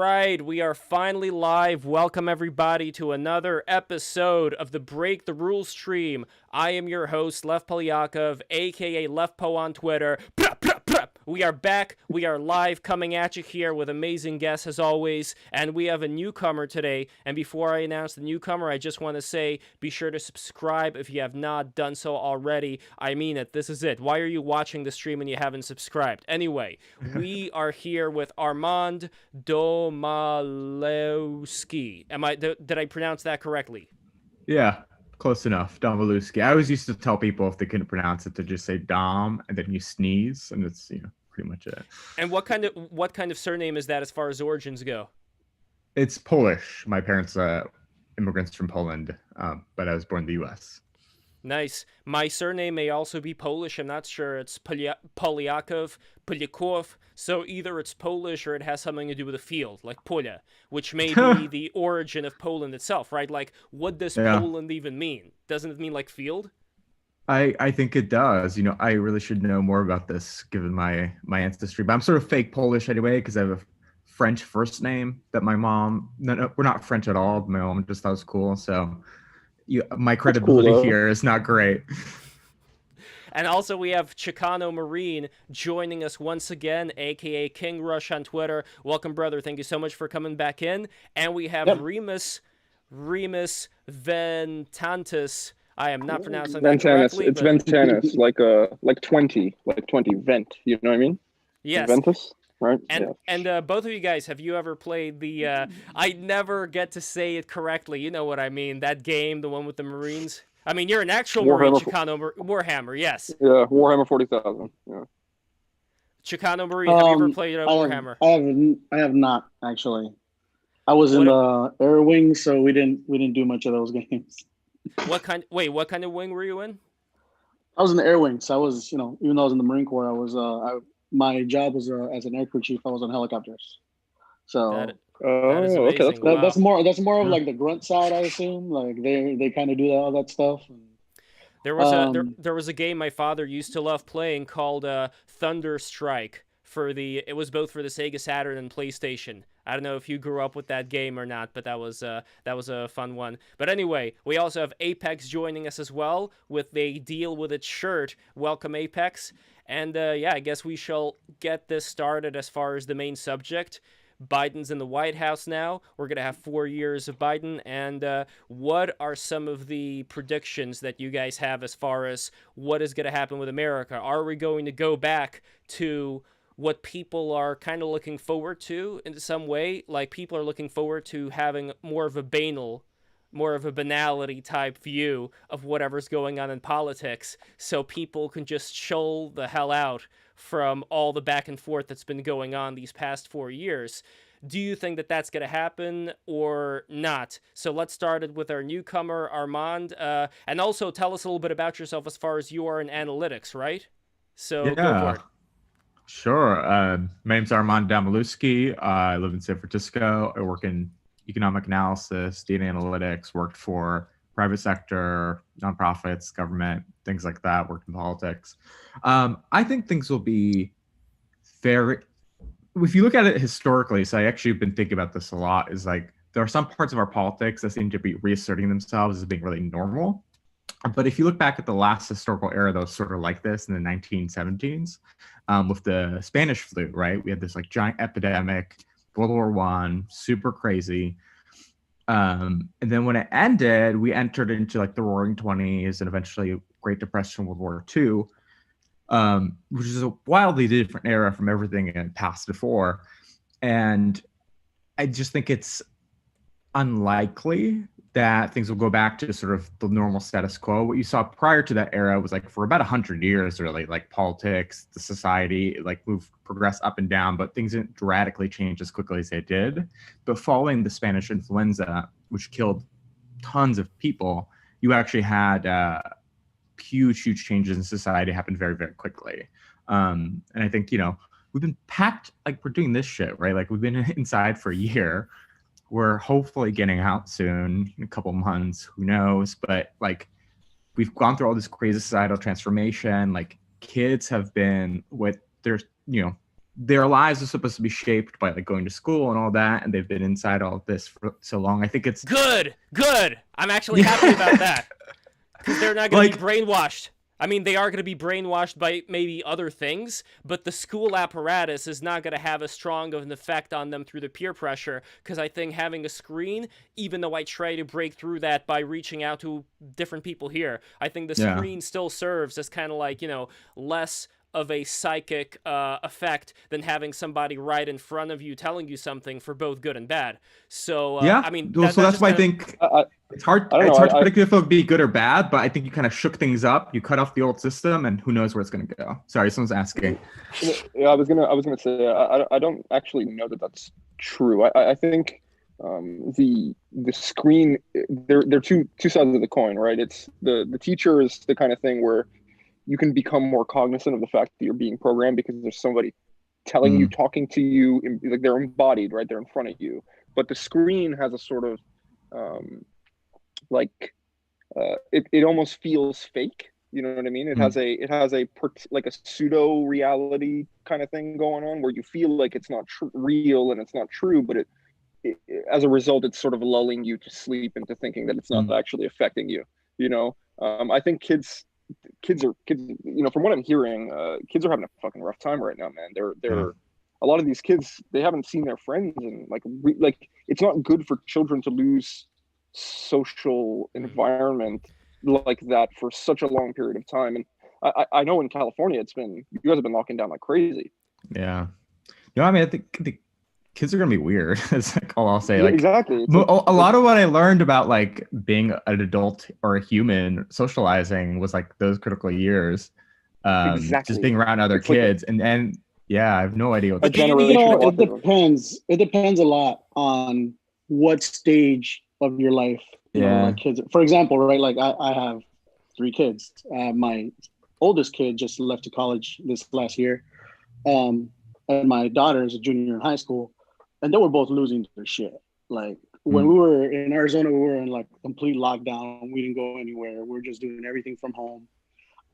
right, we are finally live. Welcome everybody to another episode of the Break the Rules stream. I am your host, Lev Polyakov, aka LevPo on Twitter. We are back, we are live, coming at you here with amazing guests as always, and we have a newcomer today. And before I announce the newcomer, I just want to say, be sure to subscribe if you have not done so already. I mean it, this is it. Why are you watching the stream and you haven't subscribed? Anyway, we are here with Armand Domalewski. Did I pronounce that correctly? Yeah, close enough. Domalewski. I always used to tell people if they couldn't pronounce it to just say Dom and then you sneeze, and it's pretty much it. And what kind of surname is that as far as origins go? It's Polish. My parents are immigrants from Poland, but I was born in the U.S. Nice. My surname may also be Polish. I'm not sure. It's Polyakov, Polyakov. So either it's Polish or it has something to do with a field, like Poля, which may be the origin of Poland itself, right? Like, what does Poland even mean? Doesn't it mean like field? I think it does. I really should know more about this given my ancestry, but I'm sort of fake Polish anyway because I have a French first name that my mom. No, we're not French at all. My mom just thought it was cool, so. My credibility here is not great. And also we have Chicano Marine joining us once again, aka King Rush on Twitter. Welcome, brother. Thank you so much for coming back in. And we have Remus Ventantis. I am not pronouncing that correctly. It's Ventanus, like 20 vent. You know what I mean? Yes. Ventus. Right. And both of you guys, have you ever played the I never get to say it correctly, you know what I mean, that game, the one with the Marines? I mean, you're an actual Marine, Chicano Warhammer, yes. Yeah, Warhammer 40,000. Yeah. Chicano Marine, have you ever played Warhammer? I have not actually. I was in the Air Wing, so we didn't do much of those games. What kind of wing were you in? I was in the Air Wing, so I was, even though I was in the Marine Corps, I was my job was as an aircrew chief. I was on helicopters, so that is amazing. Okay, that's more of like the grunt side, I assume. Like they kind of do all that stuff. There was a game my father used to love playing called Thunder Strike it was both for the Sega Saturn and PlayStation. I don't know if you grew up with that game or not, but that was a fun one. But anyway, we also have Apex joining us as well with a Deal With It shirt. Welcome, Apex. And I guess we shall get this started as far as the main subject. Biden's in the White House now. We're going to have 4 years of Biden. And what are some of the predictions that you guys have as far as what is going to happen with America? Are we going to go back to what people are kind of looking forward to in some way? Like people are looking forward to having more of a banality type view of whatever's going on in politics, so people can just chill the hell out from all the back and forth that's been going on these past 4 years. Do you think that that's going to happen or not? So let's start it with our newcomer, Armand, and also tell us a little bit about yourself as far as you are in analytics, right? So go for it. Sure. My name's Armand Domalewski. I live in San Francisco. I work in economic analysis, data analytics, worked for private sector, nonprofits, government, things like that, worked in politics. I think things will be if you look at it historically, so I actually have been thinking about this a lot, is like there are some parts of our politics that seem to be reasserting themselves as being really normal. But if you look back at the last historical era that was sort of like this in the 1917s, with the Spanish flu, right? We had this like giant epidemic, World War I, super crazy. And then when it ended, we entered into like the Roaring 20s and eventually Great Depression, World War II, which is a wildly different era from everything it passed before. And I just think it's unlikely that things will go back to sort of the normal status quo. What you saw prior to that era was like for about 100 years, really, like politics, the society, like progressed up and down, but things didn't radically change as quickly as they did. But following the Spanish influenza, which killed tons of people, you actually had huge changes in society happen very, very quickly. And I think, we've been packed, like we're doing this shit, right? Like we've been inside for a year. We're hopefully getting out soon, in a couple months, who knows? But like, we've gone through all this crazy societal transformation. Like kids have been their lives are supposed to be shaped by like going to school and all that, and they've been inside all of this for so long. I think it's good. I'm actually happy about that, because they're not going to be brainwashed. I mean, they are going to be brainwashed by maybe other things, but the school apparatus is not going to have as strong of an effect on them through the peer pressure, because I think having a screen, even though I try to break through that by reaching out to different people here, I think the screen still serves as kind of like, you know, less of a psychic effect than having somebody right in front of you telling you something for both good and bad. So, I mean... so that's why I think it's hard to predict if it'll be good or bad, but I think you kind of shook things up. You cut off the old system, and who knows where it's going to go. Sorry, someone's asking. Yeah, I was gonna say, I don't actually know that that's true. I think the screen, they're two sides of the coin, right? It's the teacher is the kind of thing where you can become more cognizant of the fact that you're being programmed because there's somebody telling you, talking to you, like they're embodied, right? They're in front of you. But the screen has a sort of it almost feels fake. You know what I mean? It has a like a pseudo reality kind of thing going on where you feel like it's not real and it's not true, but it as a result, it's sort of lulling you to sleep into thinking that it's not actually affecting you. You know, I think kids, you know, from what I'm hearing, kids are having a fucking rough time right now, man. They're a lot of these kids, they haven't seen their friends, and like it's not good for children to lose social environment like that for such a long period of time. And I know in California, you guys have been locking down like crazy. Yeah. You know, I mean, I think the kids are gonna be weird. That's like all I'll say. Like, exactly. A lot of what I learned about like being an adult or a human socializing was like those critical years. Just being around other kids, like and yeah, I have no idea what it depends. It depends a lot on what stage of your life. You know, like kids. For example, right? Like I have 3 kids. My oldest kid just left to college this last year, and my daughter is a junior in high school, and they were both losing their shit. Like when we were in Arizona, we were in like complete lockdown. We didn't go anywhere. We were just doing everything from home.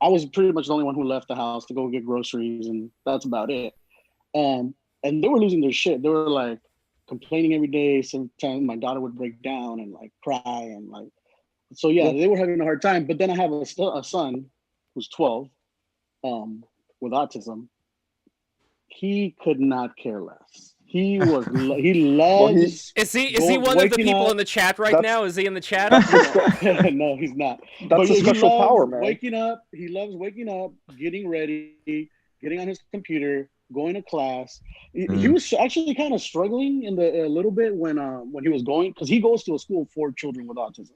I was pretty much the only one who left the house to go get groceries, and that's about it. And they were losing their shit. They were like complaining every day. Sometimes my daughter would break down and like cry and like. So yeah, they were having a hard time. But then I have a son who's 12, with autism. He could not care less. He loves. Is he one of the people in the chat right now? Is he in the chat? No, he's not. That's a special power, man. Waking up. He loves waking up, getting ready, getting on his computer, going to class. He was actually kind of struggling a little bit when he was going, because he goes to a school for children with autism,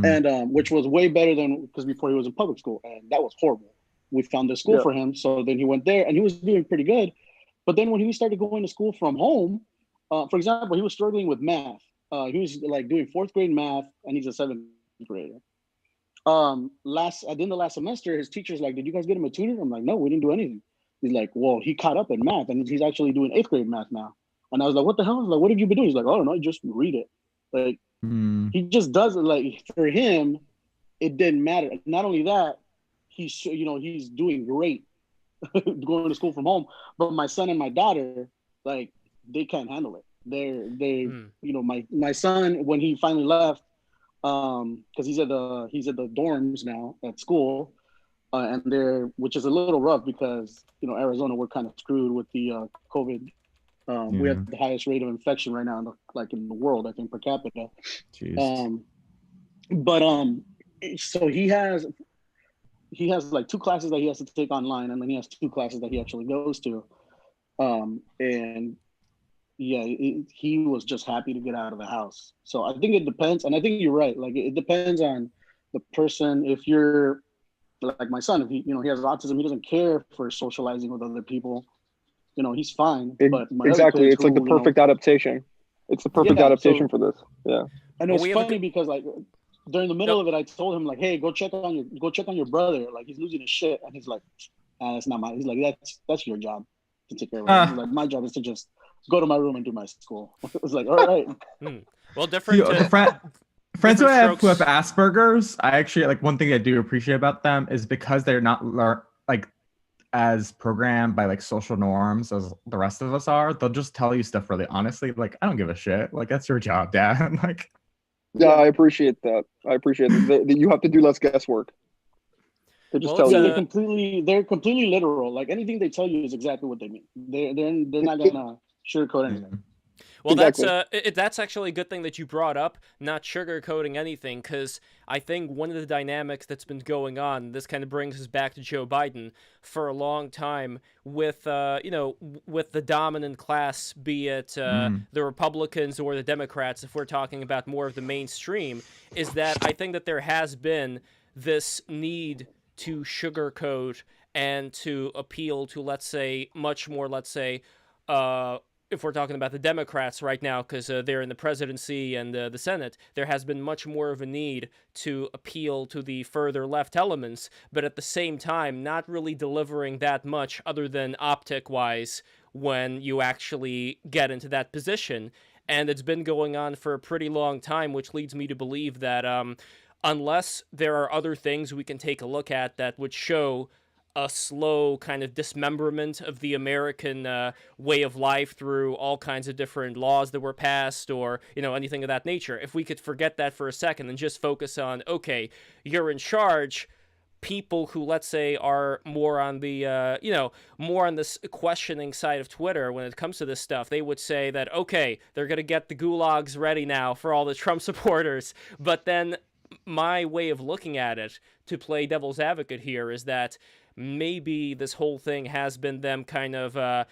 and which was way better than, because before he was in public school, and that was horrible. We found a school for him, so then he went there, and he was doing pretty good. But then when he started going to school from home, for example, he was struggling with math. He was like doing 4th grade math, and he's a 7th grader. At the end of last semester, his teacher's like, "Did you guys get him a tutor?" I'm like, "No, we didn't do anything." He's like, "Well, he caught up in math, and he's actually doing 8th grade math now." And I was like, "What the hell?" I was like, "What have you been doing?" He's like, "Oh no, just read it." Like he just does it. Like for him, it didn't matter. Not only that, he's doing great going to school from home. But my son and my daughter, like, they can't handle it. My son, when he finally left, because he's at the dorms now at school, which is a little rough because Arizona, we're kind of screwed with the COVID. We have the highest rate of infection right now in the world, I think, per capita. Jeez. So he has like 2 classes that he has to take online, and then he has 2 classes that he actually goes to. He was just happy to get out of the house. So I think it depends, and I think you're right. Like it depends on the person. If you're like my son, if he has autism, he doesn't care for socializing with other people. He's fine. Exactly, it's like the perfect adaptation. It's the perfect adaptation for this. Yeah, and it's funny because like. During the middle of it, I told him like, "Hey, go check on your brother. Like he's losing his shit." And he's like, "That's not my." He's like, "That's your job to take care of it." He's like, "My job is to just go to my room and do my school." I was like, "All right." Well, different. Friends who have Asperger's, I actually like one thing I do appreciate about them is because they're not as programmed by like social norms as the rest of us are, they'll just tell you stuff really honestly. Like, I don't give a shit. Like, that's your job, Dad. Like, yeah, I appreciate that. I appreciate that you have to do less guesswork. They just tell you. They're completely literal. Like anything they tell you is exactly what they mean. They're not gonna sugarcoat anything. Well, exactly. That's actually a good thing that you brought up, not sugarcoating anything, because I think one of the dynamics that's been going on, this kind of brings us back to Joe Biden, for a long time with, with the dominant class, be it the Republicans or the Democrats, if we're talking about more of the mainstream, is that I think that there has been this need to sugarcoat and to appeal to, let's say, much more, if we're talking about the Democrats right now, because they're in the presidency and the Senate, there has been much more of a need to appeal to the further left elements, but at the same time, not really delivering that much other than optic-wise when you actually get into that position. And it's been going on for a pretty long time, which leads me to believe that unless there are other things we can take a look at that would show a slow kind of dismemberment of the American way of life through all kinds of different laws that were passed or, anything of that nature. If we could forget that for a second and just focus on, okay, you're in charge, people who, let's say, are more on the, more on this questioning side of Twitter when it comes to this stuff, they would say that, okay, they're going to get the gulags ready now for all the Trump supporters. But then my way of looking at it, to play devil's advocate here, is that maybe this whole thing has been them kind of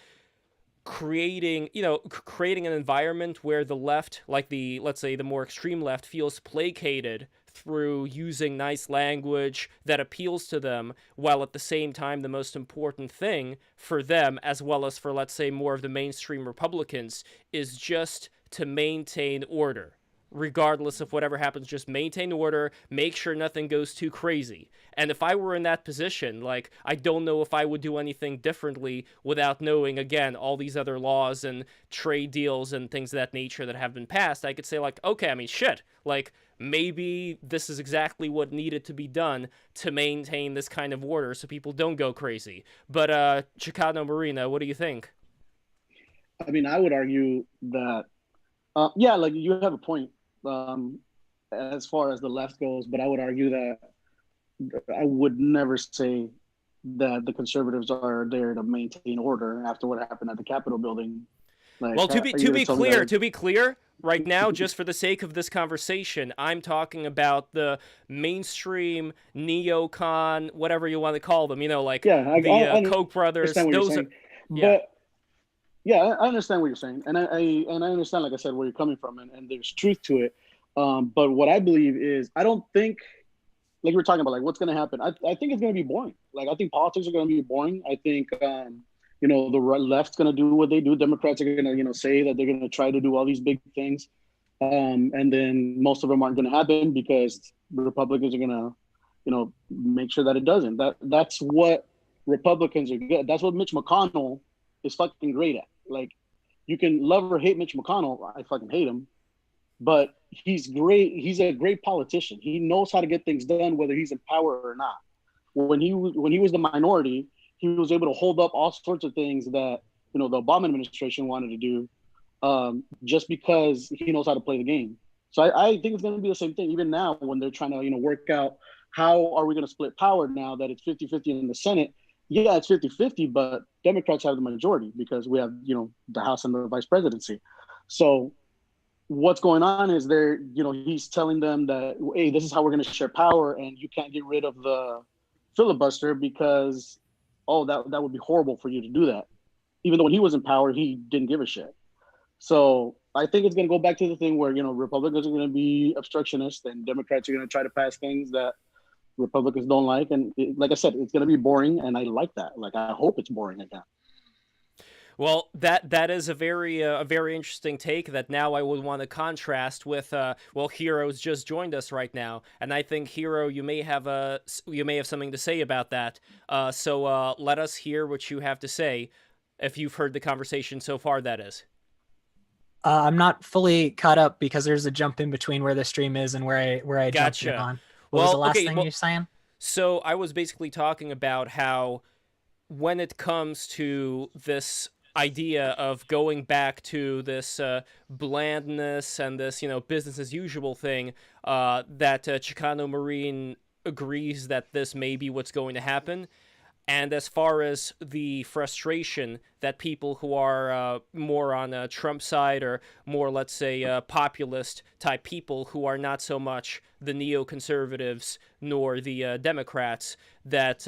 creating an environment where the left, like let's say the more extreme left, feels placated through using nice language that appeals to them, while at the same time the most important thing for them, as well as for, let's say, more of the mainstream Republicans, is just to maintain order. Regardless of whatever happens, just maintain order, make sure nothing goes too crazy. And if I were in that position, I don't know if I would do anything differently without knowing, again, all these other laws and trade deals and things of that nature that have been passed. I could say, okay, shit, maybe this is exactly what needed to be done to maintain this kind of order so people don't go crazy. But, Chicano Marina, what do you think? I would argue that, you have a point. As far as the left goes, but I would argue that I would never say that the conservatives are there to maintain order after what happened at the Capitol building. Well, to be clear, right now, just for the sake of this conversation, I'm talking about the mainstream neocon, whatever you want to call them. The Koch brothers. Those are, yeah, I understand what you're saying, and I understand, like I said, where you're coming from, and there's truth to it. But what I believe is, I don't think, like you were talking about, what's going to happen. I think it's going to be boring. I think politics are going to be boring. I think, the left's going to do what they do. Democrats are going to, say that they're going to try to do all these big things, and then most of them aren't going to happen because the Republicans are going to, make sure that it doesn't. That's what Republicans are good. That's what Mitch McConnell is fucking great at. You can love or hate Mitch McConnell. I fucking hate him, but he's great. He's a great politician. He knows how to get things done, whether he's in power or not. When he was the minority, he was able to hold up all sorts of things that the Obama administration wanted to do, just because he knows how to play the game. So I think it's going to be the same thing even now when they're trying to work out how are we going to split power now that it's 50-50 in the Senate. Yeah, it's 50-50, but Democrats have the majority because we have, the House and the vice presidency. So what's going on is he's telling them that, hey, this is how we're going to share power, and you can't get rid of the filibuster because, that would be horrible for you to do that. Even though when he was in power, he didn't give a shit. So I think it's going to go back to the thing where, Republicans are going to be obstructionists and Democrats are going to try to pass things that Republicans don't like, and like I said, it's going to be boring, and I like that. I hope it's boring again. Well, that is a very interesting take that now I would want to contrast with. Hero's just joined us right now, and I think Hero, you may have something to say about that. So let us hear what you have to say, if you've heard the conversation so far. That is. I'm not fully caught up because there's a jump in between where the stream is and where I jumped in on. What was the last thing you're saying? So I was basically talking about how when it comes to this idea of going back to this blandness and this, business as usual thing, that Chicano Marine agrees that this may be what's going to happen. And as far as the frustration that people who are more on Trump's side, or more, let's say, populist type people who are not so much the neoconservatives nor the Democrats, that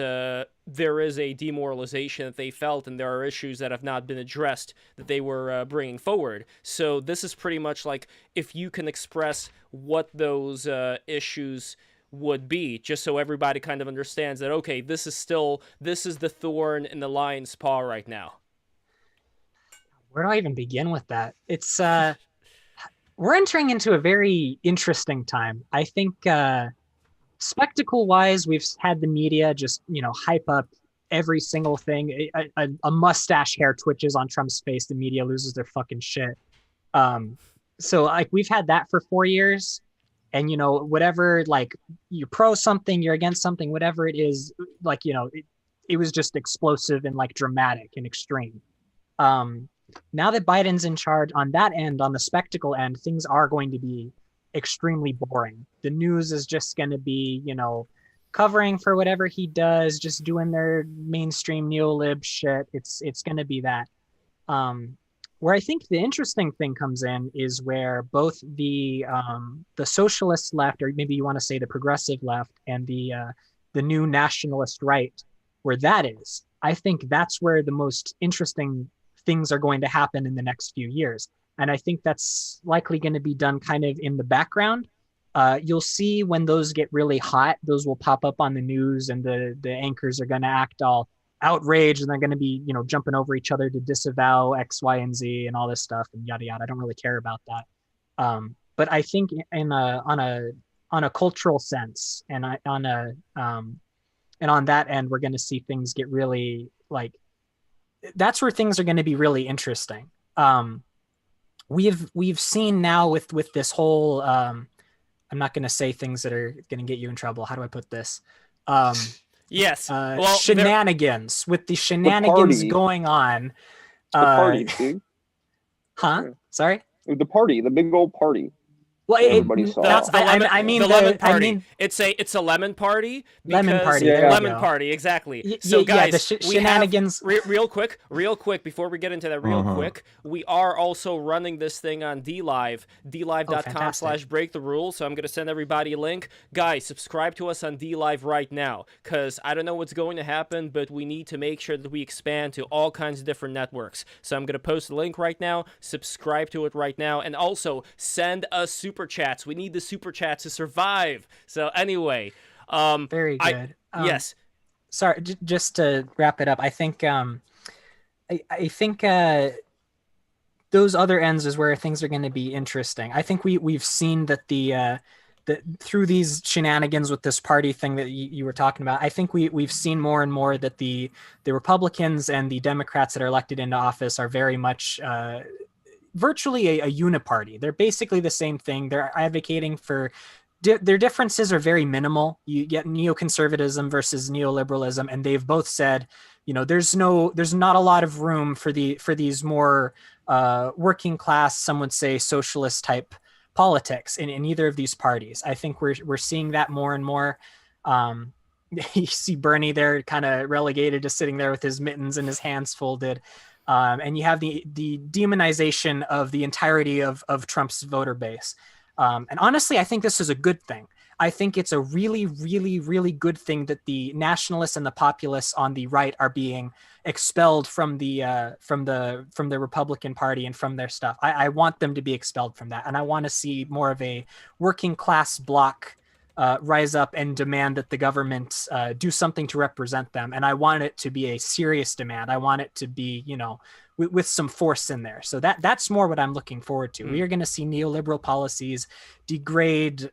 there is a demoralization that they felt, and there are issues that have not been addressed that they were bringing forward. So this is pretty much like, if you can express what those issues would be, just so everybody kind of understands that, okay, this is the thorn in the lion's paw right now. Where do I even begin with that? It's we're entering into a very interesting time. I think spectacle wise, we've had the media just hype up every single thing. A mustache hair twitches on Trump's face, the media loses their fucking shit. So like, we've had that for 4 years. And, whatever, like, you're pro something, you're against something, whatever it is, like, it was just explosive and, like, dramatic and extreme. Now that Biden's in charge on that end, on the spectacle end, things are going to be extremely boring. The news is just going to be, covering for whatever he does, just doing their mainstream neolib shit. It's going to be that. Where I think the interesting thing comes in is where both the socialist left, or maybe you want to say the progressive left, and the new nationalist right, where that is. I think that's where the most interesting things are going to happen in the next few years. And I think that's likely going to be done kind of in the background. You'll see when those get really hot, those will pop up on the news, and the anchors are going to act all outraged, and they're going to be jumping over each other to disavow X, Y, and Z and all this stuff and yada yada. I don't really care about that. But I think on a cultural sense, and on that end, we're going to see things get really, like, that's where things are going to be really interesting. We've seen now with this whole I'm not going to say things that are going to get you in trouble. How do I put this? Yes. Shenanigans. With the shenanigans going on. The party, dude. Huh? Yeah. Sorry? The party, the big old party. Well, everybody saw. I mean the lemon party. It's a lemon party. Lemon party. Yeah. Lemon party, exactly. So guys, the shenanigans. Real quick, before we get into that, quick, we are also running this thing on DLive, dlive.com/break the rules. So I'm gonna send everybody a link. Guys, subscribe to us on DLive right now, because I don't know what's going to happen, but we need to make sure that we expand to all kinds of different networks. So I'm gonna post the link right now. Subscribe to it right now, and also send us super chats. We need the super chats to survive. So anyway, very good. Yes. Sorry, just to wrap it up, I think I think those other ends is where things are going to be interesting. I think we've seen that the through these shenanigans with this party thing that you were talking about, I think we've seen more and more that the Republicans and the Democrats that are elected into office are very much virtually a uniparty. They're basically the same thing. They're advocating for their differences are very minimal. You get neoconservatism versus neoliberalism, and they've both said, there's not a lot of room for these more working class, some would say socialist type politics in either of these parties. I think we're seeing that more and more. You see Bernie there kind of relegated to sitting there with his mittens and his hands folded. And you have the demonization of the entirety of Trump's voter base. And honestly, I think this is a good thing. I think it's a really, really, really good thing that the nationalists and the populists on the right are being expelled from the Republican Party and from their stuff. I want them to be expelled from that, and I want to see more of a working class bloc rise up and demand that the government do something to represent them. And I want it to be a serious demand. I want it to be, with some force in there. So that's more what I'm looking forward to. We are going to see neoliberal policies degrade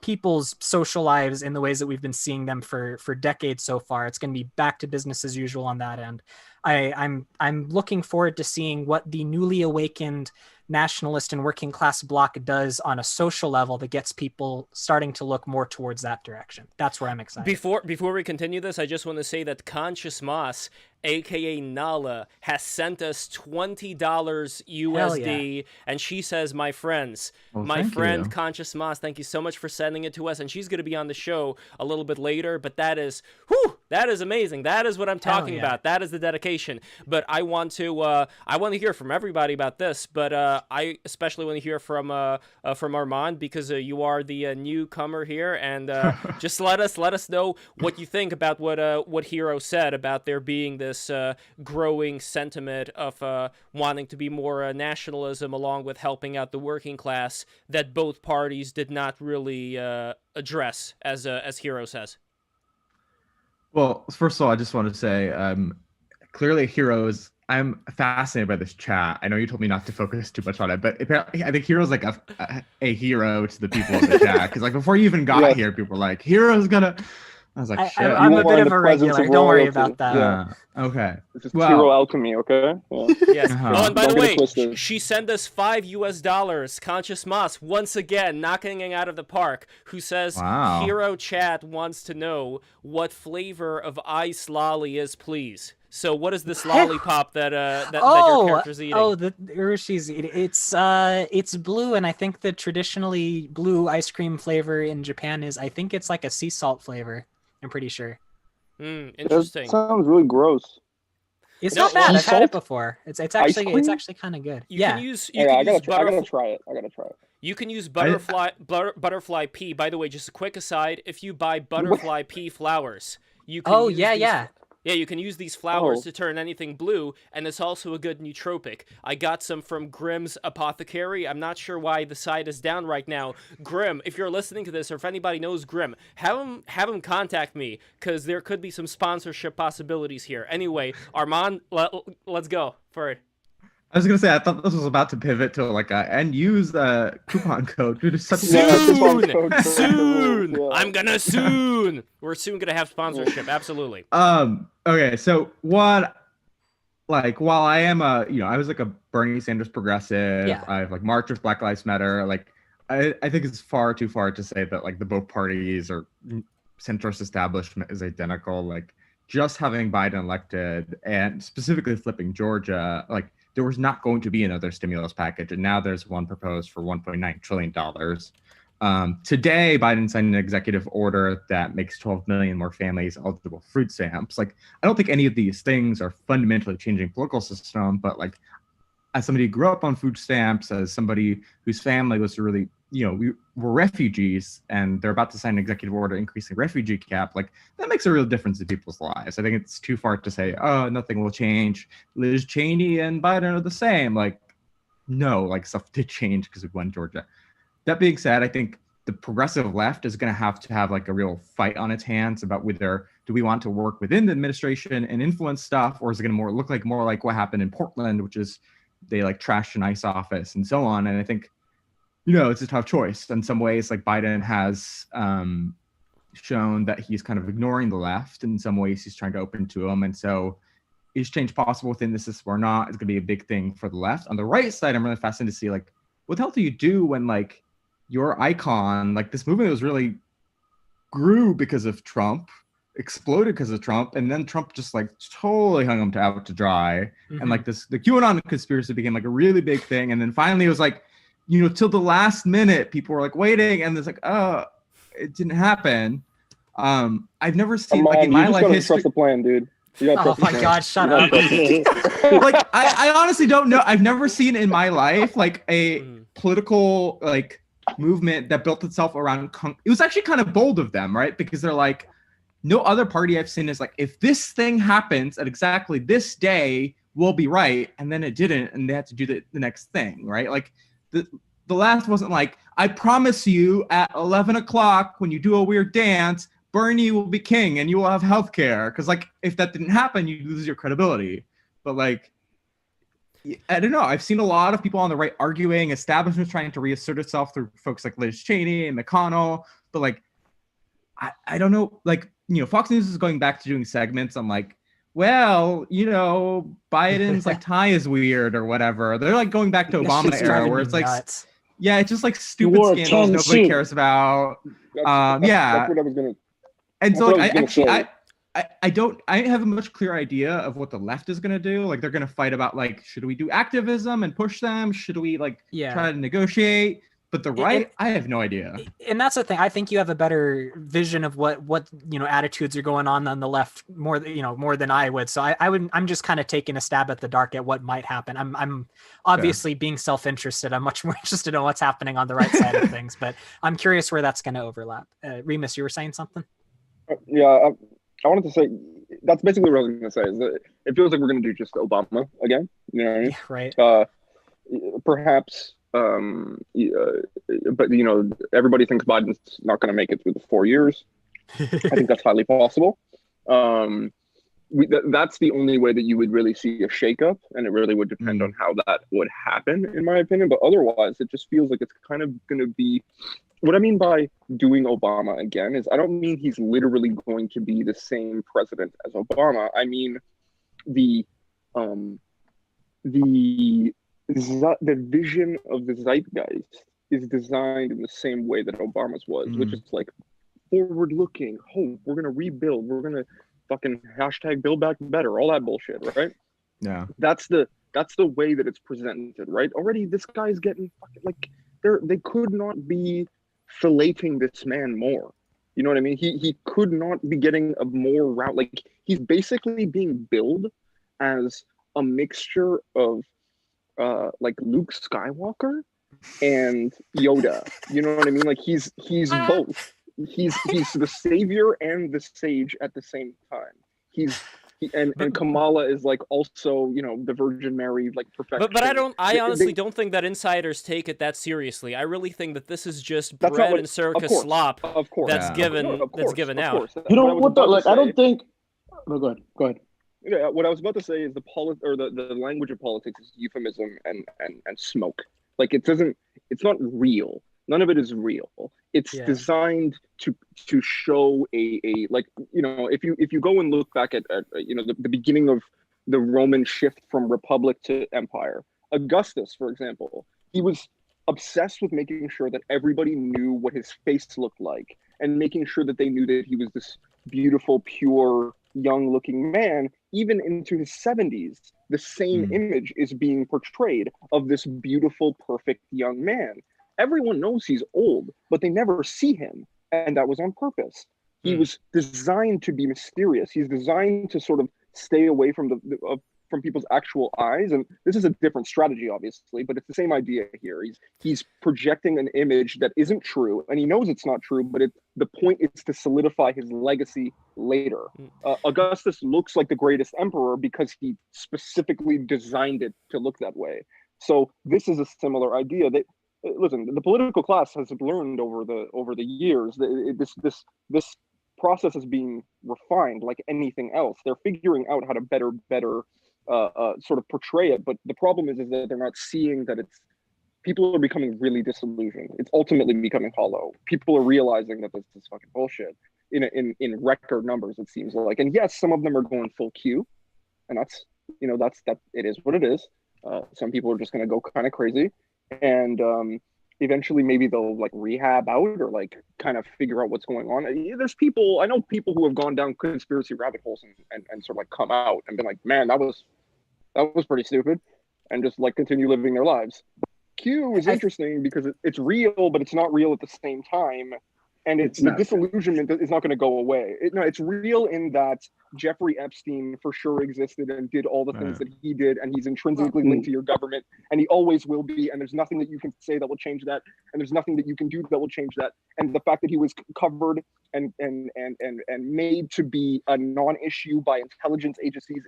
people's social lives in the ways that we've been seeing them for decades so far. It's going to be back to business as usual on that end. I'm looking forward to seeing what the newly awakened nationalist and working class bloc does on a social level that gets people starting to look more towards that direction. That's where I'm excited. Before we continue this, I just want to say that Conscious Moss aka Nala, has sent us $20 USD, and she says, "My friends, my friend Conscious Moss, thank you so much for sending it to us." And she's going to be on the show a little bit later, but that is amazing. That is what I'm talking about. That is the dedication. But I want to hear from everybody about this. But I especially want to hear from Armand, because you are the newcomer here, and just let us know what you think about what Hero said about there being this growing sentiment of wanting to be more nationalism along with helping out the working class that both parties did not really address, as Hero says. Well, first of all, I just want to say, clearly Heroes, I'm fascinated by this chat. I know you told me not to focus too much on it, but apparently I think Hero's like a hero to the people of the chat. Because like before you even got here, people were like, Hero's gonna... I was like, shit. I'm a bit of a regular. Don't worry about that. Yeah. Okay. It's just hero alchemy, okay? Yeah. Yes. Oh, and by the way, she sent us $5 Conscious Moss, once again, knocking it out of the park, who says, Hero Chat wants to know what flavor of ice lolly is, please. So what is this lollipop that your character's eating? Oh, the Urushi's eating. It's blue, and I think the traditionally blue ice cream flavor in Japan is, I think it's like a sea salt flavor. I'm pretty sure. Interesting. That sounds really gross. It's not bad. I've had it before. It's actually kind of good. I gotta try it. You can use butterfly pea. By the way, just a quick aside: if you buy butterfly pea flowers, you can. Yeah, you can use these flowers to turn anything blue, and it's also a good nootropic. I got some from Grimm's Apothecary. I'm not sure why the site is down right now. Grimm, if you're listening to this, or if anybody knows Grimm, have him contact me, because there could be some sponsorship possibilities here. Anyway, Armand, let's go for it. I was gonna say, I thought this was about to pivot to like and use the coupon code. Dude, it's such soon. I'm gonna soon. We're soon gonna have sponsorship. Absolutely. Okay. So while I am I was like a Bernie Sanders progressive. Yeah. I've like marched with Black Lives Matter. Like, I think it's far too far to say that like the both parties or centrist establishment is identical. Like, just having Biden elected and specifically flipping Georgia, like, there was not going to be another stimulus package, and now there's one proposed for $1.9 trillion. Today, Biden signed an executive order that makes 12 million more families eligible for food stamps. Like, I don't think any of these things are fundamentally changing political system, but like, as somebody who grew up on food stamps, as somebody whose family was really, we were refugees, and they're about to sign an executive order increasing refugee cap, like, that makes a real difference in people's lives. I think it's too far to say, oh, nothing will change. Liz Cheney and Biden are the same. Like, no, like, stuff did change because we won Georgia. That being said, I think the progressive left is going to have like a real fight on its hands about whether do we want to work within the administration and influence stuff, or is it going to look more like what happened in Portland, which is they like trashed an ICE office and so on. And I think, it's a tough choice. In some ways, like, Biden has shown that he's kind of ignoring the left. In some ways, he's trying to open to them. And so is change possible within the system or not? It's going to be a big thing for the left. On the right side, I'm really fascinated to see, like, what the hell do you do when, like, your icon, like, this movement was really grew because of Trump, exploded because of Trump, and then Trump just, like, totally hung him out to dry. Mm-hmm. And, like, the QAnon conspiracy became, like, a really big thing. And then finally it was, like, till the last minute, people were like waiting, and it's like, oh, it didn't happen. I've never seen like in my life history. Trust the plan, dude. Oh my God, shut up! Like, I honestly don't know. I've never seen in my life like a political like movement that built itself around. It was actually kind of bold of them, right? Because they're like, no other party I've seen is like, if this thing happens at exactly this day, we'll be right, and then it didn't, and they had to do the next thing, right? Like. The last wasn't like, I promise you at 11 o'clock when you do a weird dance, Bernie will be king and you will have health care. Because, like, if that didn't happen, you lose your credibility. But, like, I don't know. I've seen a lot of people on the right arguing, establishment trying to reassert itself through folks like Liz Cheney and McConnell. But, like, I don't know. Like, Fox News is going back to doing segments. I'm like, well, Biden's like tie is weird or whatever. They're like going back to Obama era where it's like, nuts. Yeah, it's just like stupid scandals nobody cares about. That's what I was gonna. And so like, I have a much clearer idea of what the left is going to do. Like, they're going to fight about, like, should we do activism and push them? Should we, like, try to negotiate? But the right, I have no idea. And that's the thing. I think you have a better vision of what attitudes are going on the left more than I would. So I'm just kind of taking a stab at the dark at what might happen. I'm obviously being self-interested. I'm much more interested in what's happening on the right side of things, but I'm curious where that's going to overlap. Remus, you were saying something? Yeah, I wanted to say that's basically what I was going to say. Is that it feels like we're going to do just Obama again. You know what I mean? Yeah, right. Perhaps, but everybody thinks Biden's not going to make it through the 4 years. I think that's highly possible. That's the only way that you would really see a shakeup, and it really would depend on how that would happen, in my opinion. But otherwise, it just feels like it's kind of going to be. What I mean by doing Obama again is I don't mean he's literally going to be the same president as Obama. I mean the vision of the zeitgeist is designed in the same way that Obama's was, which is like forward-looking, hope. We're gonna rebuild. We're gonna fucking hashtag Build Back Better. All that bullshit, right? Yeah. That's the way that it's presented, right? Already, this guy's getting fucking like they could not be filleting this man more. You know what I mean? He could not be getting a more route. Like, he's basically being billed as a mixture of like Luke Skywalker and Yoda. You know what I mean? Like, he's both. He's the savior and the sage at the same time. And Kamala is like also, the Virgin Mary, like, perfection. But I honestly don't think that insiders take it that seriously. I really think that this is just bread and circus slop that's given out. You know what though? Like, I don't think. No, go ahead. Yeah, what I was about to say is the language of politics is euphemism and smoke. Like, it's not real. None of it is real. It's designed to show a like, if you go and look back at the beginning of the Roman shift from republic to empire. Augustus, for example, he was obsessed with making sure that everybody knew what his face looked like and making sure that they knew that he was this beautiful, pure, young-looking man. Even into his 70s, the same image is being portrayed of this beautiful, perfect young man. Everyone knows he's old, but they never see him, and that was on purpose. He was designed to be mysterious. He's designed to sort of stay away from from people's actual eyes, and this is a different strategy, obviously, but it's the same idea here. He's projecting an image that isn't true, and he knows it's not true, but the point is to solidify his legacy later. Augustus looks like the greatest emperor because he specifically designed it to look that way. So this is a similar idea that. Listen, the political class has learned over the years that this process is being refined like anything else. They're figuring out how to better sort of portray it, but the problem is that they're not seeing that people are becoming really disillusioned. It's ultimately becoming hollow. People are realizing that this is fucking bullshit in record numbers, it seems like. And yes, some of them are going full Q, and that's it is what it is. Some people are just going to go kind of crazy. And eventually maybe they'll like rehab out or like kind of figure out what's going on. I know people who have gone down conspiracy rabbit holes and sort of like come out and been like, man, that was pretty stupid, and just like continue living their lives. Q is interesting because it's real, but it's not real at the same time. And the disillusionment is not going to go away. It's real in that Jeffrey Epstein for sure existed and did all the things that he did, and he's intrinsically linked to your government, and he always will be. And there's nothing that you can say that will change that, and there's nothing that you can do that will change that. And the fact that he was covered and made to be a non-issue by intelligence agencies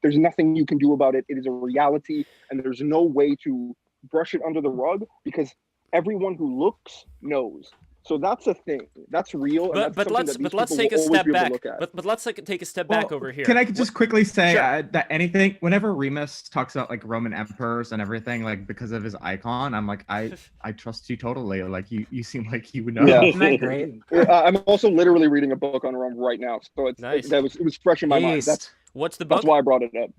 there's nothing you can do about it. It is a reality, and there's no way to brush it under the rug because everyone who looks knows. So that's a thing. That's real. But let's take a step back. But let's take a step back over here. Can I just quickly say that anything, whenever Remus talks about like Roman emperors and everything, like because of his icon, I'm like, I trust you totally. Like you seem like you would know. Yeah. Isn't that great? I'm also literally reading a book on Rome right now, so it's nice. It was fresh in my mind. What's the book? That's why I brought it up.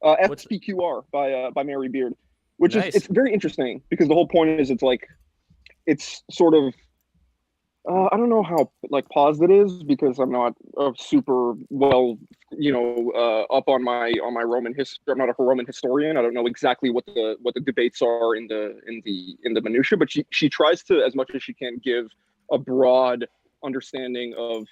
FPQR by Mary Beard, which is it's very interesting because the whole point is it's sort of I don't know how like positive it is because I'm not super well, up on my Roman history. I'm not a Roman historian. I don't know exactly what the debates are in the minutia, but she tries to, as much as she can, give a broad understanding of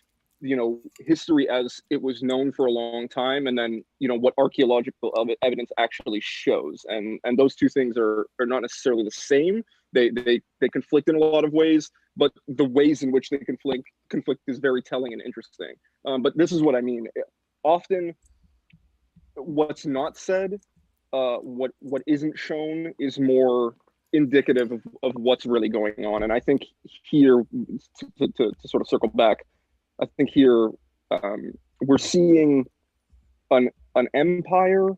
history as it was known for a long time, and then what archaeological evidence actually shows, and those two things are not necessarily the same. They conflict in a lot of ways, but the ways in which they conflict is very telling and interesting. But this is what I mean. Often, what's not said, what isn't shown, is more indicative of what's really going on. And I think here, to sort of circle back, I think here we're seeing an empire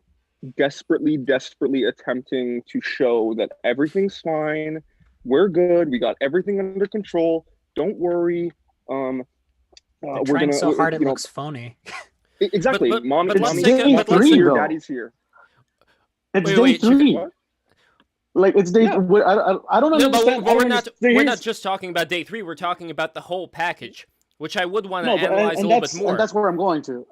desperately attempting to show that everything's fine, we're good, we got everything under control, don't worry. They're trying so hard it looks phony. Exactly. Mommy's here, daddy's here. It's day 3. Like it's day. Yeah. I don't understand. We're not just talking about day 3. We're talking about the whole package, which I would want to analyze a little bit more. And that's where I'm going to.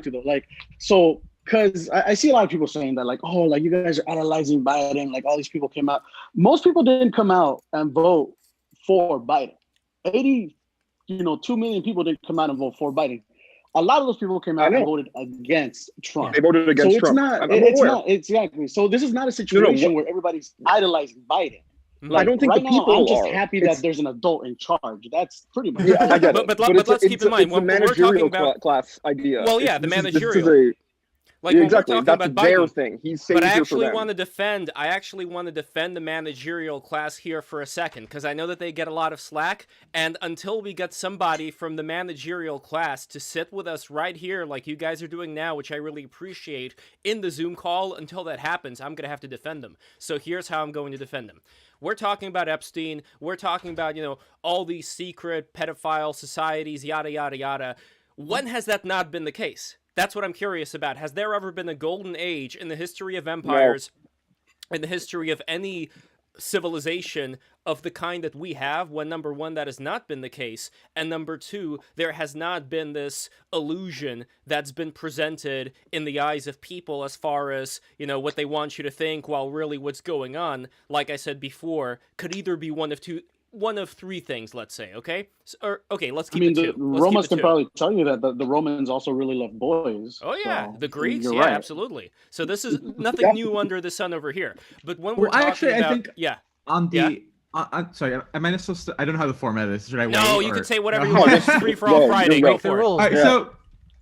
Though. Like, so, because I see a lot of people saying that, like, oh, like you guys are analyzing Biden. Like all these people came out. Most people didn't come out and vote for Biden. 2 million people didn't come out and vote for Biden. A lot of those people came out and voted against Trump. They voted against Trump. It's not exactly. So this is not a situation where everybody's idolizing Biden. Like, I don't think right the people now, I'm just are. happy that there's an adult in charge. That's pretty much. Yeah, I get it. But let's keep in mind when we're talking about class idea. Well, yeah, the managerial. Like exactly, that's their thing. He's saying. But I actually want to defend. I actually want to defend the managerial class here for a second, because I know that they get a lot of slack. And until we get somebody from the managerial class to sit with us right here, like you guys are doing now, which I really appreciate, in the Zoom call, until that happens, I'm gonna have to defend them. So here's how I'm going to defend them. We're talking about Epstein. We're talking about all these secret pedophile societies, yada yada yada. When has that not been the case? That's what I'm curious about. Has there ever been a golden age in the history of empires, in the history of any civilization of the kind that we have, when number one, that has not been the case, and number two, there has not been this illusion that's been presented in the eyes of people as far as, what they want you to think, while really what's going on, like I said before, could either be one of 3 things, let's say, okay? Let's keep it 2. The Romans can probably tell you that the Romans also really love boys. Oh, yeah. So the Greeks? Yeah, right. Absolutely. So this is nothing new under the sun over here. But when we're talking about... I think on the... I'm sorry, am I supposed to... I don't know how the format is. Should I wait? No, you can say whatever you want. It's free for all Friday. Go for it. All right,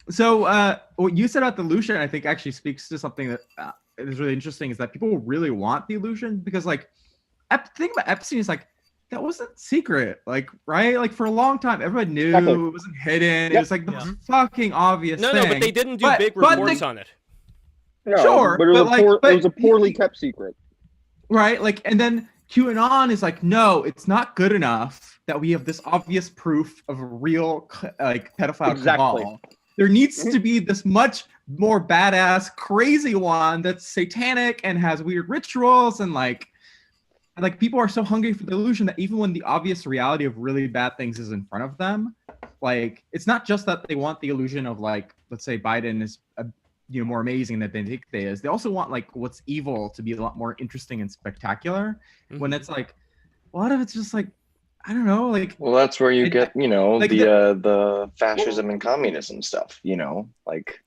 so what you said about the illusion, I think, actually speaks to something that is really interesting, is that people really want the illusion, because, like, the thing about Epstein is, like, that wasn't secret, like, right? Like, for a long time, everybody knew it wasn't hidden. Yep. It was like the fucking obvious thing. No, but they didn't do big reports on it. No, sure, but it was a poorly kept secret. Right, like, and then QAnon is like, no, it's not good enough that we have this obvious proof of a real, like, pedophile cabal. There needs to be this much more badass, crazy one that's satanic and has weird rituals, and like people are so hungry for the illusion that even when the obvious reality of really bad things is in front of them, like, it's not just that they want the illusion of, like, let's say Biden is more amazing than they think they is. They also want, like, what's evil to be a lot more interesting and spectacular. Mm-hmm. When it's like, a lot of it's just like, I don't know, like. Well, that's where you get, like the fascism and communism stuff. Like,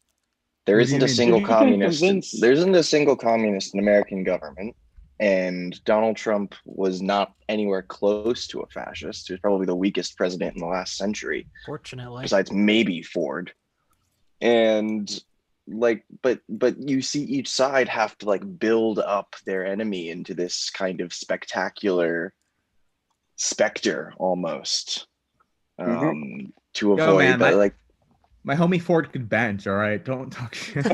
there isn't a single communist. There isn't a single communist in American government. And Donald Trump was not anywhere close to a fascist. He was probably the weakest president in the last century. Fortunately. Besides maybe Ford. And like, but you see each side have to, like, build up their enemy into this kind of spectacular specter almost. To avoid like. My homie Ford could bench, all right? Don't talk shit.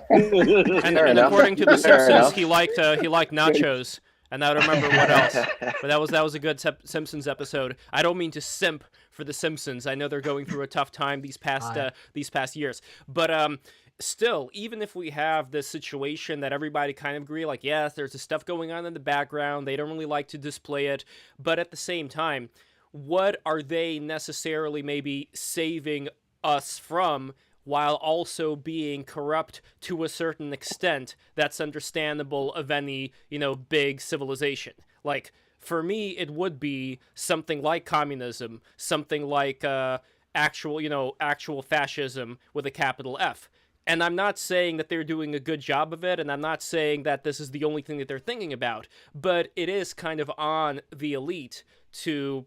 and according to The Simpsons, he liked nachos, and I don't remember what else. But that was a good Simpsons episode. I don't mean to simp for The Simpsons. I know they're going through a tough time these past years. But still, even if we have this situation that everybody kind of agree, like, yes, there's this stuff going on in the background. They don't really like to display it. But at the same time, what are they necessarily maybe saving us from, while also being corrupt to a certain extent that's understandable of any, big civilization. Like, for me, it would be something like communism, something like actual fascism with a capital F. And I'm not saying that they're doing a good job of it, and I'm not saying that this is the only thing that they're thinking about, but it is kind of on the elite to,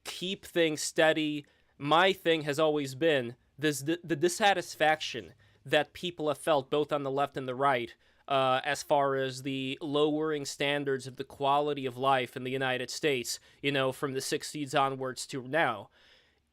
keep things steady. My thing has always been the dissatisfaction that people have felt both on the left and the right, as far as the lowering standards of the quality of life in the United States, from the 60s onwards to now.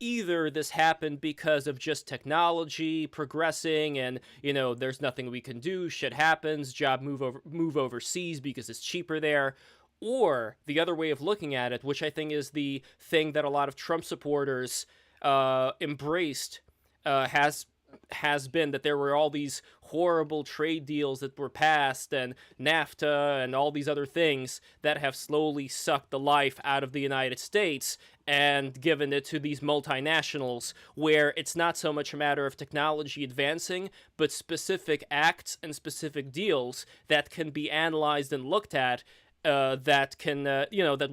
Either this happened because of just technology progressing and, there's nothing we can do, shit happens, move overseas because it's cheaper there. Or the other way of looking at it, which I think is the thing that a lot of Trump supporters embraced, has been that there were all these horrible trade deals that were passed, and NAFTA and all these other things that have slowly sucked the life out of the United States and given it to these multinationals, where it's not so much a matter of technology advancing, but specific acts and specific deals that can be analyzed and looked at, that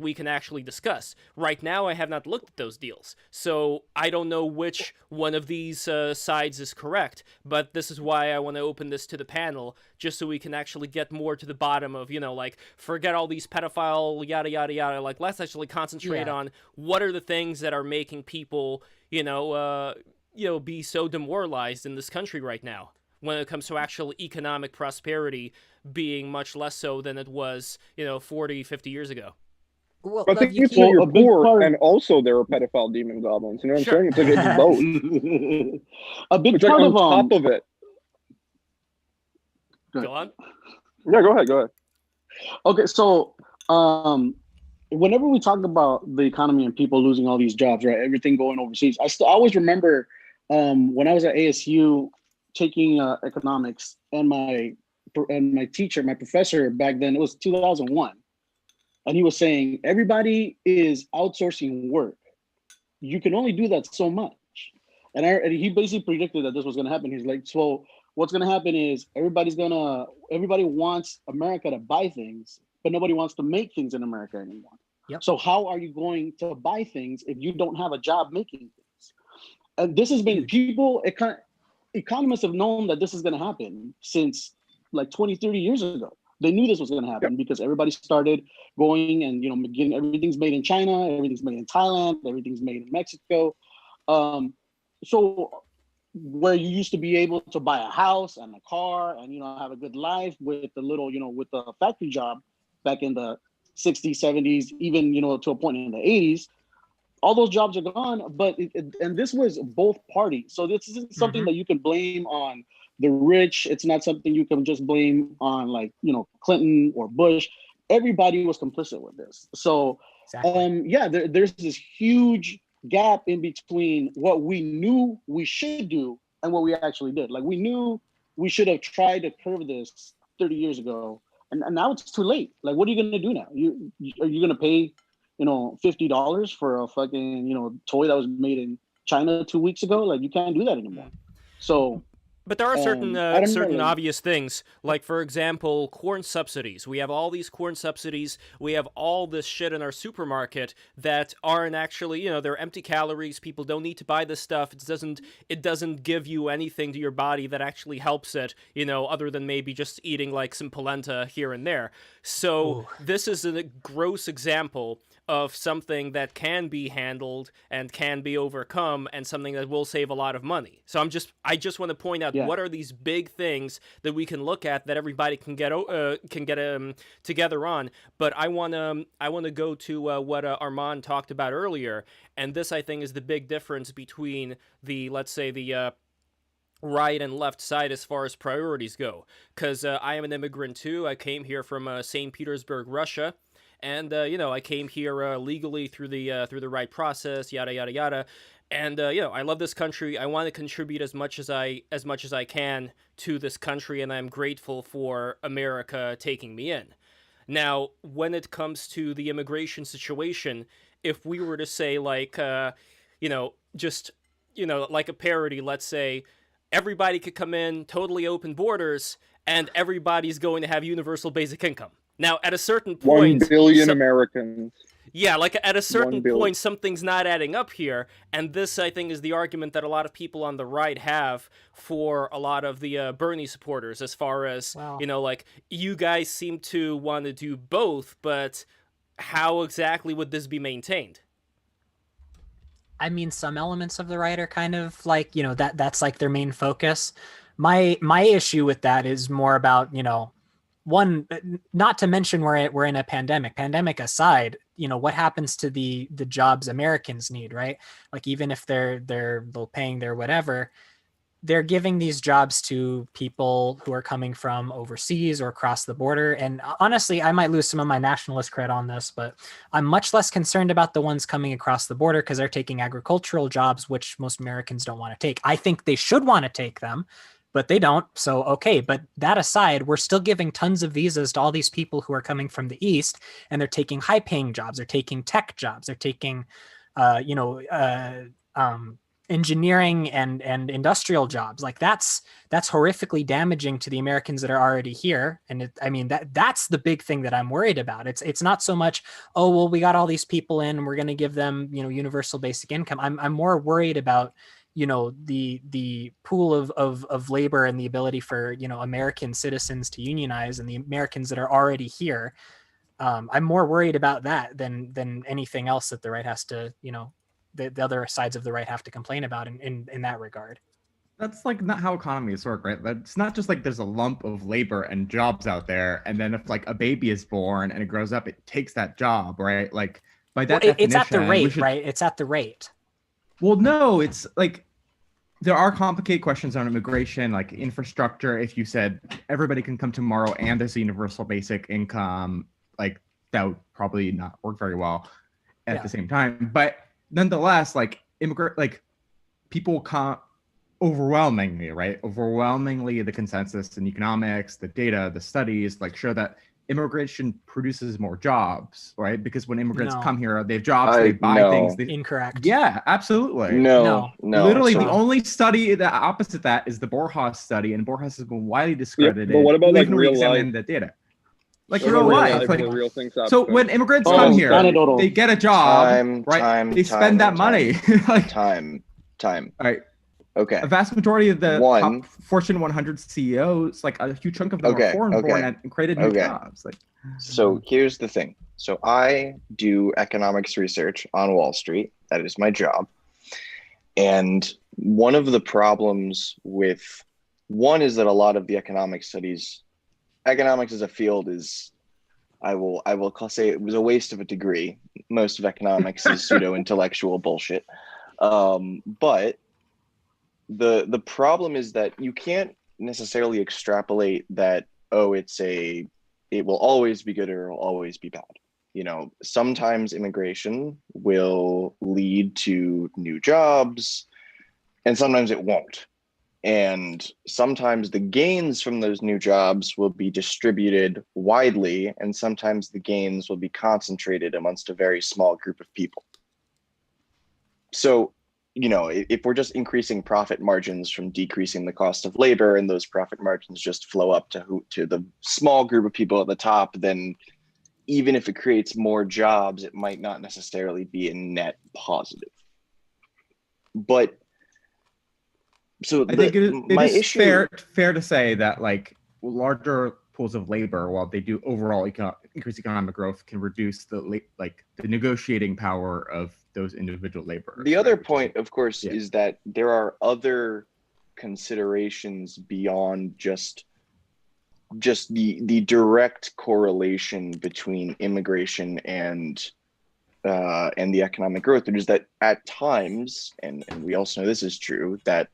we can actually discuss. Right now, I have not looked at those deals, so I don't know which one of these sides is correct, but this is why I want to open this to the panel, just so we can actually get more to the bottom of, forget all these pedophile yada yada yada, let's actually concentrate on what are the things that are making people, be so demoralized in this country right now, when it comes to actual economic prosperity being much less so than it was, 40, 50 years ago. Well, I think it's when you're poor and also there are pedophile demon goblins. You know what I'm saying? It's like it's both. A big part on top of it. Go on. Yeah, go ahead. Okay, so whenever we talk about the economy and people losing all these jobs, right, everything going overseas, I always remember when I was at ASU taking economics, and my teacher, my professor back then, it was 2001, and he was saying everybody is outsourcing work. You can only do that so much, and he basically predicted that this was going to happen. He's like, so what's going to happen is everybody wants America to buy things, but nobody wants to make things in America anymore. Yep. So how are you going to buy things if you don't have a job making things? And this has been economists have known that this is going to happen since like 20, 30 years ago. They knew this was going to happen because everybody started going and, getting everything's made in China, everything's made in Thailand, everything's made in Mexico. So where you used to be able to buy a house and a car and, have a good life with the little, with the factory job back in the 60s, 70s, even, to a point in the 80s, all those jobs are gone, and this was both parties. So this isn't something that you can blame on the rich. It's not something you can just blame on Clinton or Bush. Everybody was complicit with this. So exactly. There's this huge gap in between what we knew we should do and what we actually did. Like, we knew we should have tried to curb this 30 years ago, and now it's too late. Like, what are you going to do now? Are you going to pay $50 for a fucking, toy that was made in China 2 weeks ago? Like, you can't do that anymore. So, but there are certain obvious things, like, for example, corn subsidies. We have all these corn subsidies. We have all this shit in our supermarket that aren't actually, they're empty calories. People don't need to buy this stuff. It doesn't give you anything to your body that actually helps it, other than maybe just eating like some polenta here and there. So this is a gross example of something that can be handled and can be overcome, and something that will save a lot of money. So I just want to point out what are these big things that we can look at that everybody can get together on. But I want to go to what Armand talked about earlier, and this, I think, is the big difference between the, let's say, the right and left side as far as priorities go. Because I am an immigrant too. I came here from St. Petersburg, Russia. And I came here legally through the right process, yada yada yada, and I love this country. I want to contribute as much as I can to this country, and I'm grateful for America taking me in. Now, when it comes to the immigration situation, if we were to say like, just, like a parody, let's say everybody could come in, totally open borders, and everybody's going to have universal basic income. Now, at a certain point, 1 billion Americans. Yeah, like at a certain point, something's not adding up here. And this, I think, is the argument that a lot of people on the right have for a lot of the Bernie supporters, as far as, like, you guys seem to want to do both, but how exactly would this be maintained? I mean, some elements of the right are kind of like, that's like their main focus. My issue with that is more about, one, not to mention we're in a pandemic aside, what happens to the jobs Americans need, right? Like, even if they're low paying, they're whatever, they're giving these jobs to people who are coming from overseas or across the border. And honestly, I might lose some of my nationalist cred on this, but I'm much less concerned about the ones coming across the border because they're taking agricultural jobs, which most Americans don't want to take. I think they should want to take them, but they don't. So, okay. But that aside, we're still giving tons of visas to all these people who are coming from the East, and they're taking high paying jobs. They're taking tech jobs. They're taking, engineering and industrial jobs. Like that's horrifically damaging to the Americans that are already here. And that's the big thing that I'm worried about. It's not so much, oh, well, we got all these people in and we're going to give them, universal basic income. I'm more worried about, the pool of labor and the ability for, American citizens to unionize and the Americans that are already here. I'm more worried about that than anything else that the right has to, the other sides of the right have to complain about in that regard. That's like not how economies work, right? It's not just like there's a lump of labor and jobs out there, and then if like a baby is born and it grows up, it takes that job, right? Like by that definition, it's at the rate, right? It's at the rate. Well, no, it's like there are complicated questions on immigration, like infrastructure. If you said everybody can come tomorrow and there's a universal basic income, like that would probably not work very well at the same time. But nonetheless, like people can't overwhelmingly, the consensus in economics, the data, the studies, like show that immigration produces more jobs, right? Because when immigrants come here, they have jobs, they buy things. Incorrect. Yeah, absolutely. No. Literally, the only study that opposite that is the Borjas study, and Borjas has been widely discredited. But what about like real life? The data. Like real life. Like, real things so when immigrants come here, they get a job, they spend that money. Like, time. All right. Okay. A vast majority of the top Fortune 100 CEOs, like a huge chunk of them are foreign-born and created new jobs. Like, so here's the thing. So I do economics research on Wall Street. That is my job. And one of the problems with one is that a lot of the economics as a field is, I will say it was a waste of a degree. Most of economics is pseudo-intellectual bullshit. But the problem is that you can't necessarily extrapolate that, it will always be good or it will always be bad. Sometimes immigration will lead to new jobs and sometimes it won't. And sometimes the gains from those new jobs will be distributed widely, and sometimes the gains will be concentrated amongst a very small group of people. So, if we're just increasing profit margins from decreasing the cost of labor, and those profit margins just flow up to the small group of people at the top, then even if it creates more jobs, it might not necessarily be a net positive. But so I think it is fair to say that like larger pools of labor, while they do overall increase economic growth, can reduce the negotiating power of those individual laborers. The other point, of course, is that there are other considerations beyond just the direct correlation between immigration and the economic growth. It is that at times, and we also know this is true, that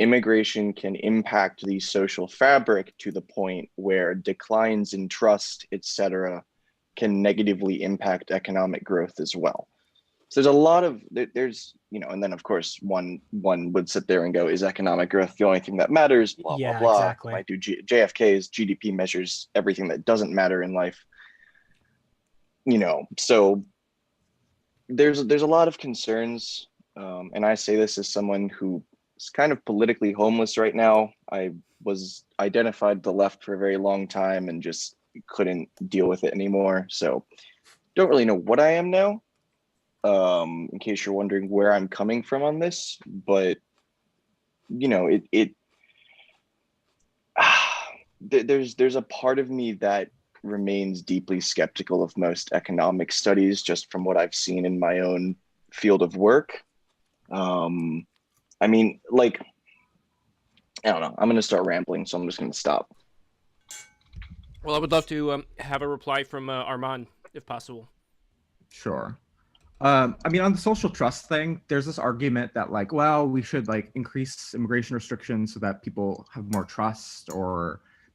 immigration can impact the social fabric to the point where declines in trust, etc., can negatively impact economic growth as well. So there's a lot of, and then of course one would sit there and go, is economic growth the only thing that matters? Blah, blah, blah. Exactly. JFK's GDP measures everything that doesn't matter in life. So there's a lot of concerns, and I say this as someone who is kind of politically homeless right now. I was identified the left for a very long time and just couldn't deal with it anymore. So don't really know what I am now, in case you're wondering where I'm coming from on this. But there's a part of me that remains deeply skeptical of most economic studies, just from what I've seen in my own field of work. I mean, like, I don't know. I'm going to start rambling, so I'm just going to stop. Well, I would love to have a reply from Armand, if possible. Sure. I mean, on the social trust thing, there's this argument that, like, well, we should, like, increase immigration restrictions so that people have more trust,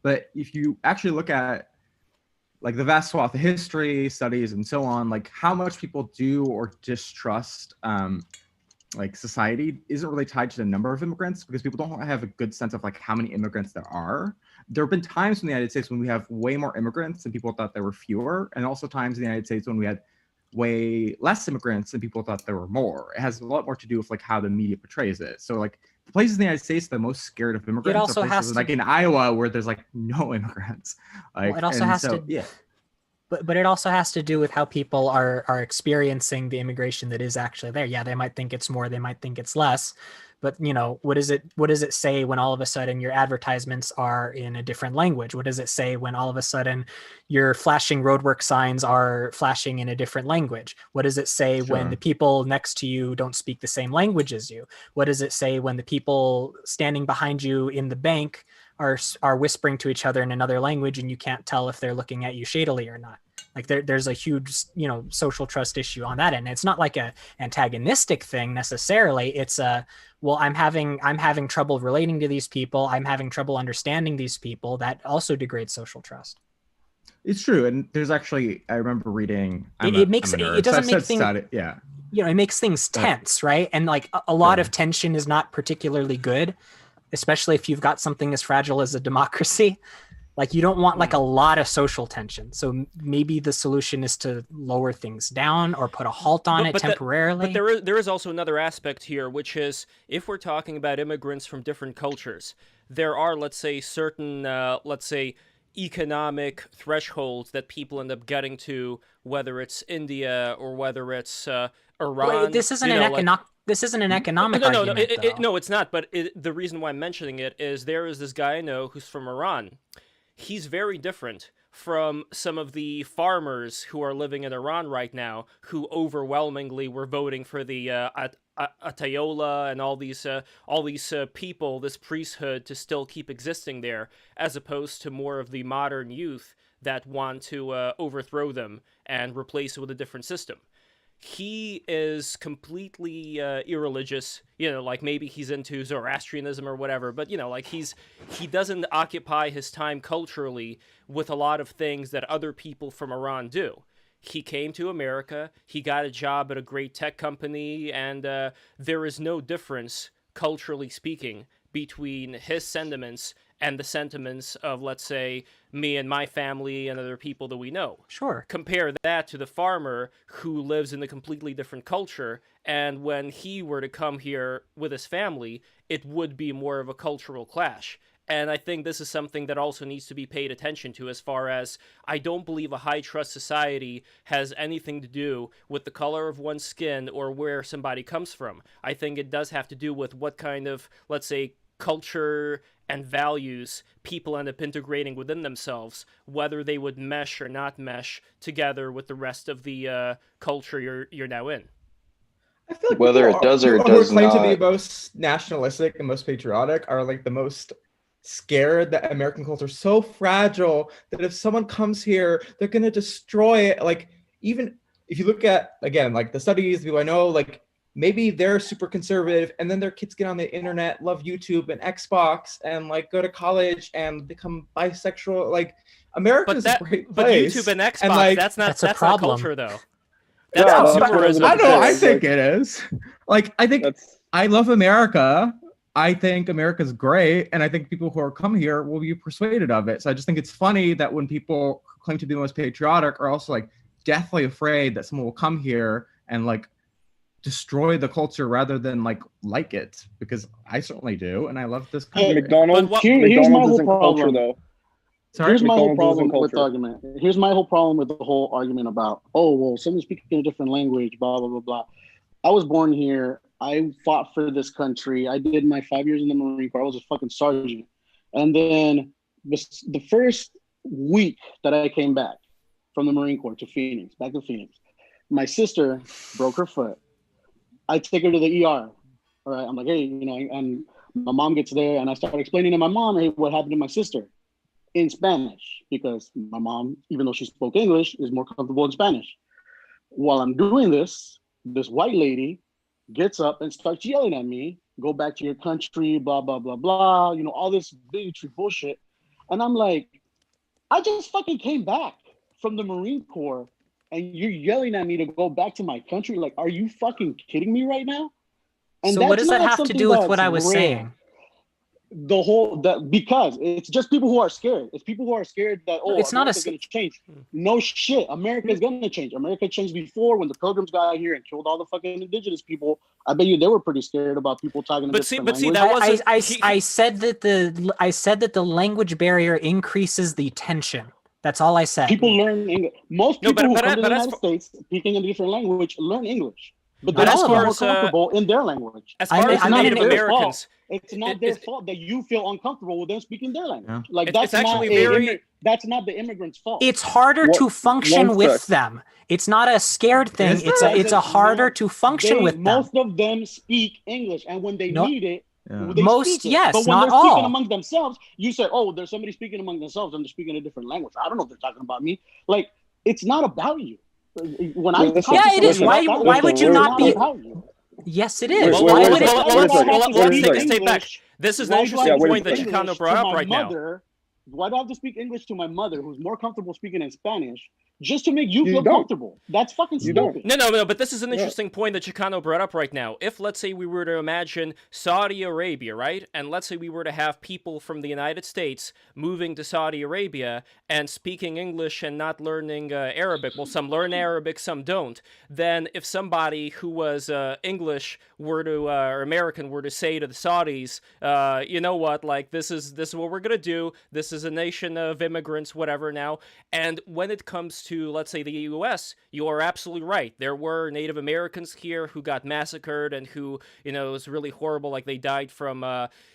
but if you actually look at, like, the vast swath of history, studies, and so on, like, how much people do or distrust, like, society isn't really tied to the number of immigrants, because people don't have a good sense of, like, how many immigrants there are. There have been times in the United States when we have way more immigrants and people thought there were fewer, and also times in the United States when we had way less immigrants and people thought there were more. It has a lot more to do with, like, how the media portrays it. So, like, the places in the United States that are most scared of immigrants also are places like in Iowa where there's, like, no immigrants. Like, well, it also has to, yeah. But it also has to do with how people are experiencing the immigration that is actually there. Yeah, they might think it's more, they might think it's less. But, what does it say when all of a sudden your advertisements are in a different language? What does it say when all of a sudden your flashing roadwork signs are flashing in a different language? What does it say when the people next to you don't speak the same language as you? What does it say when the people standing behind you in the bank are whispering to each other in another language and you can't tell if they're looking at you shadily or not? Like there's a huge, social trust issue on that end. It's not like a antagonistic thing necessarily. It's well, I'm having trouble relating to these people. I'm having trouble understanding these people. That also degrades social trust. It's true, and there's actually, I remember reading. It doesn't make things. Yeah. It makes things tense, right? And like a lot of tension is not particularly good, especially if you've got something as fragile as a democracy. Like, you don't want like a lot of social tension. So maybe the solution is to lower things down or put a halt on it temporarily. But there is also another aspect here, which is if we're talking about immigrants from different cultures, there are, let's say, certain, economic thresholds that people end up getting to, whether it's India or whether it's Iran. Well, this isn't an economic argument. No, it's not. But the reason why I'm mentioning it is there is this guy I know who's from Iran. He's very different from some of the farmers who are living in Iran right now, who overwhelmingly were voting for the Ayatollah and all these people, this priesthood, to still keep existing there, as opposed to more of the modern youth that want to overthrow them and replace it with a different system. He is completely irreligious, like maybe he's into Zoroastrianism or whatever, but he doesn't occupy his time culturally with a lot of things that other people from Iran do. He came to America, he got a job at a great tech company, and there is no difference, culturally speaking, between his sentiments and the sentiments of, let's say, me and my family and other people that we know. Sure. Compare that to the farmer who lives in a completely different culture, and when he were to come here with his family, it would be more of a cultural clash. And I think this is something that also needs to be paid attention to, as far as I don't believe a high-trust society has anything to do with the color of one's skin or where somebody comes from. I think it does have to do with what kind of, let's say, culture and values people end up integrating within themselves, whether they would mesh or not mesh together with the rest of the culture you're now in. I feel like whether it does or it does not. People who claim not. to be most nationalistic and most patriotic are like the most scared that American culture is so fragile that if someone comes here, they're going to destroy it. Like, even if you look at, again, like the studies, the people I know, like, maybe they're super conservative and then their kids get on the internet, love YouTube and Xbox, and like go to college and become bisexual. Like, America is a great place. But YouTube and Xbox, and like, that's not culture, though. That's I know. I think it is. Like, I think I love America. I think America's great, and I think people who are come here will be persuaded of it. So I just think it's funny that when people who claim to be the most patriotic are also like deathly afraid that someone will come here and like destroy the culture rather than like it, because I certainly do, and I love this country. McDonald's, here's my whole isn't problem. culture, though. Sorry? Here's my whole McDonald's isn't problem with the culture. argument. Here's my whole problem with the whole argument about, oh, well, someone's speaking a different language, blah, blah, blah, blah. I was born here. I fought for this country. I did my 5 years in the Marine Corps. I was a fucking sergeant. And then the first week that I came back from the Marine Corps to Phoenix, back to Phoenix, my sister broke her foot. I take her to the ER. All right. I'm like, hey, you know, and my mom gets there and I start explaining to my mom, hey, what happened to my sister in Spanish, because my mom, even though she spoke English, is more comfortable in Spanish. While I'm doing this white lady gets up and starts yelling at me, go back to your country, blah, blah, blah, blah, you know, all this bigotry bullshit. And I'm like, I just fucking came back from the Marine Corps and you're yelling at me to go back to my country? Like, are you fucking kidding me right now? And so what does that have to do with what I was saying? Because it's just people who are scared. It's people who are scared that, oh, it's America's going to change. No shit. America's going to change. America changed before when the Pilgrims got here and killed all the fucking indigenous people. I bet you they were pretty scared about people talking. But see, that wasn't. I said that the language barrier increases the tension. That's all I said. People learn English. Most people who come to the United States speaking a different language learn English. But they're also more comfortable in their language. As far as the Native Americans, it's not their fault that you feel uncomfortable with them speaking their language. Yeah. Like that's actually that's not the immigrant's fault. It's harder to function with them. It's not a scared thing. It's a harder to function with them. Most of them speak English, and when they need it, most, yes, but when not they're all. Speaking among themselves, you said, "Oh, there's somebody speaking among themselves, and they're speaking a different language." I don't know if they're talking about me. Like, it's not about you. When it is. Why would you not be? Yes, it is. Let's take a step back. This is an interesting point that Chicano brought up right now. Why do I have to speak English to my mother, who's more comfortable speaking in Spanish, just to make you feel comfortable? That's fucking stupid. No. But this is an interesting point that Chicano brought up right now. If, let's say, we were to imagine Saudi Arabia, right? And let's say we were to have people from the United States moving to Saudi Arabia and speaking English and not learning Arabic. Well, some learn Arabic, some don't. Then if somebody who was English were to, or American were to say to the Saudis, you know what, like, this is what we're going to do. This is a nation of immigrants, whatever now. And when it comes to, let's say, the U.S., you are absolutely right. There were Native Americans here who got massacred and who, you know, it was really horrible. Like, they died from,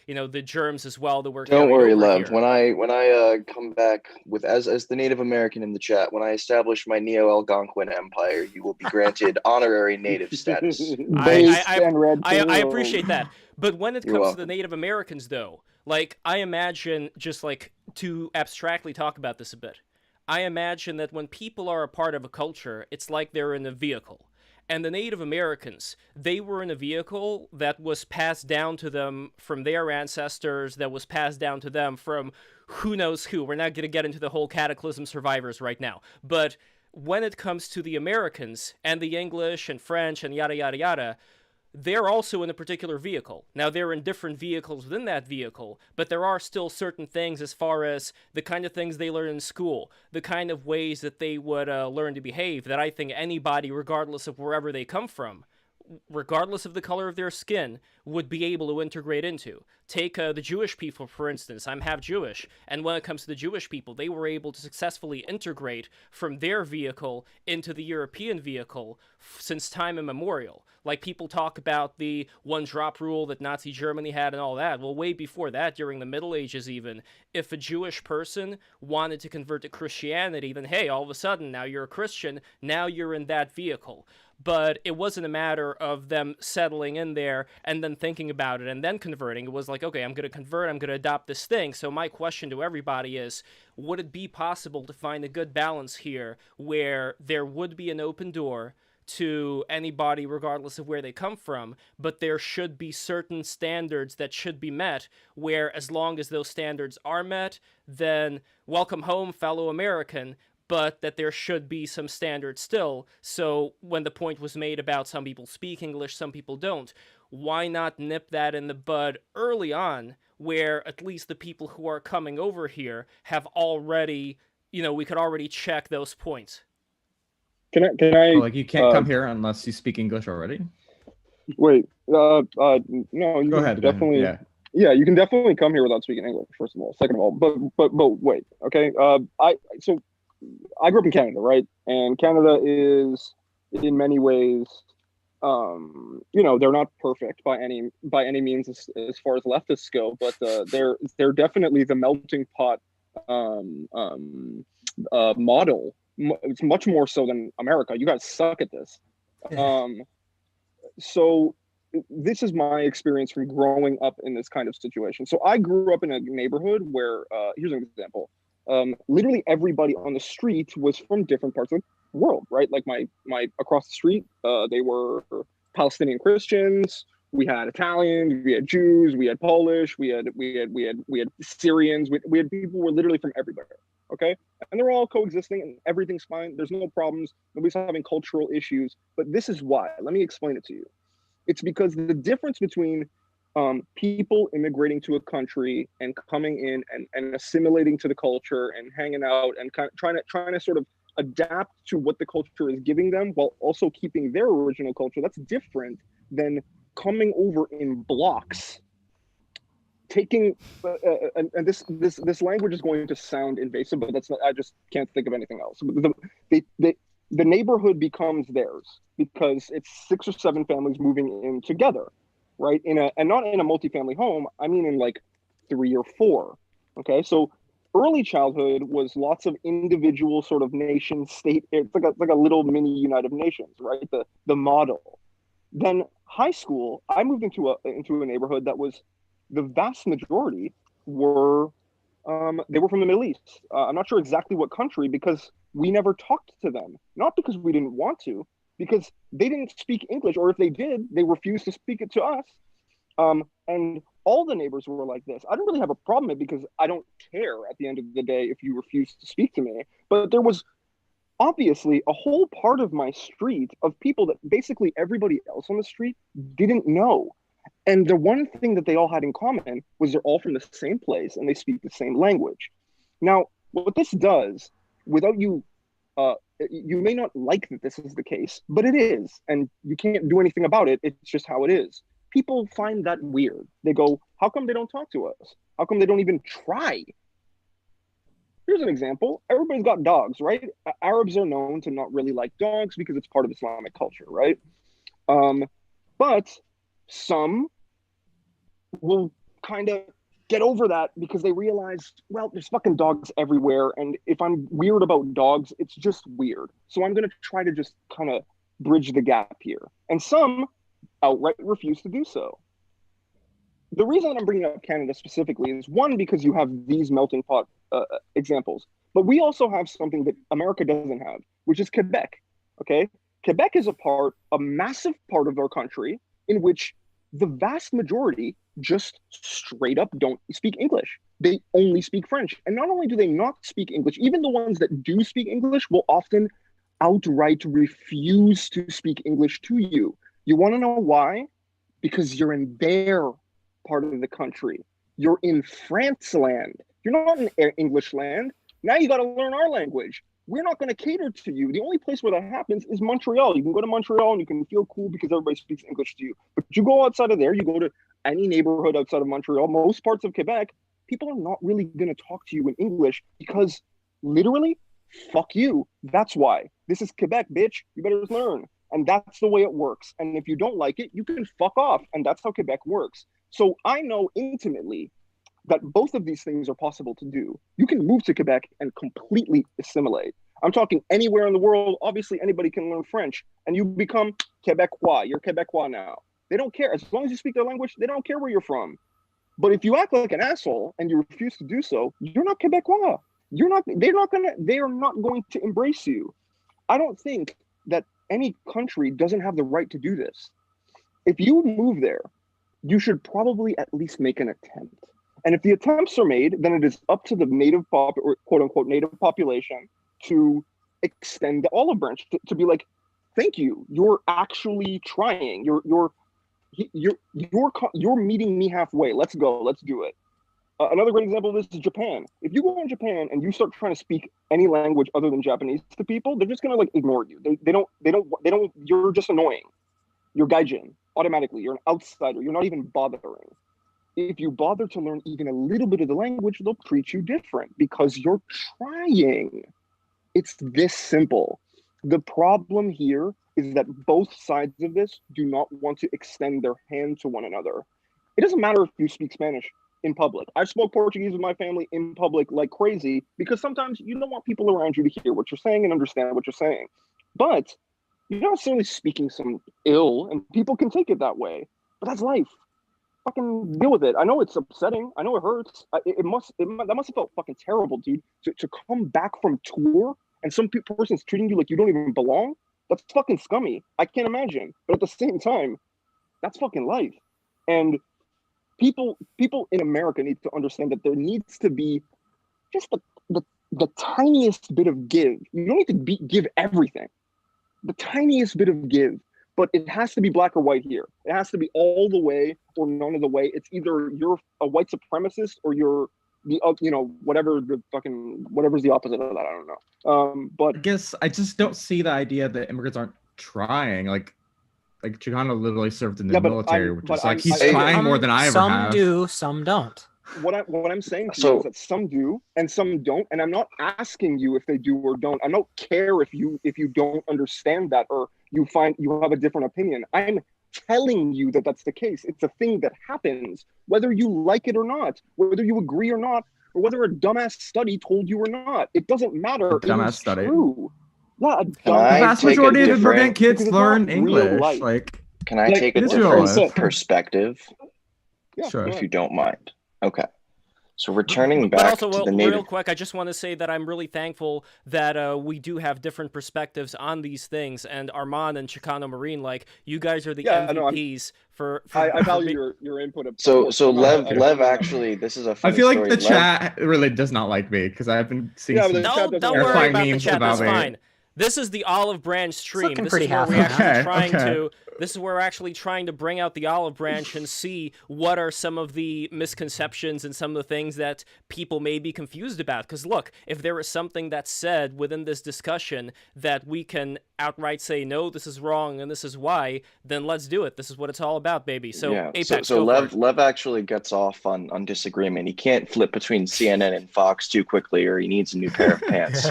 you know, the germs as well that were. Don't worry, Lev. When I come back with as the Native American in the chat, when I establish my Neo-Algonquin Empire, you will be granted honorary Native status. I appreciate that. But when it comes to the Native Americans, though, like, I imagine, just like to abstractly talk about this a bit, I imagine that when people are a part of a culture, it's like they're in a vehicle. And the Native Americans, they were in a vehicle that was passed down to them from their ancestors, that was passed down to them from who knows who. We're not going to get into the whole Cataclysm survivors right now. But when it comes to the Americans and the English and French and yada, yada, yada, they're also in a particular vehicle. Now, they're in different vehicles within that vehicle, but there are still certain things as far as the kind of things they learn in school, the kind of ways that they would learn to behave, that I think anybody, regardless of wherever they come from, regardless of the color of their skin, would be able to integrate into. Take the Jewish people, for instance. I'm half Jewish, and when it comes to the Jewish people, they were able to successfully integrate from their vehicle into the European vehicle since time immemorial. Like, people talk about the one-drop rule that Nazi Germany had and all that. Well, way before that, during the Middle Ages even, if a Jewish person wanted to convert to Christianity, then hey, all of a sudden, now you're a Christian, now you're in that vehicle. But it wasn't a matter of them settling in there and then thinking about it and then converting. It was like, okay, I'm going to convert, I'm going to adopt this thing. So my question to everybody is, would it be possible to find a good balance here where there would be an open door to anybody regardless of where they come from, but there should be certain standards that should be met, where as long as those standards are met, then welcome home, fellow American, but that there should be some standards still. So when the point was made about some people speak English, some people don't, why not nip that in the bud early on, where at least the people who are coming over here have already, you know, we could already check those points? Can I? Like you can't come here unless you speak English already. Wait. No. You Go ahead. definitely. Yeah, you can definitely come here without speaking English. First of all, second of all, but wait. Okay. I grew up in Canada, right? And Canada is in many ways, they're not perfect by any means as far as leftists go, but they're definitely the melting pot model. It's much more so than America. You guys suck at this. So this is my experience from growing up in this kind of situation. So I grew up in a neighborhood where, here's an example. Literally everybody on the street was from different parts of the world, right? Like my across the street, they were Palestinian Christians. We had Italians, we had Jews, we had Polish, we had Syrians, we had people who were literally from everywhere. Okay, and they're all coexisting, and everything's fine. There's no problems. Nobody's having cultural issues. But this is why. Let me explain it to you. It's because the difference between people immigrating to a country and coming in and assimilating to the culture and hanging out and kind of trying to sort of adapt to what the culture is giving them while also keeping their original culture. That's different than coming over in blocks, taking and this language is going to sound invasive, but that's not, I just can't think of anything else. The neighborhood becomes theirs because it's 6 or 7 families moving in together, right? And not in a multifamily home. I mean in like 3 or 4. Okay, so early childhood was lots of individual sort of nation state. It's like a little mini United Nations, right? The model. Then high school, I moved into a neighborhood that was, the vast majority were they were from the Middle East. I'm not sure exactly what country because we never talked to them. Not because we didn't want to, because they didn't speak English, or if they did, they refused to speak it to us. And all the neighbors were like this. I don't really have a problem with it because I don't care at the end of the day if you refuse to speak to me. But there was obviously a whole part of my street of people that basically everybody else on the street didn't know. And the one thing that they all had in common was they're all from the same place and they speak the same language. Now, what this does, without you, you may not like that this is the case, but it is, and you can't do anything about it. It's just how it is. People find that weird. They go, how come they don't talk to us? How come they don't even try? Here's an example. Everybody's got dogs, right? Arabs are known to not really like dogs because it's part of Islamic culture, right? But some will kind of get over that because they realize, well, there's fucking dogs everywhere. And if I'm weird about dogs, it's just weird. So I'm going to try to just kind of bridge the gap here. And some outright refuse to do so. The reason that I'm bringing up Canada specifically is, one, because you have these melting pot examples, but we also have something that America doesn't have, which is Quebec. Okay, Quebec is a massive part of our country in which the vast majority just straight up don't speak English. They only speak French. And not only do they not speak English, even the ones that do speak English will often outright refuse to speak English to you. You want to know why? Because you're in their part of the country. You're in France land. You're not in English land. Now you got to learn our language. We're not going to cater to you. The only place where that happens is Montreal. You can go to Montreal and you can feel cool because everybody speaks English to you. But you go outside of there, you go to any neighborhood outside of Montreal, most parts of Quebec, people are not really going to talk to you in English because literally, fuck you. That's why. This is Quebec, bitch. You better learn. And that's the way it works. And if you don't like it, you can fuck off. And that's how Quebec works. So I know intimately that both of these things are possible to do. You can move to Quebec and completely assimilate. I'm talking anywhere in the world. Obviously, anybody can learn French and you become Quebecois. You're Quebecois now. They don't care. As long as you speak their language, they don't care where you're from. But if you act like an asshole and you refuse to do so, you're not Quebecois. They are not going to embrace you. I don't think that any country doesn't have the right to do this. If you move there, you should probably at least make an attempt. And if the attempts are made, then it is up to the native or quote unquote native population to extend the olive branch to be like, thank you. You're actually trying. You're meeting me halfway. Let's go. Let's do it. Another great example of this is Japan. If you go in Japan and you start trying to speak any language other than Japanese to people, they're just gonna like ignore you. They don't. You're just annoying. You're gaijin automatically. You're an outsider. You're not even bothering. If you bother to learn even a little bit of the language, they'll treat you different because you're trying. It's this simple. The problem here is that both sides of this do not want to extend their hand to one another. It doesn't matter if you speak Spanish in public. I spoke Portuguese with my family in public like crazy because sometimes you don't want people around you to hear what you're saying and understand what you're saying. But you're not necessarily speaking some ill, and people can take it that way. But that's life. Fucking deal with it. I know it's upsetting. I know it hurts. That must have felt fucking terrible, dude. To come back from tour and some person's treating you like you don't even belong. That's fucking scummy. I can't imagine. But at the same time, that's fucking life. And people in America need to understand that there needs to be just the tiniest bit of give. You don't need to give everything. The tiniest bit of give. But it has to be black or white here. It has to be all the way or none of the way. It's either you're a white supremacist or you're the whatever's the opposite of that. I don't know. But I guess I just don't see the idea that immigrants aren't trying. Like Chicano literally served in the military, which is like he's trying more than I ever have. Some do, some don't. What I'm saying to you is that some do and some don't, and I'm not asking you if they do or don't. I don't care if you don't understand that or you have a different opinion. I'm telling you that that's the case. It's a thing that happens, whether you like it or not, whether you agree or not, or whether a dumbass study told you or not. It doesn't matter. A dumbass study. True. Yeah, the vast majority of immigrant kids learn English. Like, can I take a different perspective? Yeah, sure. If you don't mind. Okay. So returning back to the native... Real quick, I just want to say that I'm really thankful that we do have different perspectives on these things. And Armand and Chicano Marine, like, you guys are the MVPs for I value your input. So Lev actually, this is a funny I feel like story. the chat really does not like me because I've been seeing some don't worry about the chat. That's fine. This is the olive branch stream. This is where we're actually trying to bring out the olive branch and see what are some of the misconceptions and some of the things that people may be confused about. Because look, if there is something that's said within this discussion that we can outright say, no, this is wrong and this is why, then let's do it. This is what it's all about, baby. So yeah. Apex, so Lev actually gets off on disagreement. He can't flip between CNN and Fox too quickly, or he needs a new pair of pants.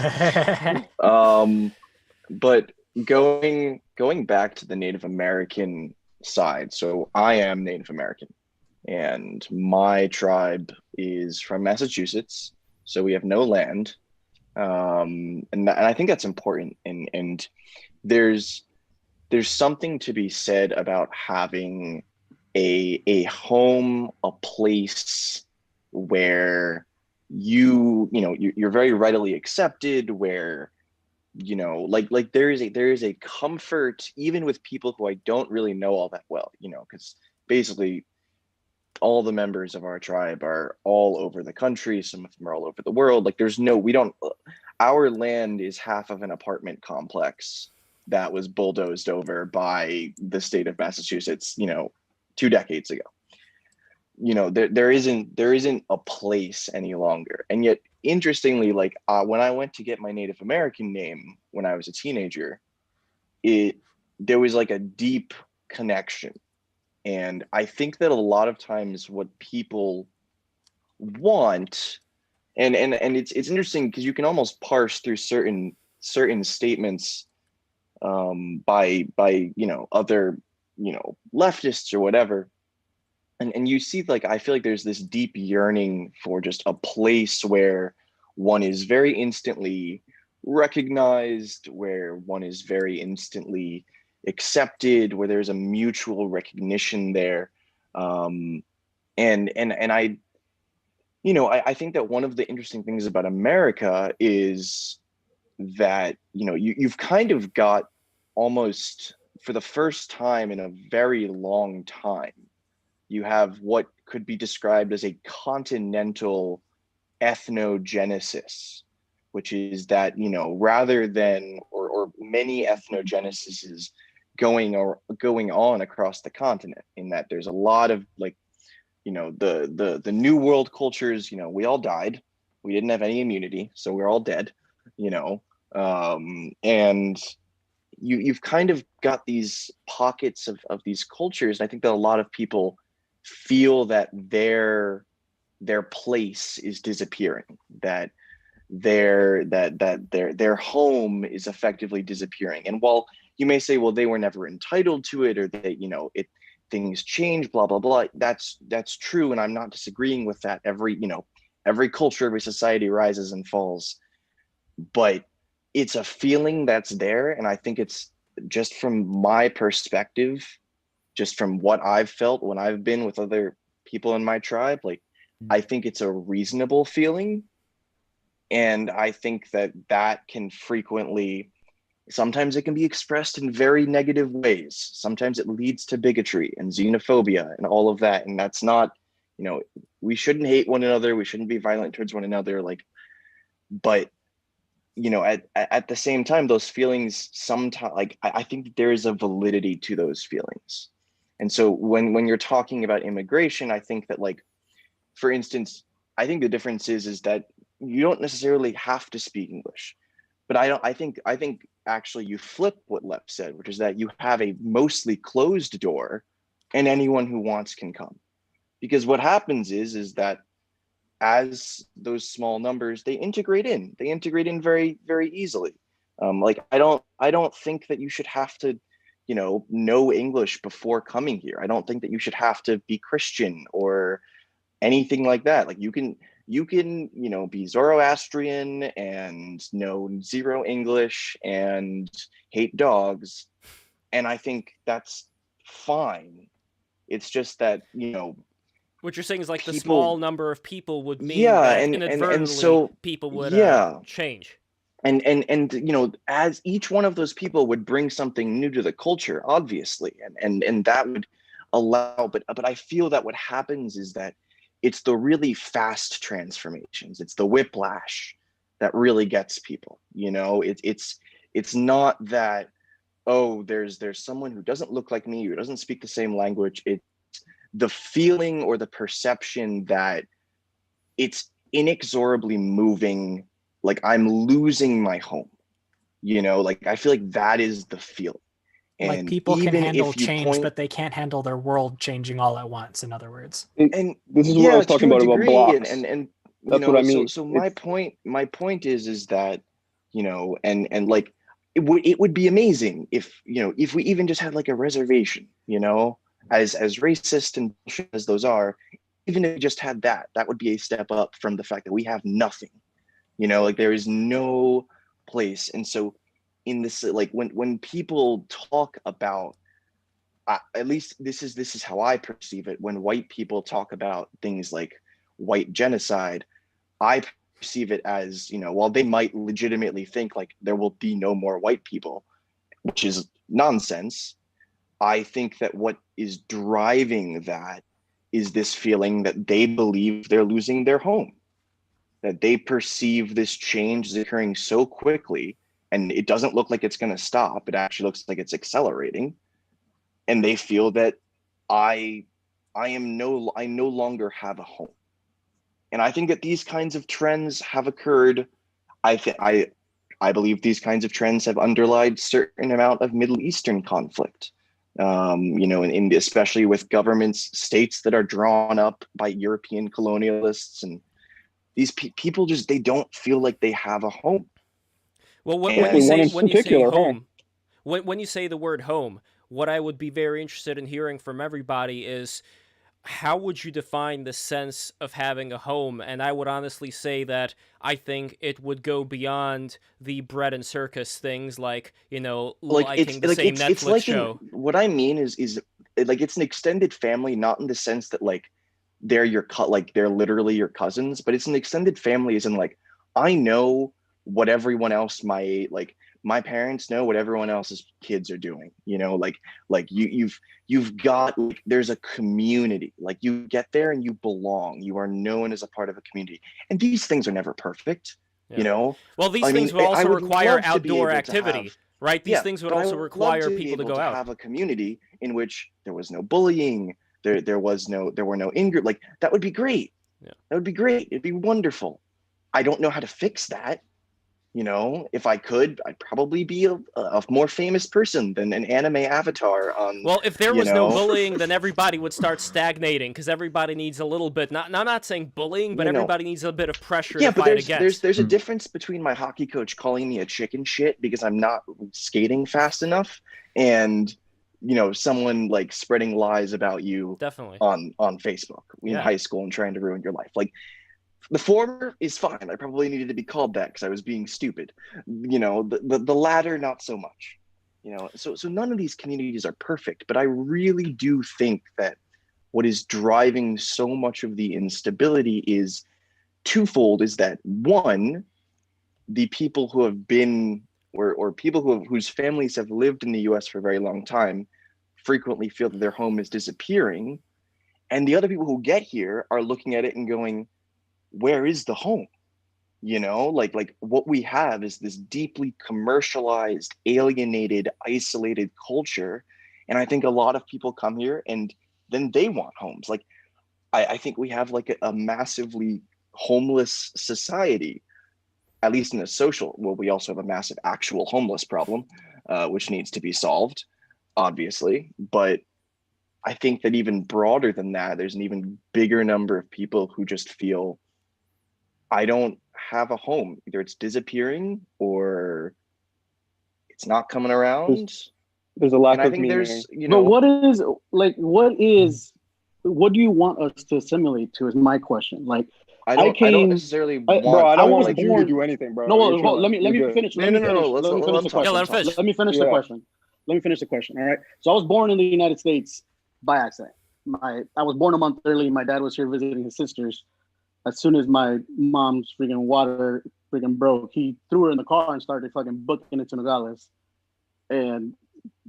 But going back to the Native American side, so I am Native American, and my tribe is from Massachusetts, so we have no land, and I think that's important. And there's something to be said about having a home, a place where you're very readily accepted, where like there is a comfort even with people who I don't really know all that well, because basically all the members of our tribe are all over the country. Some of them are all over the world. Like our land is half of an apartment complex that was bulldozed over by the state of Massachusetts, 2 decades ago. There isn't a place any longer. And yet, interestingly, when I went to get my Native American name when I was a teenager, there was like a deep connection. And I think that a lot of times what people want, and it's interesting because you can almost parse through certain statements by other leftists or whatever. And you see, I feel like there's this deep yearning for just a place where one is very instantly recognized, where one is very instantly accepted, where there's a mutual recognition there. And I think that one of the interesting things about America is that, you've kind of got almost for the first time in a very long time, you have what could be described as a continental ethnogenesis, which is that, rather than, or many ethnogenesises going on across the continent, in that there's a lot of the new world cultures, we all died. We didn't have any immunity, so we're all dead, and you've kind of got these pockets of these cultures. And I think that a lot of people feel that their place is disappearing, that their home is effectively disappearing. And while you may say, well, they were never entitled to it, or they, things change, blah blah blah, that's true, and I'm not disagreeing with that. Every culture, every society rises and falls, but it's a feeling that's there. And I think it's just from my perspective, just from what I've felt when I've been with other people in my tribe, like, I think it's a reasonable feeling. And I think that can frequently, sometimes it can be expressed in very negative ways. Sometimes it leads to bigotry and xenophobia and all of that. And that's not, we shouldn't hate one another. We shouldn't be violent towards one another. But at the same time, those feelings sometimes, I think that there is a validity to those feelings. And so when you're talking about immigration, I think that, for instance, I think the difference is that you don't necessarily have to speak English. But I think actually you flip what Lev said, which is that you have a mostly closed door and anyone who wants can come. Because what happens is that as those small numbers, they integrate in very, very easily. I don't think that you should have to, know English before coming here. I don't think that you should have to be Christian or anything like that. You can, be Zoroastrian and know zero English and hate dogs. And I think that's fine. It's just that, what you're saying is the small number of people would mean that inadvertently and so people would change. And as each one of those people would bring something new to the culture, obviously, and that would allow, but I feel that what happens is that it's the really fast transformations. It's the whiplash that really gets people. It's not that, oh, there's someone who doesn't look like me, who doesn't speak the same language. It's the feeling or the perception that it's inexorably moving, I'm losing my home. I feel like that is the feeling. And people can handle change, but they can't handle their world changing all at once, in other words. And this is what I was talking about blocks. And that's what I mean. So my point is that, it would be amazing if we even just had a reservation, as racist and bullshit as those are, even if we just had that would be a step up from the fact that we have nothing, there is no place. And so in this, when people talk about, at least this is how I perceive it, when white people talk about things like white genocide, I perceive it as, while they might legitimately think there will be no more white people, which is nonsense, I think that what is driving that is this feeling that they believe they're losing their home, that they perceive this change is occurring so quickly, and it doesn't look like it's going to stop. It actually looks like it's accelerating. And they feel that I no longer have a home. And I think that these kinds of trends have occurred. I believe these kinds of trends have underlied certain amount of Middle Eastern conflict. Especially with governments, states that are drawn up by European colonialists, and these people they don't feel like they have a home. Well, when you say home, when you say the word home, what I would be very interested in hearing from everybody is, how would you define the sense of having a home? And I would honestly say that I think it would go beyond the bread and circus things, liking the same Netflix show. What I mean is it's an extended family, not in the sense that they're they're literally your cousins, but it's an extended family as in I know what everyone else my parents know what everyone else's kids are doing, you've got there's a community, you get there and you belong, you are known as a part of a community, and these things are never perfect. Well, these things would also require outdoor activity, right? These things would also require people to go out, have a community in which there was no bullying, there were no in-group, like that would be great. Yeah. That would be great. It'd be wonderful. I don't know how to fix that. You know, if I could, I'd probably be a more famous person than an anime avatar on. Well, if there was no bullying, then everybody would start stagnating because everybody needs a little bit. I'm not saying bullying, but everybody needs a bit of pressure to fight against. There's a difference between my hockey coach calling me a chicken shit because I'm not skating fast enough, and someone like spreading lies about you definitely on Facebook in high school and trying to ruin your life. Like, the former is fine. I probably needed to be called that because I was being stupid. The latter, not so much. So none of these communities are perfect, but I really do think that what is driving so much of the instability is twofold. Is that one, the people who have been or people whose families have lived in the US for a very long time frequently feel that their home is disappearing, and the other people who get here are looking at it and going, where is the home? Like what we have is this deeply commercialized, alienated, isolated culture. And I think a lot of people come here and then they want homes. Like, I think we have like a massively homeless society, at least in a social. Well, we also have a massive actual homeless problem, which needs to be solved, obviously. But I think that even broader than that, there's an even bigger number of people who just feel, I don't have a home. Either it's disappearing or it's not coming around. There's a lack of meaning. But what do you want us to assimilate to is my question. Like, I don't necessarily want. Bro, I don't want you to do anything, bro. No, let me finish. Let me finish the question. Let me finish the question. All right. So I was born in the United States by accident. I was born a month early. My dad was here visiting his sisters. As soon as my mom's freaking water broke, he threw her in the car and started fucking booking it to Nogales. And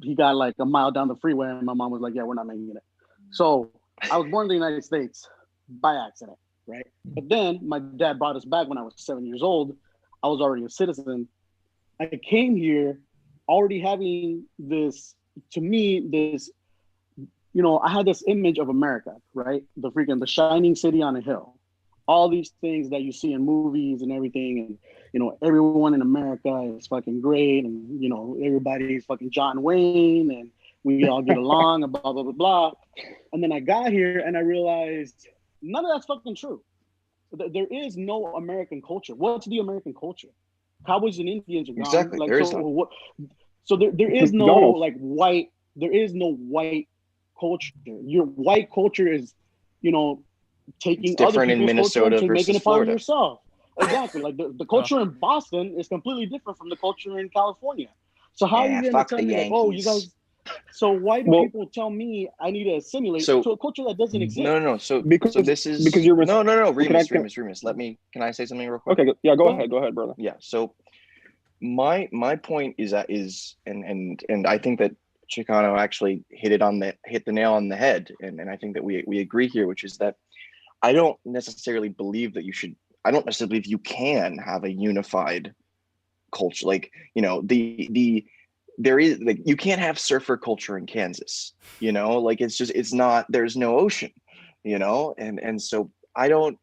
he got like a mile down the freeway, and my mom was like, yeah, we're not making it. So I was born in the United States by accident, right? But then my dad brought us back when I was 7 years old. I was already a citizen. I came here already having this, to me, this, I had this image of America, right? The shining city on a hill. All these things that you see in movies and everything, and everyone in America is fucking great, and everybody's fucking John Wayne, and we all get along, and blah blah blah blah. And then I got here and I realized none of that's fucking true. There is no American culture. What's the American culture? Cowboys and Indians are gone. Exactly. Like, there is no like white. There is no white culture. Your white culture is, taking it's different other in Minnesota versus making it part of yourself. Exactly. Like the culture in Boston is completely different from the culture in California. So how are you going to tell me like, oh, you guys? So why do people tell me I need to assimilate to a culture that doesn't exist? No. So because you're Remus. Can I say something real quick? Okay. Yeah. Go ahead, brother. Yeah. So my point is and I think that Chicano actually hit the nail on the head, and I think that we agree here, which is that I don't necessarily believe that I don't necessarily believe you can have a unified culture. Like, there is, like, you can't have surfer culture in Kansas, like it's not, there's no ocean, and so I don't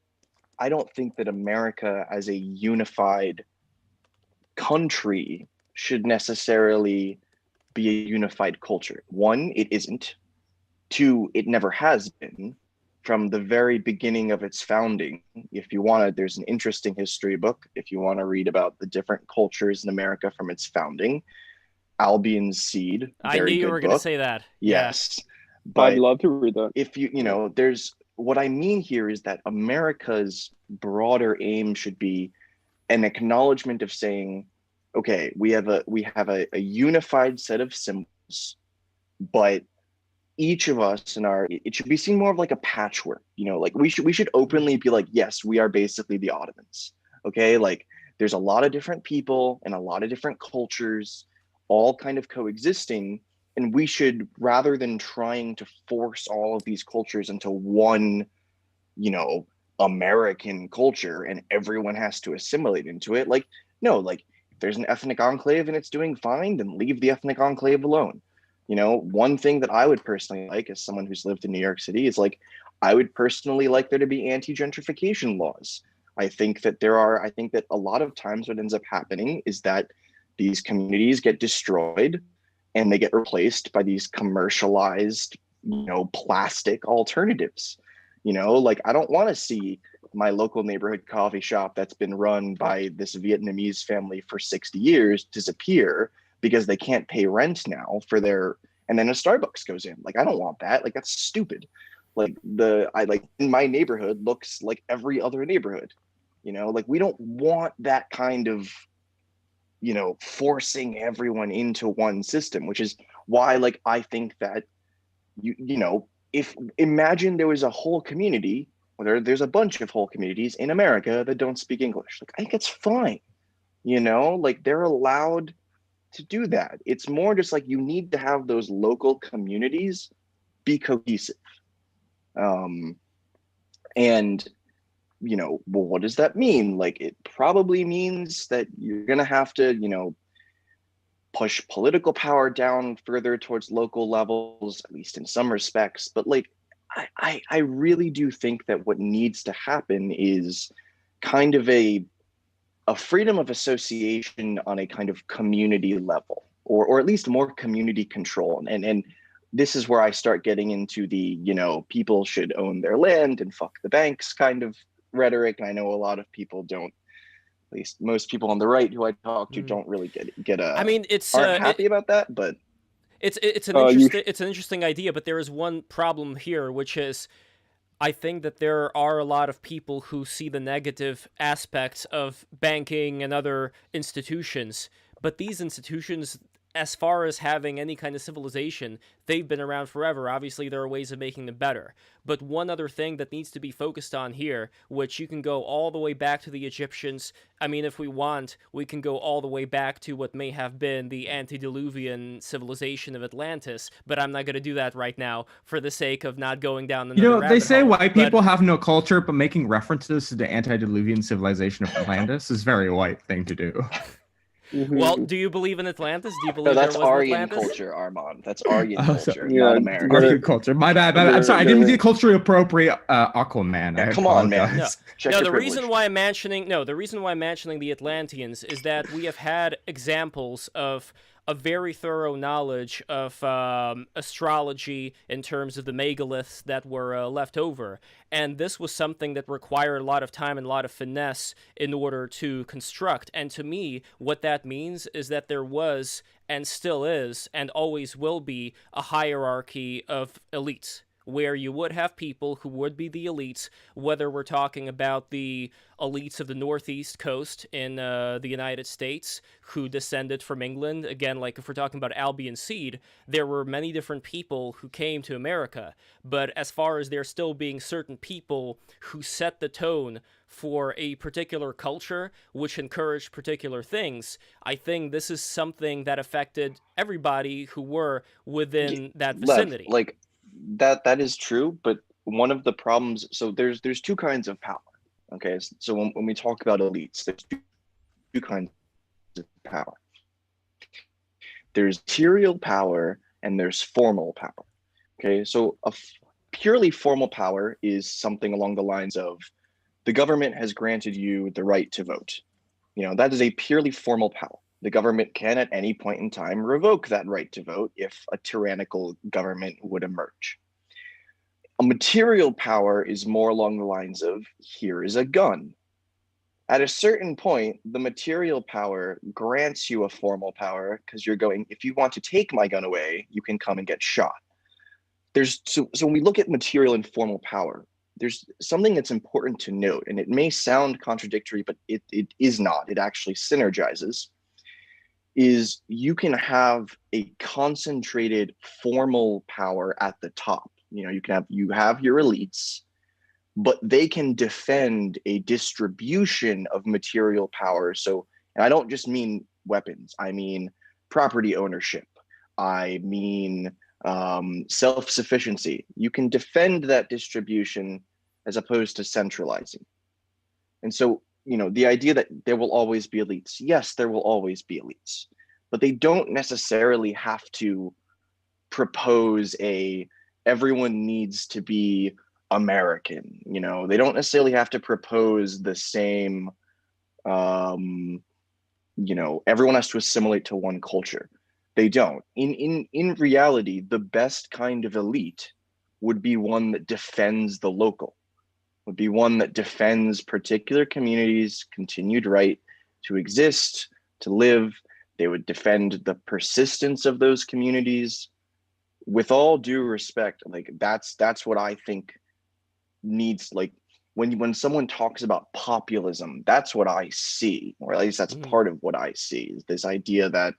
think that America as a unified country should necessarily be a unified culture. One, it isn't. Two, it never has been. From the very beginning of its founding, if you want to, there's an interesting history book if you want to read about the different cultures in America from its founding. Albion's Seed. I knew you were going to say that. Yes. Yeah. But I'd love to read that. If there's, what I mean here is that America's broader aim should be an acknowledgement of saying, okay, we have a unified set of symbols, but each of us it should be seen more of like a patchwork, like we should openly be like, yes, we are basically the Ottomans. Okay. Like, there's a lot of different people and a lot of different cultures all kind of coexisting. And we should, rather than trying to force all of these cultures into one, American culture and everyone has to assimilate into it. Like, no, like if there's an ethnic enclave and it's doing fine, then leave the ethnic enclave alone. You know, one thing that I would personally like as someone who's lived in New York City is like, I would personally like there to be anti-gentrification laws. I think that a lot of times what ends up happening is that these communities get destroyed and they get replaced by these commercialized, plastic alternatives. Like, I don't want to see my local neighborhood coffee shop that's been run by this Vietnamese family for 60 years disappear because they can't pay rent now and then a Starbucks goes in. Like, I don't want that. Like, that's stupid. Like, in my neighborhood looks like every other neighborhood, like, we don't want that kind of, forcing everyone into one system, which is why, like, I think that if imagine there was a whole community, or there's a bunch of whole communities in America that don't speak English. Like, I think it's fine, like, they're allowed to do that. It's more just like, you need to have those local communities be cohesive. And, well, what does that mean? Like, it probably means that you're going to have to, push political power down further towards local levels, at least in some respects. But like, I really do think that what needs to happen is kind of a freedom of association on a kind of community level, or at least more community control. And this is where I start getting into the, people should own their land and fuck the banks kind of rhetoric. And I know a lot of people don't, at least most people on the right who I talk to don't really get I mean, aren't happy about that, but it's an interesting idea. But there is one problem here, which is, I think that there are a lot of people who see the negative aspects of banking and other institutions, but these institutions, as far as having any kind of civilization, they've been around forever. Obviously, there are ways of making them better. But one other thing that needs to be focused on here, which you can go all the way back to the Egyptians. I mean, if we want, we can go all the way back to what may have been the antediluvian civilization of Atlantis, but I'm not going to do that right now for the sake of not going down another rabbit they say hole. white people have no culture, but making references to the antediluvian civilization of Atlantis is a very white thing to do. Well, do you believe in Atlantis? Do you believe that's there was Aryan Atlantis? culture, Armand. That's Aryan culture, yeah, not American. Aryan culture. My bad. I'm sorry. I didn't mean to culturally appropriate Aquaman. Yeah, come on, man. No, the reason why I'm mentioning the Atlanteans is that we have had examples of a very thorough knowledge of astrology in terms of the megaliths that were left over. And this was something that required a lot of time and a lot of finesse in order to construct. And to me, what that means is that there was, and still is, and always will be, a hierarchy of elites, where you would have people who would be the elites, whether we're talking about the elites of the northeast coast in the United States who descended from England. Again, like if we're talking about Albion seed, there were many different people who came to America. But as far as there still being certain people who set the tone for a particular culture, which encouraged particular things, I think this is something that affected everybody who were within that vicinity. Like, that is true, but one of the problems, so there's two kinds of power. Okay, so when we talk about elites, there's two kinds of power. There's material power and there's formal power. Okay, so a purely formal power is something along the lines of, the government has granted you the right to vote. That is a purely formal power. The government can at any point in time revoke that right to vote if a tyrannical government would emerge. A material power is more along the lines of, here is a gun. At a certain point, the material power grants you a formal power because you're going, if you want to take my gun away, you can come and get shot. So when we look at material and formal power, there's something that's important to note, and it may sound contradictory, but it is not. It actually synergizes. Is you can have a concentrated formal power at the top. You have your elites, but they can defend a distribution of material power. So, and I don't just mean weapons. I mean property ownership. I mean self-sufficiency. You can defend that distribution as opposed to centralizing. And so, the idea that there will always be elites. Yes, there will always be elites, but they don't necessarily have to propose everyone needs to be American. You know, they don't necessarily have to propose the same, you know, everyone has to assimilate to one culture. They don't. In reality, the best kind of elite would be one that defends the local, would be one that defends particular communities' continued right to exist, to live. They would defend the persistence of those communities. With all due respect, like that's what I think needs, like when someone talks about populism, that's what I see, or at least that's part of what I see, is this idea that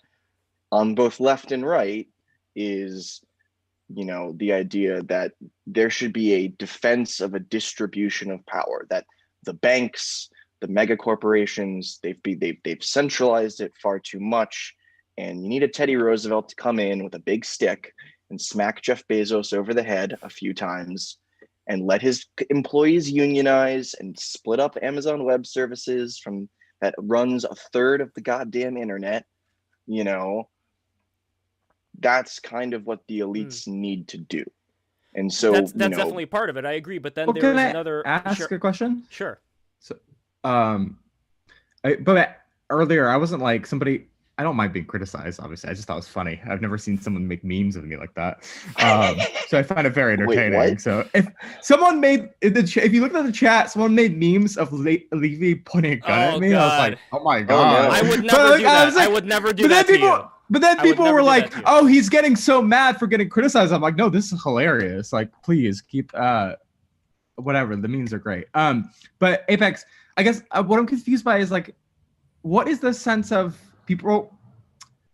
on both left and right is, you know, the idea that there should be a defense of a distribution of power, that the banks, the mega corporations, they've centralized it far too much, and you need a Teddy Roosevelt to come in with a big stick and smack Jeff Bezos over the head a few times and let his employees unionize and split up Amazon Web Services from that runs a third of the goddamn internet. You know, that's kind of what the elites need to do. And so that's definitely part of it. I agree. But then there's another. Ask a question? Sure. So, but earlier I wasn't like somebody. I don't mind being criticized, obviously. I just thought it was funny. I've never seen someone make memes of me like that. So I find it very entertaining. Wait, so if someone made, if you looked at the chat, someone made memes of Levy pointing a gun at me. God. I was like, oh my God. No. I would never do that. I would never do that to you. But then people were like, oh, he's getting so mad for getting criticized. I'm like, no, this is hilarious. Like, please keep, whatever. The memes are great. But Apex, I guess what I'm confused by is like, what is the sense of people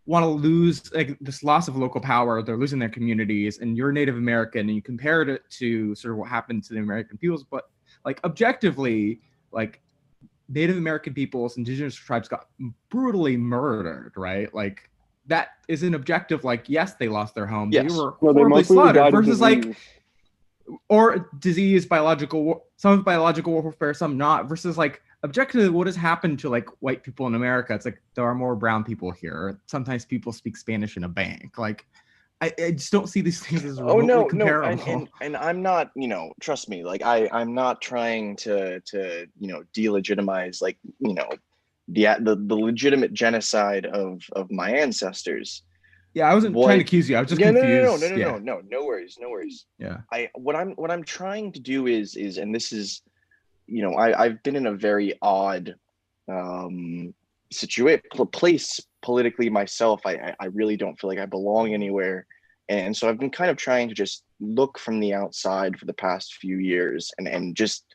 want to lose, like this loss of local power, they're losing their communities, and you're Native American and you compared it to sort of what happened to the American peoples, but like objectively, like Native American peoples, indigenous tribes got brutally murdered, right? Like that is an objective, like, yes, they lost their home. Yes. They were horribly slaughtered versus like, or disease, some biological warfare, some not, versus like objectively what has happened to like white people in America. It's like there are more brown people here. Sometimes people speak Spanish in a bank. Like I just don't see these things as remotely comparable. No, and I'm not, you know, trust me, like I'm not trying to you know, delegitimize, like, you know, the legitimate genocide of my ancestors. Yeah, I wasn't trying to accuse you. I was just confused. No worries. Yeah. What I'm trying to do is, and this is, you know, I've been in a very odd place politically myself. I really don't feel like I belong anywhere. And so I've been kind of trying to just look from the outside for the past few years and just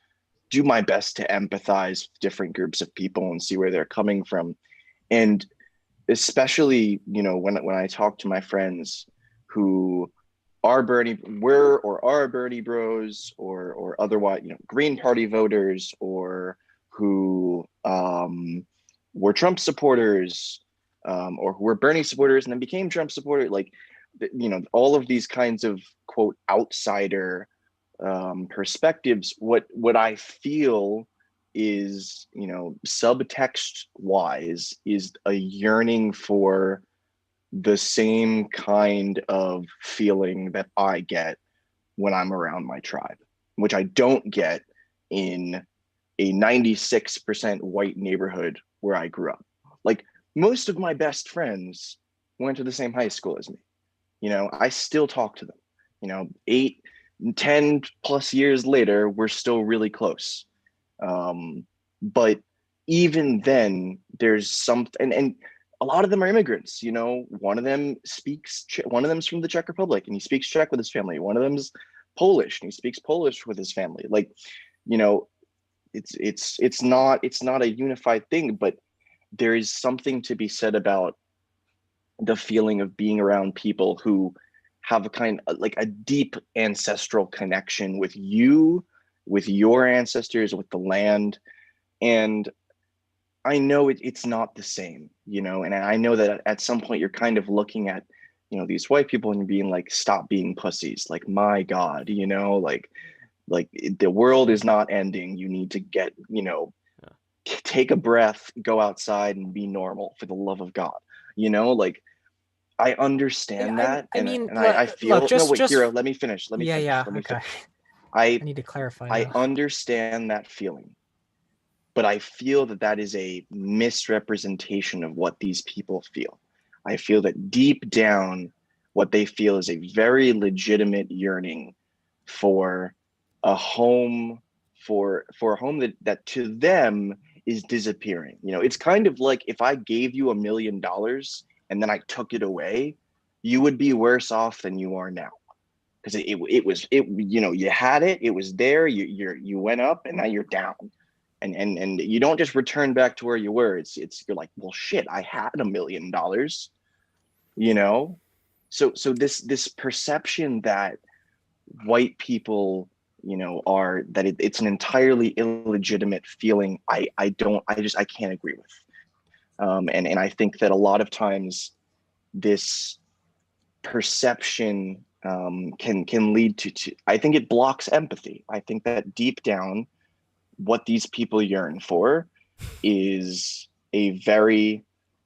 do my best to empathize with different groups of people and see where they're coming from. And especially, you know, when I talk to my friends who are Bernie bros or otherwise, you know, Green Party voters, or who were Trump supporters, or who were Bernie supporters and then became Trump supporters, like, you know, all of these kinds of quote outsider perspectives. What I feel is, you know, subtext wise, is a yearning for the same kind of feeling that I get when I'm around my tribe, which I don't get in a 96% white neighborhood where I grew up. Like, most of my best friends went to the same high school as me. You know, I still talk to them. You know, 8, 10 plus years later, we're still really close. But even then, there's something, and a lot of them are immigrants. You know, one of them's from the Czech Republic and he speaks Czech with his family. One of them's Polish and he speaks Polish with his family. Like, you know, it's not a unified thing, but there is something to be said about the feeling of being around people who have a kind of like a deep ancestral connection with you, with your ancestors, with the land. And I know it's not the same, you know, and I know that at some point you're kind of looking at, you know, these white people and being like, stop being pussies. Like, my God, you know, like the world is not ending. You need to get, you know, take a breath, go outside and be normal, for the love of God, you know, like I understand that. I mean, I feel, look, just, Hero, let me finish. Let me finish. Yeah, Let me okay. finish. I need to clarify. I understand that feeling, but I feel that is a misrepresentation of what these people feel. I feel that deep down, what they feel is a very legitimate yearning for a home, for a home that to them is disappearing. You know, it's kind of like if I gave you $1 million and then I took it away, you would be worse off than you are now. Because it was you know, you had it, it was there, you went up, and now you're down, and you don't just return back to where you were. It's you're like, well, shit, I had $1 million, you know. So this perception that white people, you know, are that it's an entirely illegitimate feeling, I can't agree with. And I think that a lot of times this perception can lead to I think it blocks empathy. I think that deep down, what these people yearn for is a very,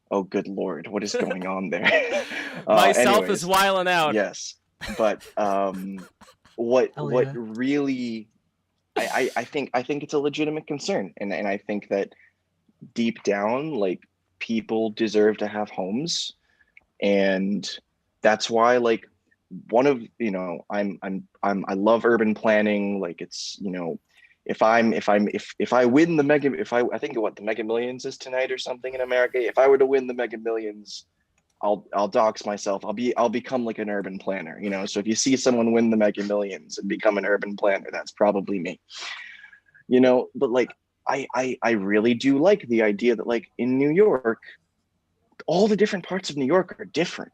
oh good Lord, what is going on there? Myself is wiling out. Yes, but what yeah. really, I think it's a legitimate concern, and I think that deep down, like, people deserve to have homes, and that's why, like, one of, you know, I love urban planning. Like, it's, you know, if I win the mega, I think what the Mega Millions is tonight or something in America, if I were to win the Mega Millions, I'll dox myself. I'll become like an urban planner, you know. So if you see someone win the Mega Millions and become an urban planner, that's probably me, you know. But like, I really do like the idea that, like, in New York, all the different parts of New York are different.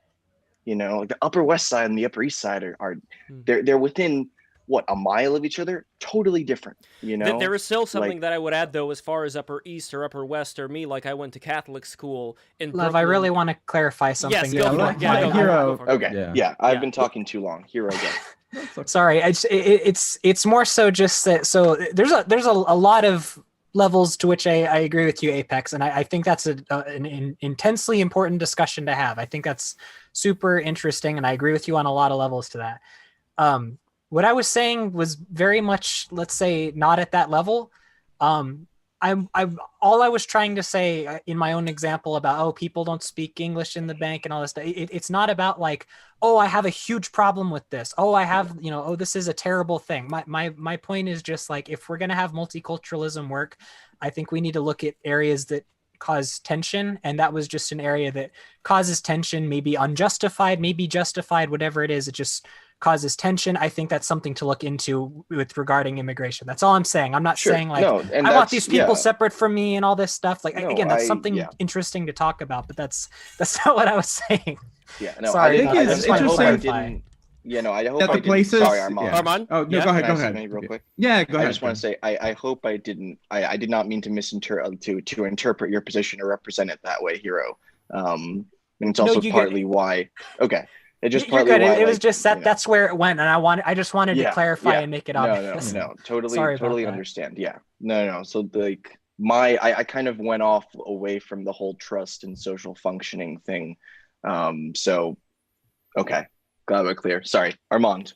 You know, like the Upper West Side and the Upper East Side are they're within what, a mile of each other, totally different. You know, there is still something that I would add though, as far as Upper East or Upper West or me. Like, I went to Catholic school in Love, Brooklyn. I really want to clarify something. Yes, go for it. Hero. Okay, yeah, I've been talking too long. Hero, go. Sorry, it's more so just that. So there's a lot of levels to which I agree with you, Apex, and I think that's an intensely important discussion to have. I think that's super interesting, and I agree with you on a lot of levels to that. What I was saying was very much, let's say, not at that level. All I was trying to say in my own example about, oh, people don't speak English in the bank and all this stuff. It's not about like, oh, I have a huge problem with this. Oh, I have, you know, oh, this is a terrible thing. My point is just like, if we're going to have multiculturalism work, I think we need to look at areas that cause tension. And that was just an area that causes tension, maybe unjustified, maybe justified, whatever it is. It just causes tension. I think that's something to look into with regarding immigration. That's all I'm saying. I'm not saying like, I want these people separate from me and all this stuff. Like, again, that's something interesting to talk about, but that's not what I was saying. Yeah, no, sorry. I think it's interesting. Yeah, no, I hope that the places. Sorry, Armand. Yeah. Armand? Oh no, go ahead. Real quick. Yeah, go ahead. I just want to say, I hope I didn't. I did not mean to misinterpret to interpret your position or represent it that way, Hero. And it's also partly why. Okay. It just partly good. Why, it was just that that's where it went, and I just wanted to clarify and make it obvious. No, totally understand. Yeah, no. So like I kind of went off away from the whole trust and social functioning thing. So okay, glad we're clear. Sorry, Armand.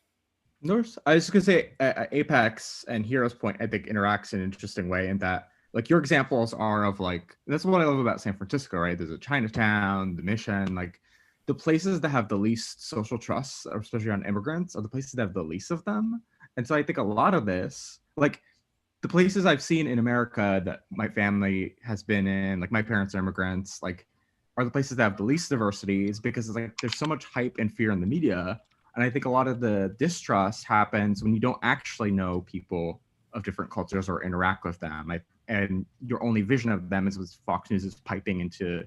No, I was just gonna say Apex and Hero's point, I think, interacts in an interesting way in that, like, your examples are of, like, that's what I love about San Francisco, right? There's a Chinatown, the Mission, like, the places that have the least social trust, especially on immigrants, are the places that have the least of them. And so I think a lot of this, like, the places I've seen in America that my family has been in, like, my parents are immigrants, like, are the places that have the least diversity, is because it's like there's so much hype and fear in the media. And I think a lot of the distrust happens when you don't actually know people of different cultures or interact with them. And your only vision of them is what Fox News is piping into,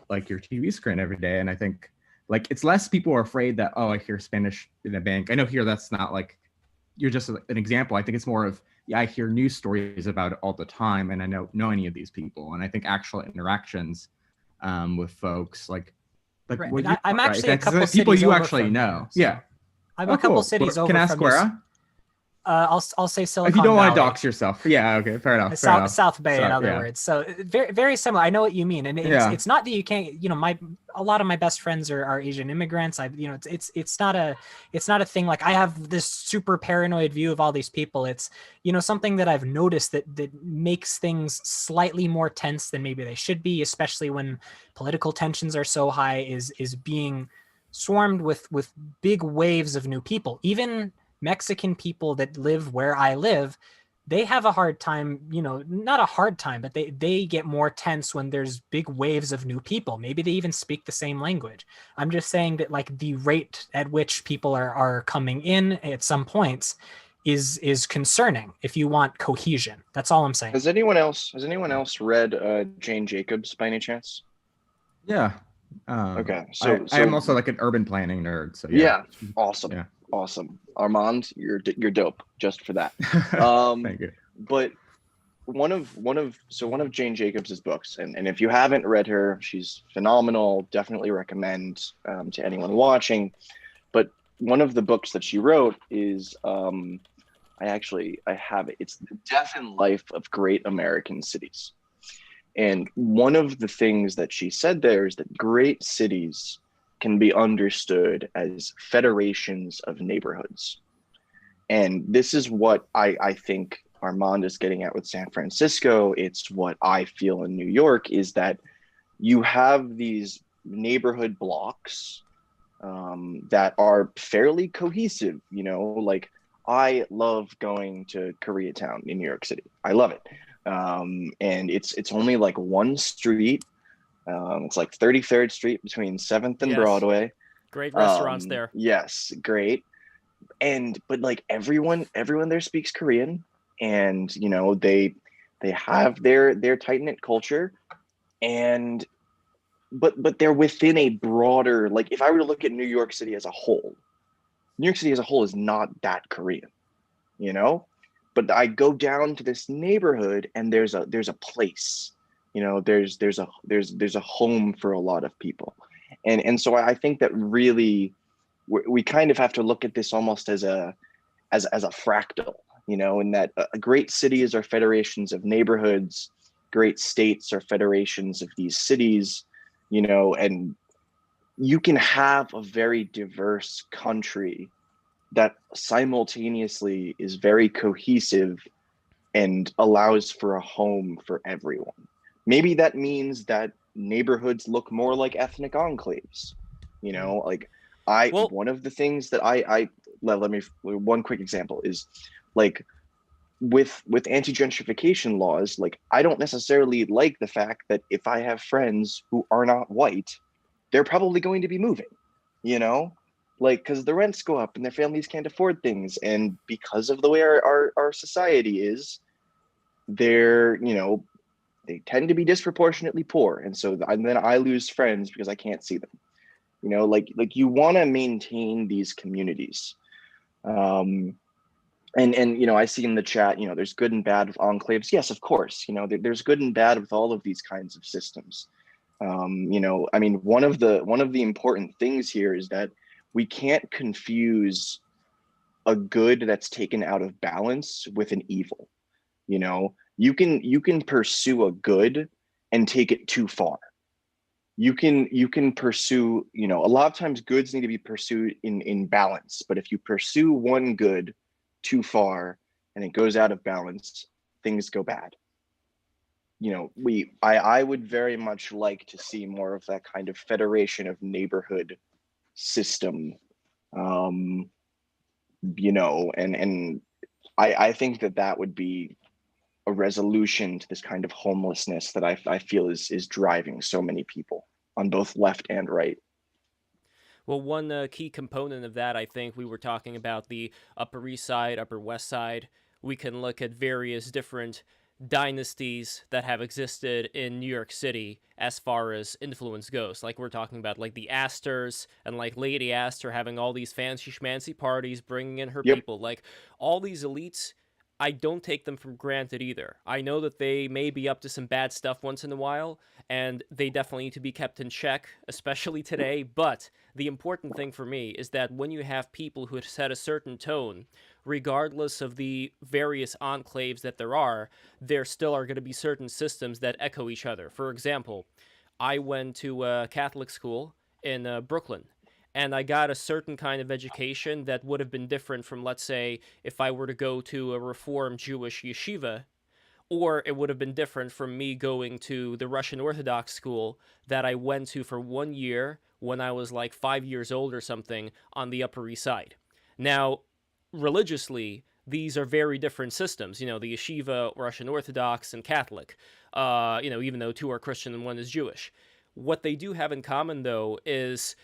like, your TV screen every day. And I think, like, it's less people are afraid that, oh, I hear Spanish in a bank. I know here that's not, like, you're just an example. I think it's more of, yeah, I hear news stories about it all the time, and I don't know any of these people. And I think actual interactions with folks, like right. I'm actually a couple people cities you over actually know. Here, so. Yeah, I'm a couple cities over. Can I ask Guerra? I'll say Silicon If you don't Valley. want to dox yourself, yeah, okay, fair enough. South Bay, in other words. So very, very similar. I know what you mean, and it's not that you can't. You know, a lot of my best friends are Asian immigrants. It's not a thing like I have this super paranoid view of all these people. It's something that I've noticed that makes things slightly more tense than maybe they should be, especially when political tensions are so high. Is being swarmed with big waves of new people, even Mexican people that live where I live. They have a hard time, not a hard time, but they get more tense when there's big waves of new people. Maybe they even speak the same language. I'm just saying that like the rate at which people are coming in at some points is concerning if you want cohesion. That's all I'm saying. Has anyone else read Jane Jacobs by any chance? Yeah. Okay. So I am also like an urban planning nerd. So yeah. Awesome. Yeah. Awesome. Armand, you're dope just for that. Thank you. But one of Jane Jacobs's books, and if you haven't read her, she's phenomenal. Definitely recommend to anyone watching. But one of the books that she wrote is I have it. It's The Death and Life of Great American Cities. And one of the things that she said there is that great cities can be understood as federations of neighborhoods. And this is what I think Armand is getting at with San Francisco. It's what I feel in New York, is that you have these neighborhood blocks that are fairly cohesive. Like I love going to Koreatown in New York City. I love it. And it's only like one street. It's like 33rd Street between 7th and Broadway. Great restaurants there. Yes, great. But like everyone there speaks Korean, and they have their tight-knit culture, but they're within a broader, like if I were to look at New York City as a whole is not that Korean, but I go down to this neighborhood and there's a place. There's a home for a lot of people, and so I think that really we kind of have to look at this almost as a fractal, in that great cities are federations of neighborhoods, great states are federations of these cities, and you can have a very diverse country that simultaneously is very cohesive and allows for a home for everyone. Maybe that means that neighborhoods look more like ethnic enclaves. One of the things that one quick example is like with anti-gentrification laws, like I don't necessarily like the fact that if I have friends who are not white, they're probably going to be moving, because the rents go up and their families can't afford things. And because of the way our society is, they tend to be disproportionately poor. And then I lose friends because I can't see them. You want to maintain these communities. And I see in the chat, there's good and bad with enclaves. Yes, of course, there's good and bad with all of these kinds of systems. One of the important things here is that we can't confuse a good that's taken out of balance with an evil. You can pursue a good and take it too far. You can pursue, a lot of times goods need to be pursued in balance, but if you pursue one good too far and it goes out of balance, things go bad. I would very much like to see more of that kind of federation of neighborhood system, and I think that would be a resolution to this kind of homelessness that I feel is driving so many people on both left and right. Well, one key component of that, I think we were talking about the Upper East Side, Upper West Side. We can look at various different dynasties that have existed in New York City as far as influence goes. Like we're talking about like the Astors and like Lady Astor having all these fancy schmancy parties, bringing in her people. Like all these elites, I don't take them for granted either. I know that they may be up to some bad stuff once in a while, and they definitely need to be kept in check, especially today. But the important thing for me is that when you have people who set a certain tone, regardless of the various enclaves that there still are going to be certain systems that echo each other. For example, I went to a Catholic school in Brooklyn, and I got a certain kind of education that would have been different from, let's say, if I were to go to a Reform Jewish yeshiva, or it would have been different from me going to the Russian Orthodox school that I went to for 1 year when I was like 5 years old or something on the Upper East Side. Now, religiously, these are very different systems, the yeshiva, Russian Orthodox, and Catholic, even though two are Christian and one is Jewish. What they do have in common, though, is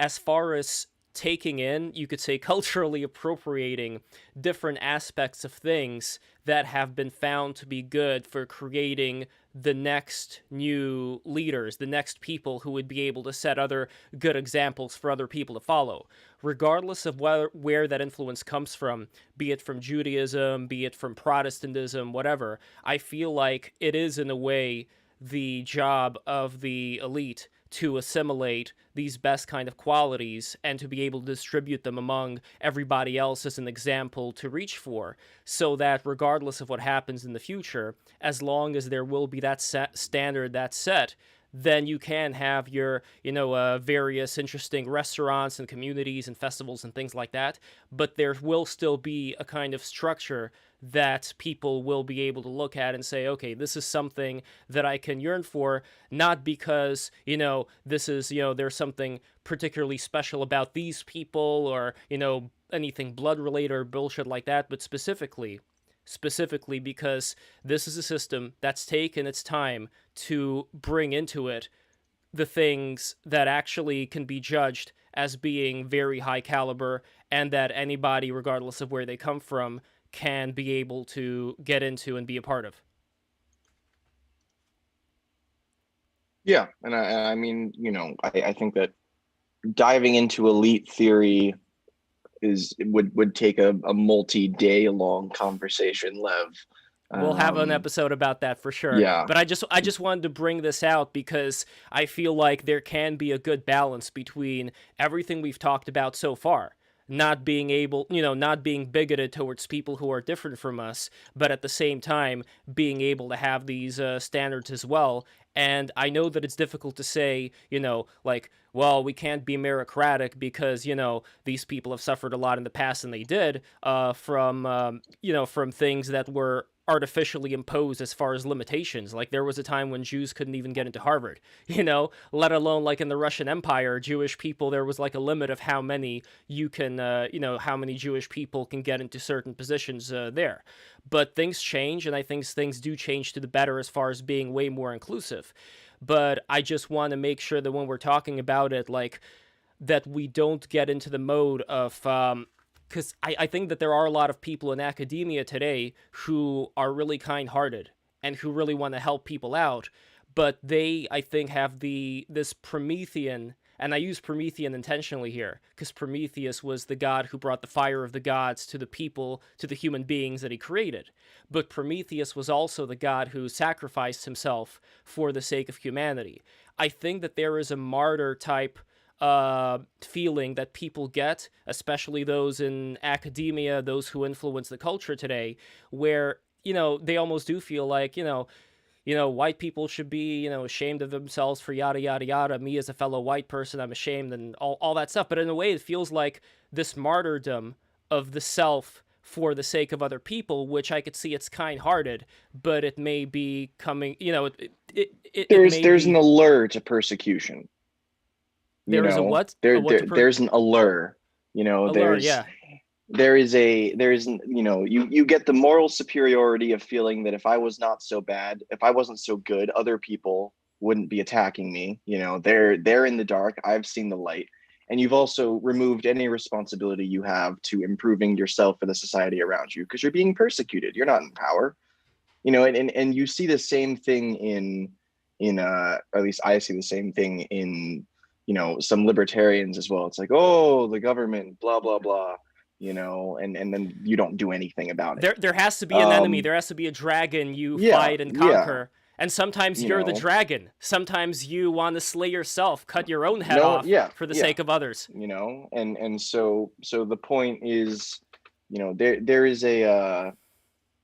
as far as taking in, you could say, culturally appropriating different aspects of things that have been found to be good for creating the next new leaders, the next people who would be able to set other good examples for other people to follow. Regardless of where that influence comes from, be it from Judaism, be it from Protestantism, whatever, I feel like it is, in a way, the job of the elite to assimilate these best kind of qualities and to be able to distribute them among everybody else as an example to reach for, so that regardless of what happens in the future, as long as there will be that standard that's set, then you can have your, various interesting restaurants and communities and festivals and things like that, but there will still be a kind of structure that people will be able to look at and say, okay, this is something that I can yearn for, not because, this is, there's something particularly special about these people or, anything blood related or bullshit like that, but specifically because this is a system that's taken its time to bring into it the things that actually can be judged as being very high caliber, and that anybody, regardless of where they come from, can be able to get into and be a part of. Yeah, and I mean, I think that diving into elite theory would take a multi-day long conversation, Lev. We'll have an episode about that for sure. Yeah. But I just wanted to bring this out because I feel like there can be a good balance between everything we've talked about so far. Not being bigoted towards people who are different from us, but at the same time being able to have these standards as well. And I know that it's difficult to say, well, we can't be meritocratic because, these people have suffered a lot in the past, and they did, from things that were artificially imposed as far as limitations. Like, there was a time when Jews couldn't even get into Harvard, let alone like in the Russian Empire, Jewish people, there was like a limit of how many you can, how many Jewish people can get into certain positions there. But things change, and I think things do change to the better as far as being way more inclusive. But I just want to make sure that when we're talking about it, like, that we don't get into the mode of, because I think that there are a lot of people in academia today who are really kind-hearted and who really want to help people out, but they, I think, have this Promethean, and I use Promethean intentionally here, because Prometheus was the god who brought the fire of the gods to the people, to the human beings that he created. But Prometheus was also the god who sacrificed himself for the sake of humanity. I think that there is a martyr-type feeling that people get, especially those in academia, those who influence the culture today, where, they almost do feel like, white people should be, ashamed of themselves for yada, yada, yada. Me as a fellow white person, I'm ashamed, and all that stuff. But in a way, it feels like this martyrdom of the self for the sake of other people, which I could see it's kind-hearted, but it may be coming, there's an allure to persecution. There's an allure. You get the moral superiority of feeling that if I was not so bad, if I wasn't so good, other people wouldn't be attacking me. They're in the dark. I've seen the light. And you've also removed any responsibility you have to improving yourself and the society around you, because you're being persecuted. You're not in power. And you see the same thing in or at least I see the same thing in some libertarians as well. It's like, oh, the government, blah, blah, blah. you know, and then you don't do anything about it. There has to be an enemy. There has to be a dragon you fight and conquer. And sometimes you're the dragon. Sometimes you want to slay yourself, cut your own head off for the sake of others. You know, and so the point is, you know, there is a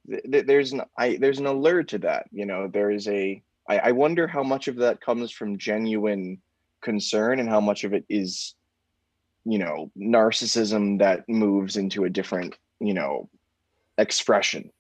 there's an allure to that. You know, there is I wonder how much of that comes from genuine concern and how much of it is, you know, narcissism that moves into a different, you know, expression.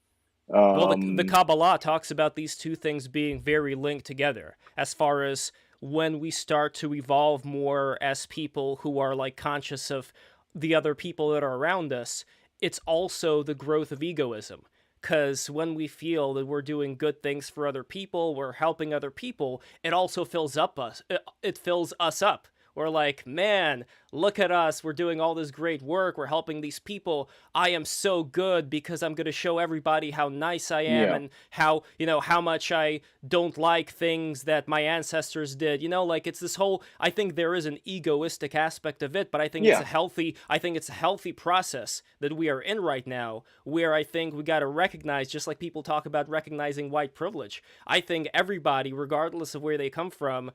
Well, the Kabbalah talks about these two things being very linked together, as far as when we start to evolve more as people who are like conscious of the other people that are around us, it's also the growth of egoism. Because when we feel that we're doing good things for other people, we're helping other people, it also fills us. It fills us up. We're like, man, look at us. We're doing all this great work. We're helping these people. I am so good because I'm going to show everybody how nice I am and how, you know, how much I don't like things that my ancestors did. You know, like it's this whole, I think there is an egoistic aspect of it, but I think it's a healthy process that we are in right now, where I think we got to recognize, just like people talk about recognizing white privilege. I think everybody, regardless of where they come from,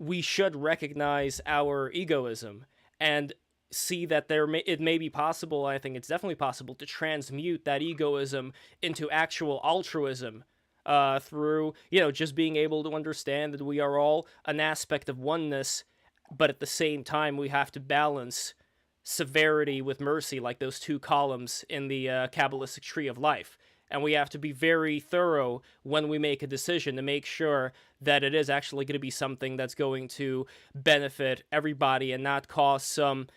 we should recognize our egoism and see that it may be possible, I think it's definitely possible, to transmute that egoism into actual altruism through, you know, just being able to understand that we are all an aspect of oneness, but at the same time we have to balance severity with mercy, like those two columns in the Kabbalistic tree of life. And we have to be very thorough when we make a decision to make sure that it is actually going to be something that's going to benefit everybody and not cause some,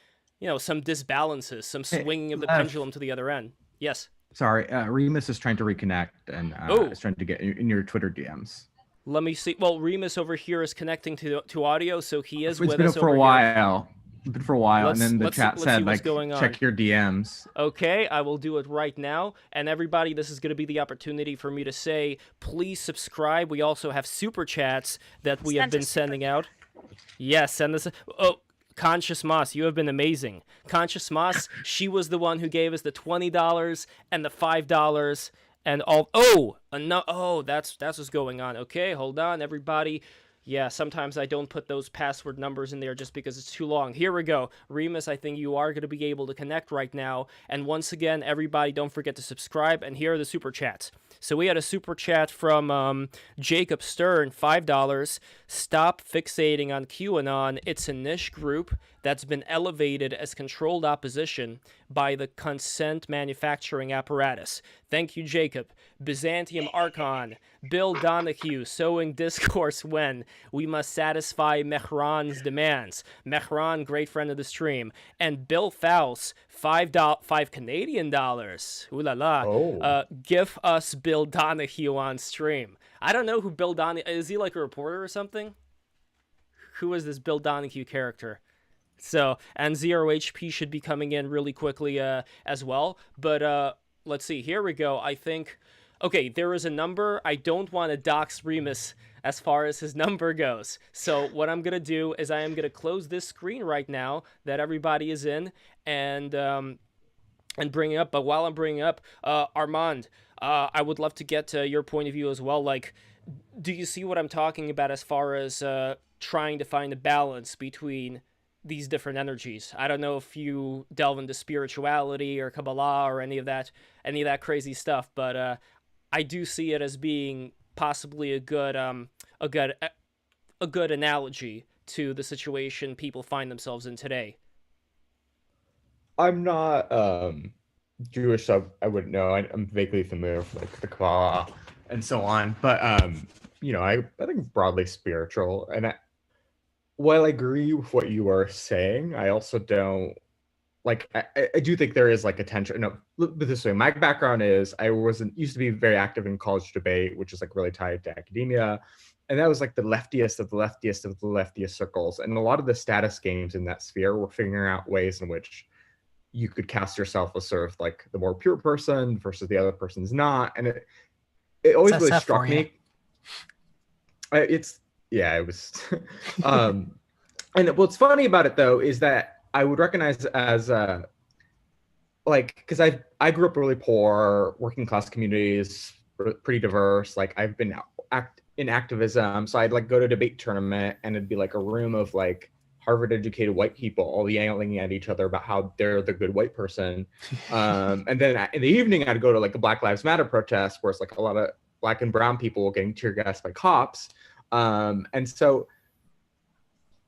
you know, some disbalances, some swinging of the pendulum to the other end. Yes. Sorry, Remus is trying to reconnect and is trying to get in your Twitter DMs. Let me see. Well, Remus over here is connecting to audio, so he is with us. It's been for a while. Been for a while, and then the chat said, like, check your DMs. Okay, I will do it right now. And everybody, this is going to be the opportunity for me to say, please subscribe. We also have super chats that we have been sending out. Yes, send this. Oh, Conscious Moss, you have been amazing. Conscious Moss, she was the one who gave us the $20 and the $5 and all. That's what's going on. Okay, hold on, everybody. Yeah, sometimes I don't put those password numbers in there just because it's too long. Here we go. Remus, I think you are going to be able to connect right now. And once again, everybody, don't forget to subscribe. And here are the super chats. So we had a super chat from Jacob Stern, $5. Stop fixating on QAnon. It's a niche group that's been elevated as controlled opposition by the consent manufacturing apparatus. Thank you, Jacob. Byzantium Archon, Bill Donahue, sowing discourse when we must satisfy Mehran's demands. Mehran, great friend of the stream. And Bill Faust, $5 Canadian dollars. Ooh la la. Give us Bill Donahue on stream. I don't know who Bill Donahue is. He like a reporter or something? Who is this Bill Donahue character? So, and Zero HP should be coming in really quickly as well. But let's see. Here we go. I think, okay, there is a number. I don't want to dox Remus as far as his number goes. So what I'm going to do is I am going to close this screen right now that everybody is in and bring it up. But while I'm bringing up, Armand, I would love to get your point of view as well. Like, do you see what I'm talking about as far as trying to find a balance between these different energies? I don't know if you delve into spirituality or Kabbalah or any of that crazy stuff, but I do see it as being possibly a good analogy to the situation people find themselves in today. I'm not Jewish, so I wouldn't know. I'm vaguely familiar with like the Kabbalah and so on, but you know, I think broadly spiritual. And while I agree with what you are saying, I also don't like. I do think there is like a tension. No, look this way. My background is I used to be very active in college debate, which is like really tied to academia, and that was like the leftiest of the leftiest of the leftiest circles. And a lot of the status games in that sphere were figuring out ways in which you could cast yourself as sort of like the more pure person versus the other person's not, and it always really struck me. It was and what's funny about it though is that I would recognize as like, because I grew up really poor, working class communities, pretty diverse. Like I've been in activism, so I'd like go to a debate tournament, and it'd be like a room of like Harvard educated white people all yelling at each other about how they're the good white person. And then in the evening, I'd go to like a Black Lives Matter protest where it's like a lot of Black and brown people getting tear gassed by cops. And so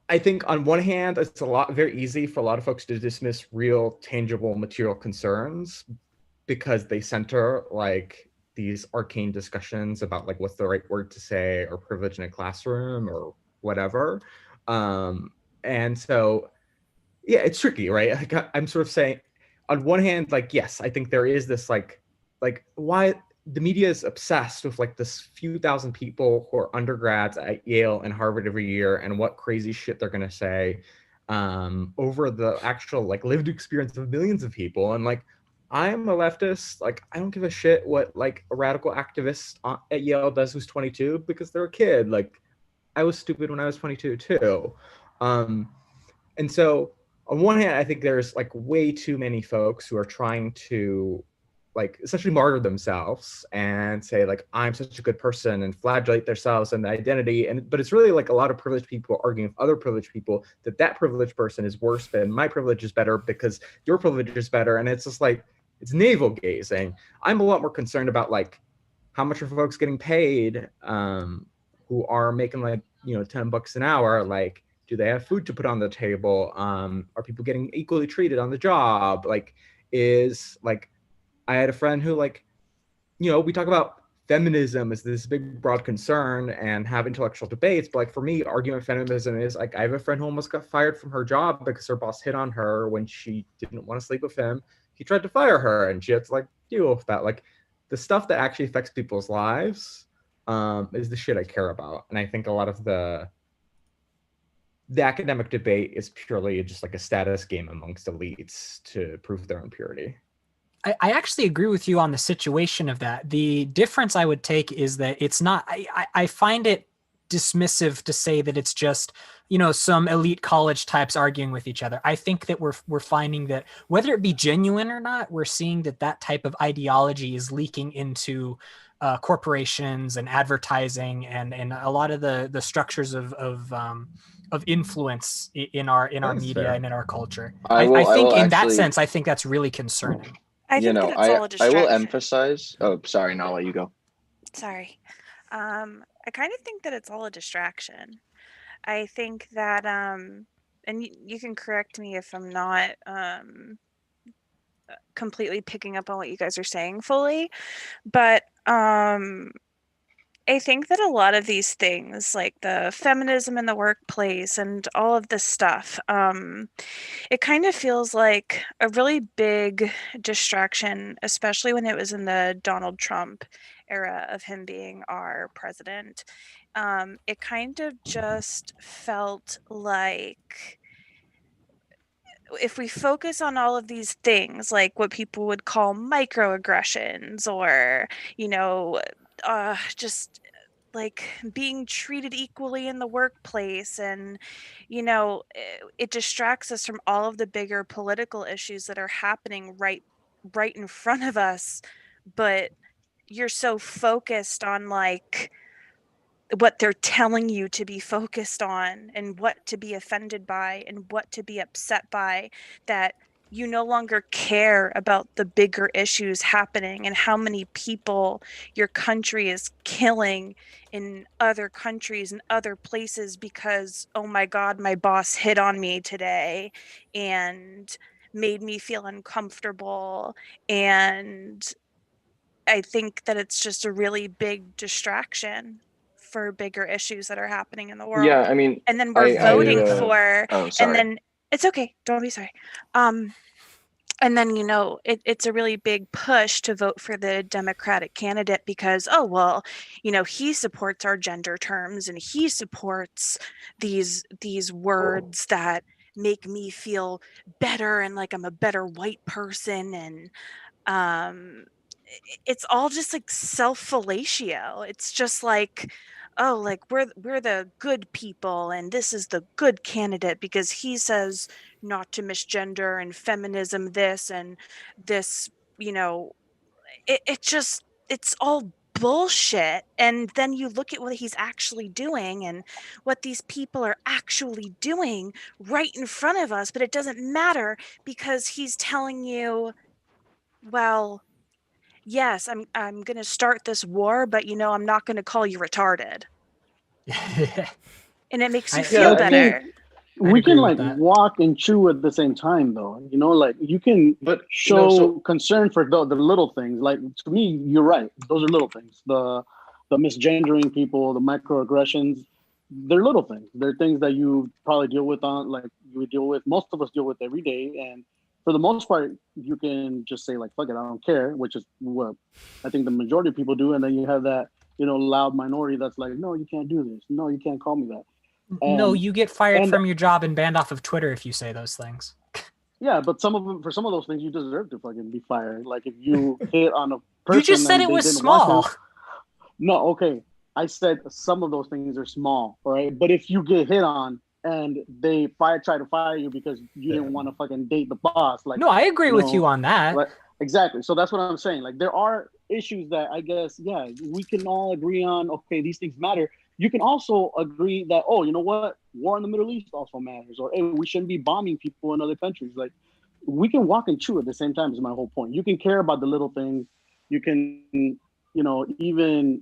I think on one hand, it's very easy for a lot of folks to dismiss real, tangible, material concerns because they center like these arcane discussions about like what's the right word to say or privilege in a classroom or whatever. And so, yeah, it's tricky, right? Like, I'm sort of saying, on one hand, like, yes, I think there is this like why the media is obsessed with like this few thousand people who are undergrads at Yale and Harvard every year and what crazy shit they're going to say over the actual like lived experience of millions of people. And like, I'm a leftist. Like, I don't give a shit what like a radical activist at Yale does who's 22 because they're a kid. Like, I was stupid when I was 22 too. And so on one hand, I think there's like way too many folks who are trying to like essentially martyr themselves and say like, I'm such a good person and flagellate themselves and the identity. But it's really like a lot of privileged people arguing with other privileged people that privileged person is worse than my privilege is better because your privilege is better. And it's just like, it's navel gazing. I'm a lot more concerned about like how much are folks getting paid who are making like, you know, $10 an hour. Like, do they have food to put on the table? Are people getting equally treated on the job? Like, is like, I had a friend who like, you know, we talk about feminism as this big broad concern and have intellectual debates, but like for me, arguing feminism is like, I have a friend who almost got fired from her job because her boss hit on her when she didn't want to sleep with him. He tried to fire her and she had to like deal with that. Like the stuff that actually affects people's lives is the shit I care about. And I think a lot of the academic debate is purely just like a status game amongst elites to prove their own purity. I actually agree with you on the situation of that. The difference I would take is that it's not, I find it dismissive to say that it's just, you know, some elite college types arguing with each other. I think that we're finding that whether it be genuine or not, we're seeing that type of ideology is leaking into corporations and advertising and a lot of the structures of influence in our media fair. and in our culture. I think in that sense, I think that's really concerning. I think that it's all a distraction. I will emphasize. Oh, sorry, and I'll let you go. Sorry. I kind of think that it's all a distraction. I think that, and you can correct me if I'm not completely picking up on what you guys are saying fully, but I think that a lot of these things, like the feminism in the workplace and all of this stuff, it kind of feels like a really big distraction, especially when it was in the Donald Trump era of him being our president. It kind of just felt like if we focus on all of these things, like what people would call microaggressions or, you know, just like being treated equally in the workplace and, you know, it distracts us from all of the bigger political issues that are happening right in front of us. But you're so focused on like what they're telling you to be focused on and what to be offended by and what to be upset by that you no longer care about the bigger issues happening and how many people your country is killing in other countries and other places because, oh my God, my boss hit on me today and made me feel uncomfortable. And I think that it's just a really big distraction for bigger issues that are happening in the world. Yeah, I mean, and then we're voting for, oh, sorry. and then it's okay. Don't be sorry. And then, you know, it's a really big push to vote for the Democratic candidate because, oh, well, you know, he supports our gender terms and he supports these words that make me feel better and like I'm a better white person. And it's all just like self-fellatio. It's just like, oh, like we're the good people and this is the good candidate because he says not to misgender and feminism this and this, it's all bullshit. And then you look at what he's actually doing and what these people are actually doing right in front of us, but it doesn't matter because he's telling you, well, yes, I'm going to start this war, but I'm not going to call you retarded. And it makes you feel better. We can like walk and chew at the same time, though. Like you can show concern for the little things. Like to me, you're right. Those are little things. The misgendering people, the microaggressions, they're little things. They're things that you probably deal with most of us deal with every day. And for the most part, you can just say like, fuck it, I don't care, which is what I think the majority of people do. And then you have that, loud minority that's like, no, you can't do this. No, you can't call me that. No, you get fired from your job and banned off of Twitter if you say those things. Yeah, but for some of those things, you deserve to fucking be fired. Like if you hit on a person, you just said it was small. No, okay. I said some of those things are small, all right? But if you get hit on and they try to fire you because you didn't want to fucking date the boss, like no, I agree with you on that. Like, exactly. So that's what I'm saying. Like there are issues that I guess, we can all agree on. Okay, these things matter. You can also agree that, oh, you know what? War in the Middle East also matters. Or, hey, we shouldn't be bombing people in other countries. Like, we can walk and chew at the same time is my whole point. You can care about the little things. You can, even,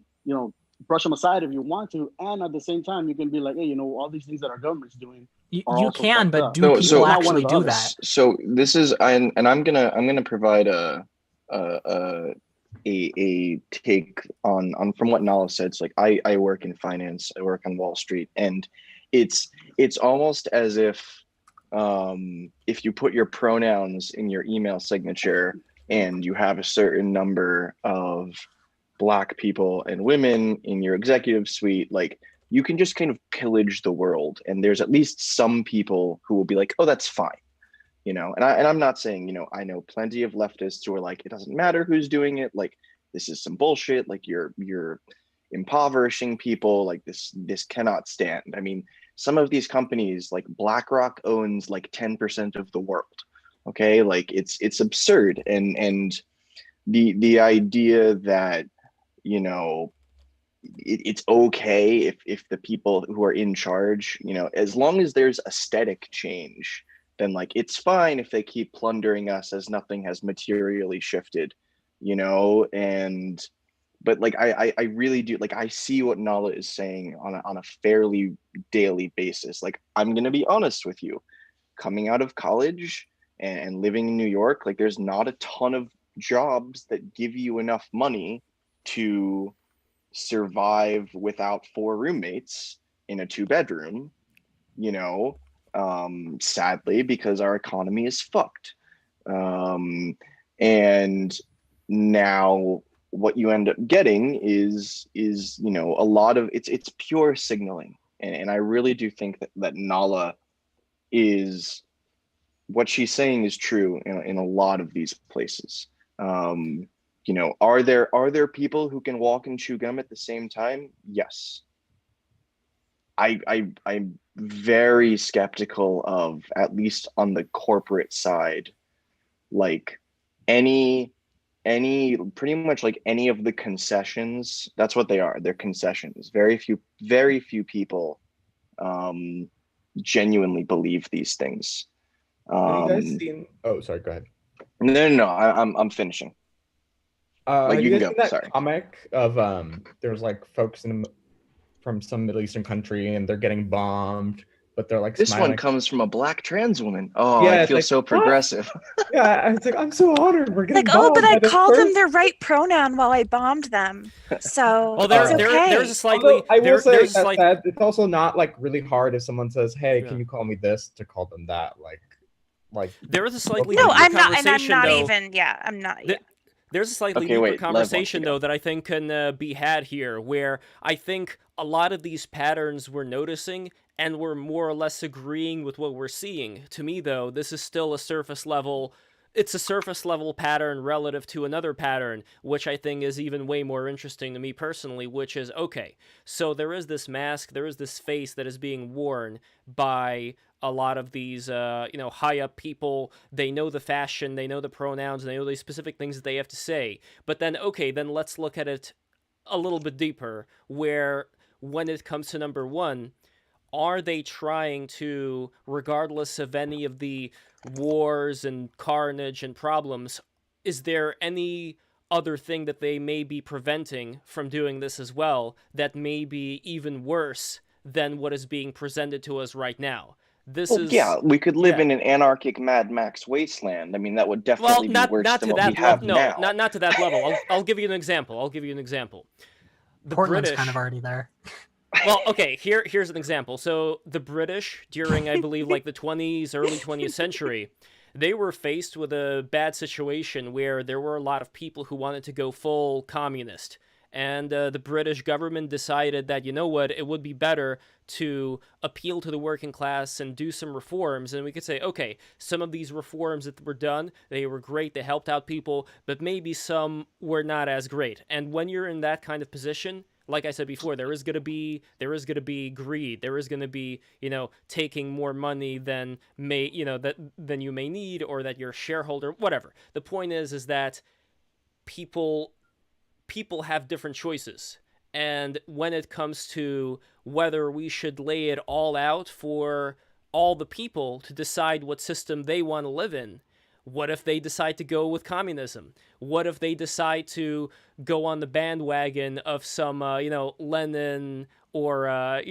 brush them aside if you want to. And at the same time, you can be like, hey, all these things that our government's doing. You can, but do people actually do that? So this is, and I'm gonna provide a take on from what Nala said. It's like I work in finance, I work on Wall Street, and it's almost as if you put your pronouns in your email signature and you have a certain number of Black people and women in your executive suite, like you can just kind of pillage the world, and there's at least some people who will be like, oh, that's fine. And I'm not saying, I know plenty of leftists who are like, it doesn't matter who's doing it. Like, this is some bullshit. Like you're impoverishing people. Like this cannot stand. I mean, some of these companies like BlackRock owns like 10% of the world. Okay. Like it's absurd. And the idea that, it's okay if the people who are in charge, as long as there's aesthetic change, then like it's fine if they keep plundering us as nothing has materially shifted, but like I really do, like I see what Nala is saying on a fairly daily basis. Like I'm gonna be honest with you, coming out of college and living in New York, like there's not a ton of jobs that give you enough money to survive without 4 roommates in a 2-bedroom, sadly, because our economy is fucked. And now what you end up getting is a lot of it's pure signaling. And I really do think that Nala is, what she's saying is true in a lot of these places. Are there people who can walk and chew gum at the same time? Yes. I'm very skeptical of, at least on the corporate side, like any pretty much like any of the concessions. That's what they are. They're concessions. Very few people genuinely believe these things. Have you guys seen? Oh, sorry. Go ahead. No. I'm finishing. You can go. Sorry. Comic of there's like folks from some Middle Eastern country and they're getting bombed, but they're like this smiling. One comes from a Black trans woman. Oh, yeah, I feel like, so progressive. Yeah, I was like, I'm so honored. We're getting like, oh, but I called them their right pronoun while I bombed them. So well, there's a slightly. Although I will say that it's also not like really hard if someone says, "Hey, can you call me this?" to call them that. Like there is a slightly. No, I'm not, and I'm not even. Yeah, I'm not. Yeah. There's a slightly deeper conversation, though, that I think can be had here, where I think a lot of these patterns we're noticing and we're more or less agreeing with what we're seeing. To me, though, this is still a surface level it's a surface level pattern relative to another pattern, which I think is even way more interesting to me personally, which is, okay, so there is this mask, there is this face that is being worn by a lot of these, high up people. They know the fashion, they know the pronouns, they know the specific things that they have to say. But then, okay, then let's look at it a little bit deeper, where when it comes to number one, are they trying to, regardless of any of the wars and carnage and problems, is there any other thing that they may be preventing from doing this as well that may be even worse than what is being presented to us right now? Yeah, we could live in an anarchic Mad Max wasteland. I mean, that would definitely be worse than what we have now. Not to that level. I'll give you an example. The Portland's British kind of already there. Well, okay, here's an example. So the British, during, I believe, like the 20s, early 20th century, they were faced with a bad situation where there were a lot of people who wanted to go full communist. And the British government decided that, you know what, it would be better to appeal to the working class and do some reforms. And we could say, okay, some of these reforms that were done, they were great, they helped out people, but maybe some were not as great. And when you're in that kind of position, like I said before, there is going to be greed. There is going to be, taking more money than than you may need, or that your shareholder, whatever. The point is that people have different choices. And when it comes to whether we should lay it all out for all the people to decide what system they want to live in, what if they decide to go with communism? What if they decide to go on the bandwagon of some, Lenin or,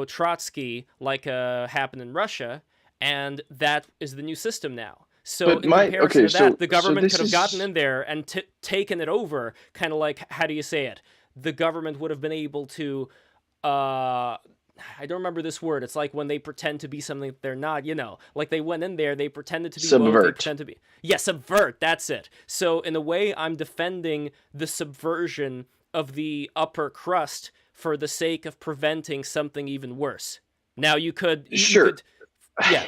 Trotsky, like happened in Russia, and that is the new system now? So in comparison to that, the government could have gotten in there and taken it over, kind of like, how do you say it? The government would have been able to... I don't remember this word. It's like when they pretend to be something that they're not, like they went in there, they pretended to be subvert. Subvert. That's it. So in a way, I'm defending the subversion of the upper crust for the sake of preventing something even worse. Now you could, yeah.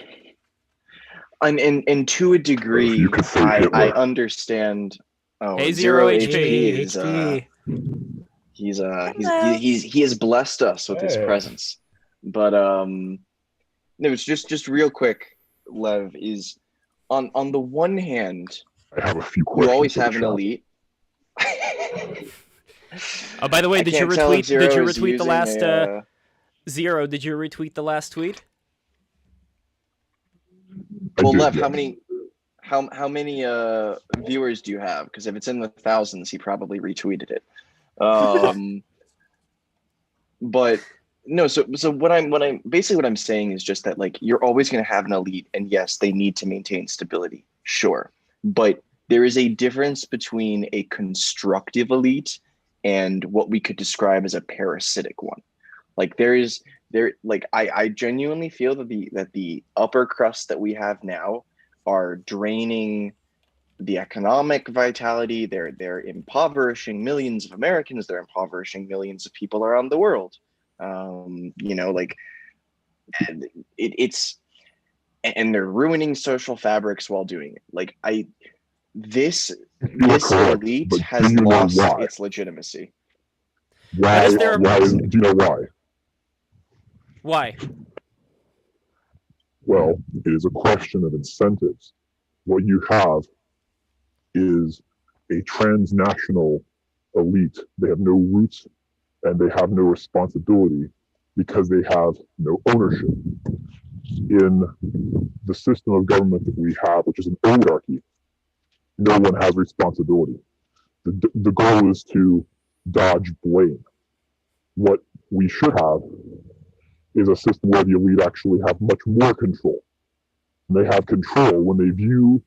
And to a degree, I understand. Oh, hey, Zero HP. He has blessed us with his presence. But no, it's just real quick, Lev, is on the one hand, I have a few questions. You always have an elite. Oh, by the way, did you retweet the last Zero? Did you retweet the last tweet? Well, Lev, how many viewers do you have? Because if it's in the thousands, he probably retweeted it. But no, so what I'm saying is just that, like, you're always going to have an elite, and yes, they need to maintain stability, sure, but there is a difference between a constructive elite and what we could describe as a parasitic one. Like I genuinely feel that the upper crust that we have now are draining the economic vitality. They're impoverishing millions of Americans. They're impoverishing millions of people around the world. And they're ruining social fabrics while doing it. Like this elite has lost its legitimacy. Why? Do you know why? Why? Well, it is a question of incentives. What you have is a transnational elite. They have no roots and they have no responsibility because they have no ownership. In the system of government that we have, which is an oligarchy, no one has responsibility. The goal is to dodge blame. What we should have is a system where the elite actually have much more control. And they have control when they view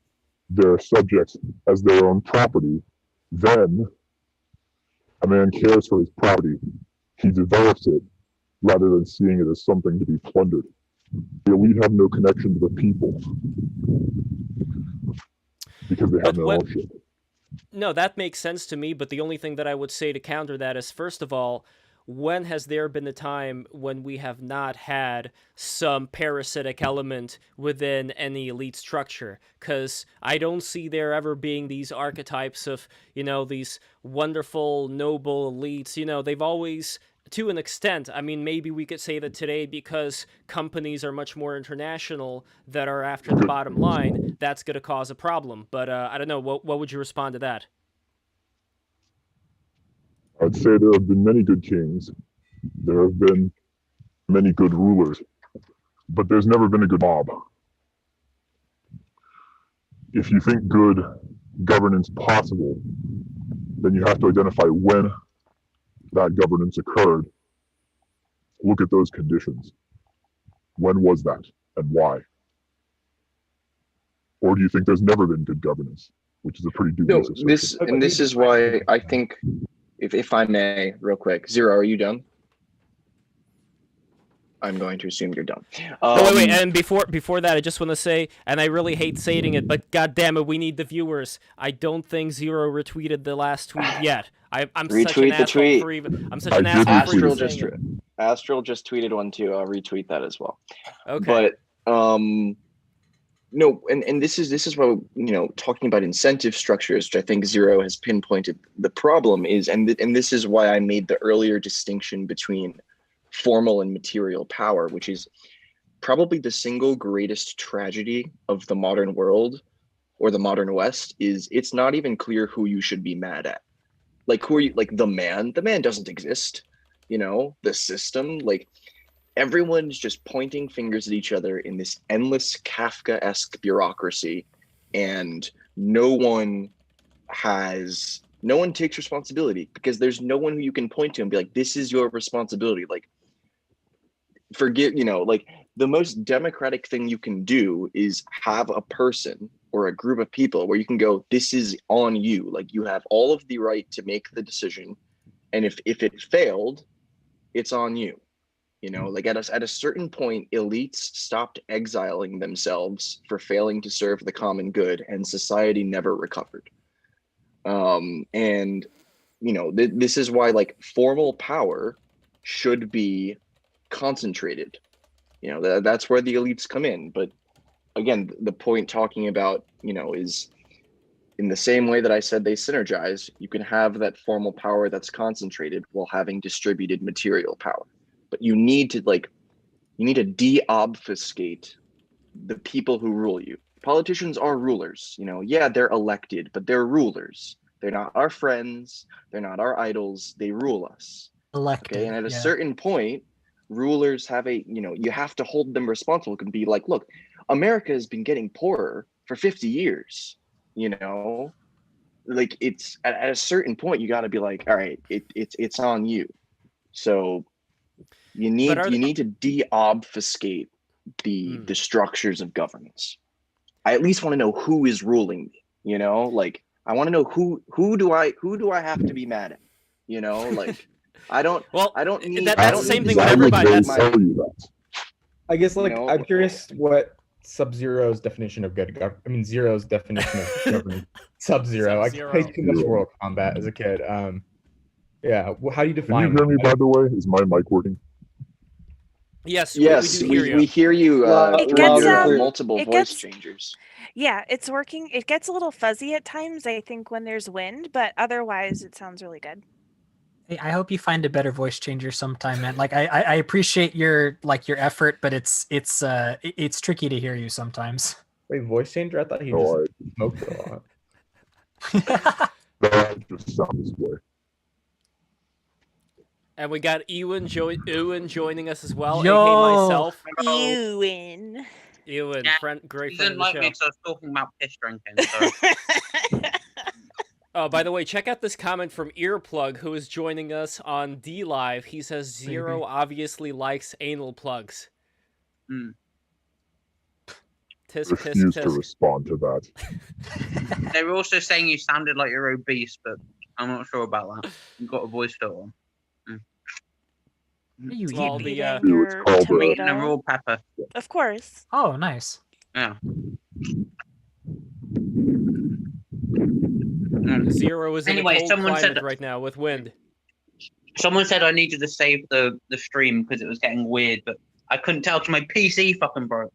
their subjects as their own property. Then a man cares for his property. He develops it rather than seeing it as something to be plundered. The elite have no connection to the people because they have no ownership. No, that makes sense to me, but the only thing that I would say to counter that is, first of all, when has there been a time when we have not had some parasitic element within any elite structure? Because I don't see there ever being these archetypes of, these wonderful, noble elites. They've always, to an extent, I mean, maybe we could say that today because companies are much more international that are after the bottom line, that's going to cause a problem. But I don't know, what would you respond to that? I'd say there have been many good kings. There have been many good rulers, but there's never been a good mob. If you think good governance possible, then you have to identify when that governance occurred. Look at those conditions. When was that and why? Or do you think there's never been good governance, which is a pretty dubious assertion? This is why I think, if I may, real quick, Zero, are you done? I'm going to assume you're done. Wait, and before that, I just want to say, and I really hate saying it, but God damn it, we need the viewers. I don't think Zero retweeted the last tweet yet. I'm such an asshole for even. I'm such an asshole for even saying it. Astral just tweeted one too. I'll retweet that as well. Okay. But no, and this is why, talking about incentive structures, which I think Zero has pinpointed the problem is, and this is why I made the earlier distinction between formal and material power, which is probably the single greatest tragedy of the modern world or the modern West, is it's not even clear who you should be mad at. Like, who are you? Like, the man doesn't exist, the system, like, everyone's just pointing fingers at each other in this endless Kafka-esque bureaucracy, and no one takes responsibility, because there's no one who you can point to and be like, this is your responsibility. Like, like, the most democratic thing you can do is have a person or a group of people where you can go, this is on you. Like, you have all of the right to make the decision. And if it failed, it's on you. Like, at a certain point, elites stopped exiling themselves for failing to serve the common good, and society never recovered. This is why, like, formal power should be concentrated. That's where the elites come in. But again, the point talking about, is in the same way that I said they synergize, you can have that formal power that's concentrated while having distributed material power. But you need to de-obfuscate the people who rule you. Politicians are rulers, yeah, they're elected, but they're rulers. They're not our friends. They're not our idols. They rule us. Elected. Okay. And at a certain point, rulers have you have to hold them responsible. Can be like, look, America has been getting poorer for 50 years, like, it's at a certain point, you got to be like, all right, it's on you. So you need to de-obfuscate the structures of governance. I at least want to know who is ruling me, like, I want to know who do I have to be mad at, like, I don't need that's the same thing with everybody. I guess, like, I'm curious what Sub-Zero's definition of good government. I mean, Zero's definition of government. Sub-Zero. I played too much World Combat as a kid. Yeah. Well, how do you define? Can you hear me, by the way? Is my mic working? Yes, we hear you. It gets multiple voice changers. Yeah, it's working. It gets a little fuzzy at times, I think, when there's wind, but otherwise it sounds really good. Hey, I hope you find a better voice changer sometime, man. Like, I appreciate your effort, but it's tricky to hear you sometimes. Wait, voice changer? I thought he just smoked a lot. That just sounds way. And we got Ewan joining us as well. Yo! aka myself. Ewan, friend, great he friend didn't of the like show. me, so I was talking about piss drinking. So. Oh, by the way, check out this comment from Earplug, who is joining us on D Live. He says Zero obviously likes anal plugs. Tisk, refuse tisk, to tisk. respond to that. They were also saying you sounded like you're obese, but I'm not sure about that. You've got a voice filter on. What are you All eating? the your called tomato. And a raw pepper. Of course. Oh, nice. Yeah. Zero is in Anyway, a cold someone climate said- right now with wind. Someone said I needed to save the stream because it was getting weird, but I couldn't tell because my PC fucking broke.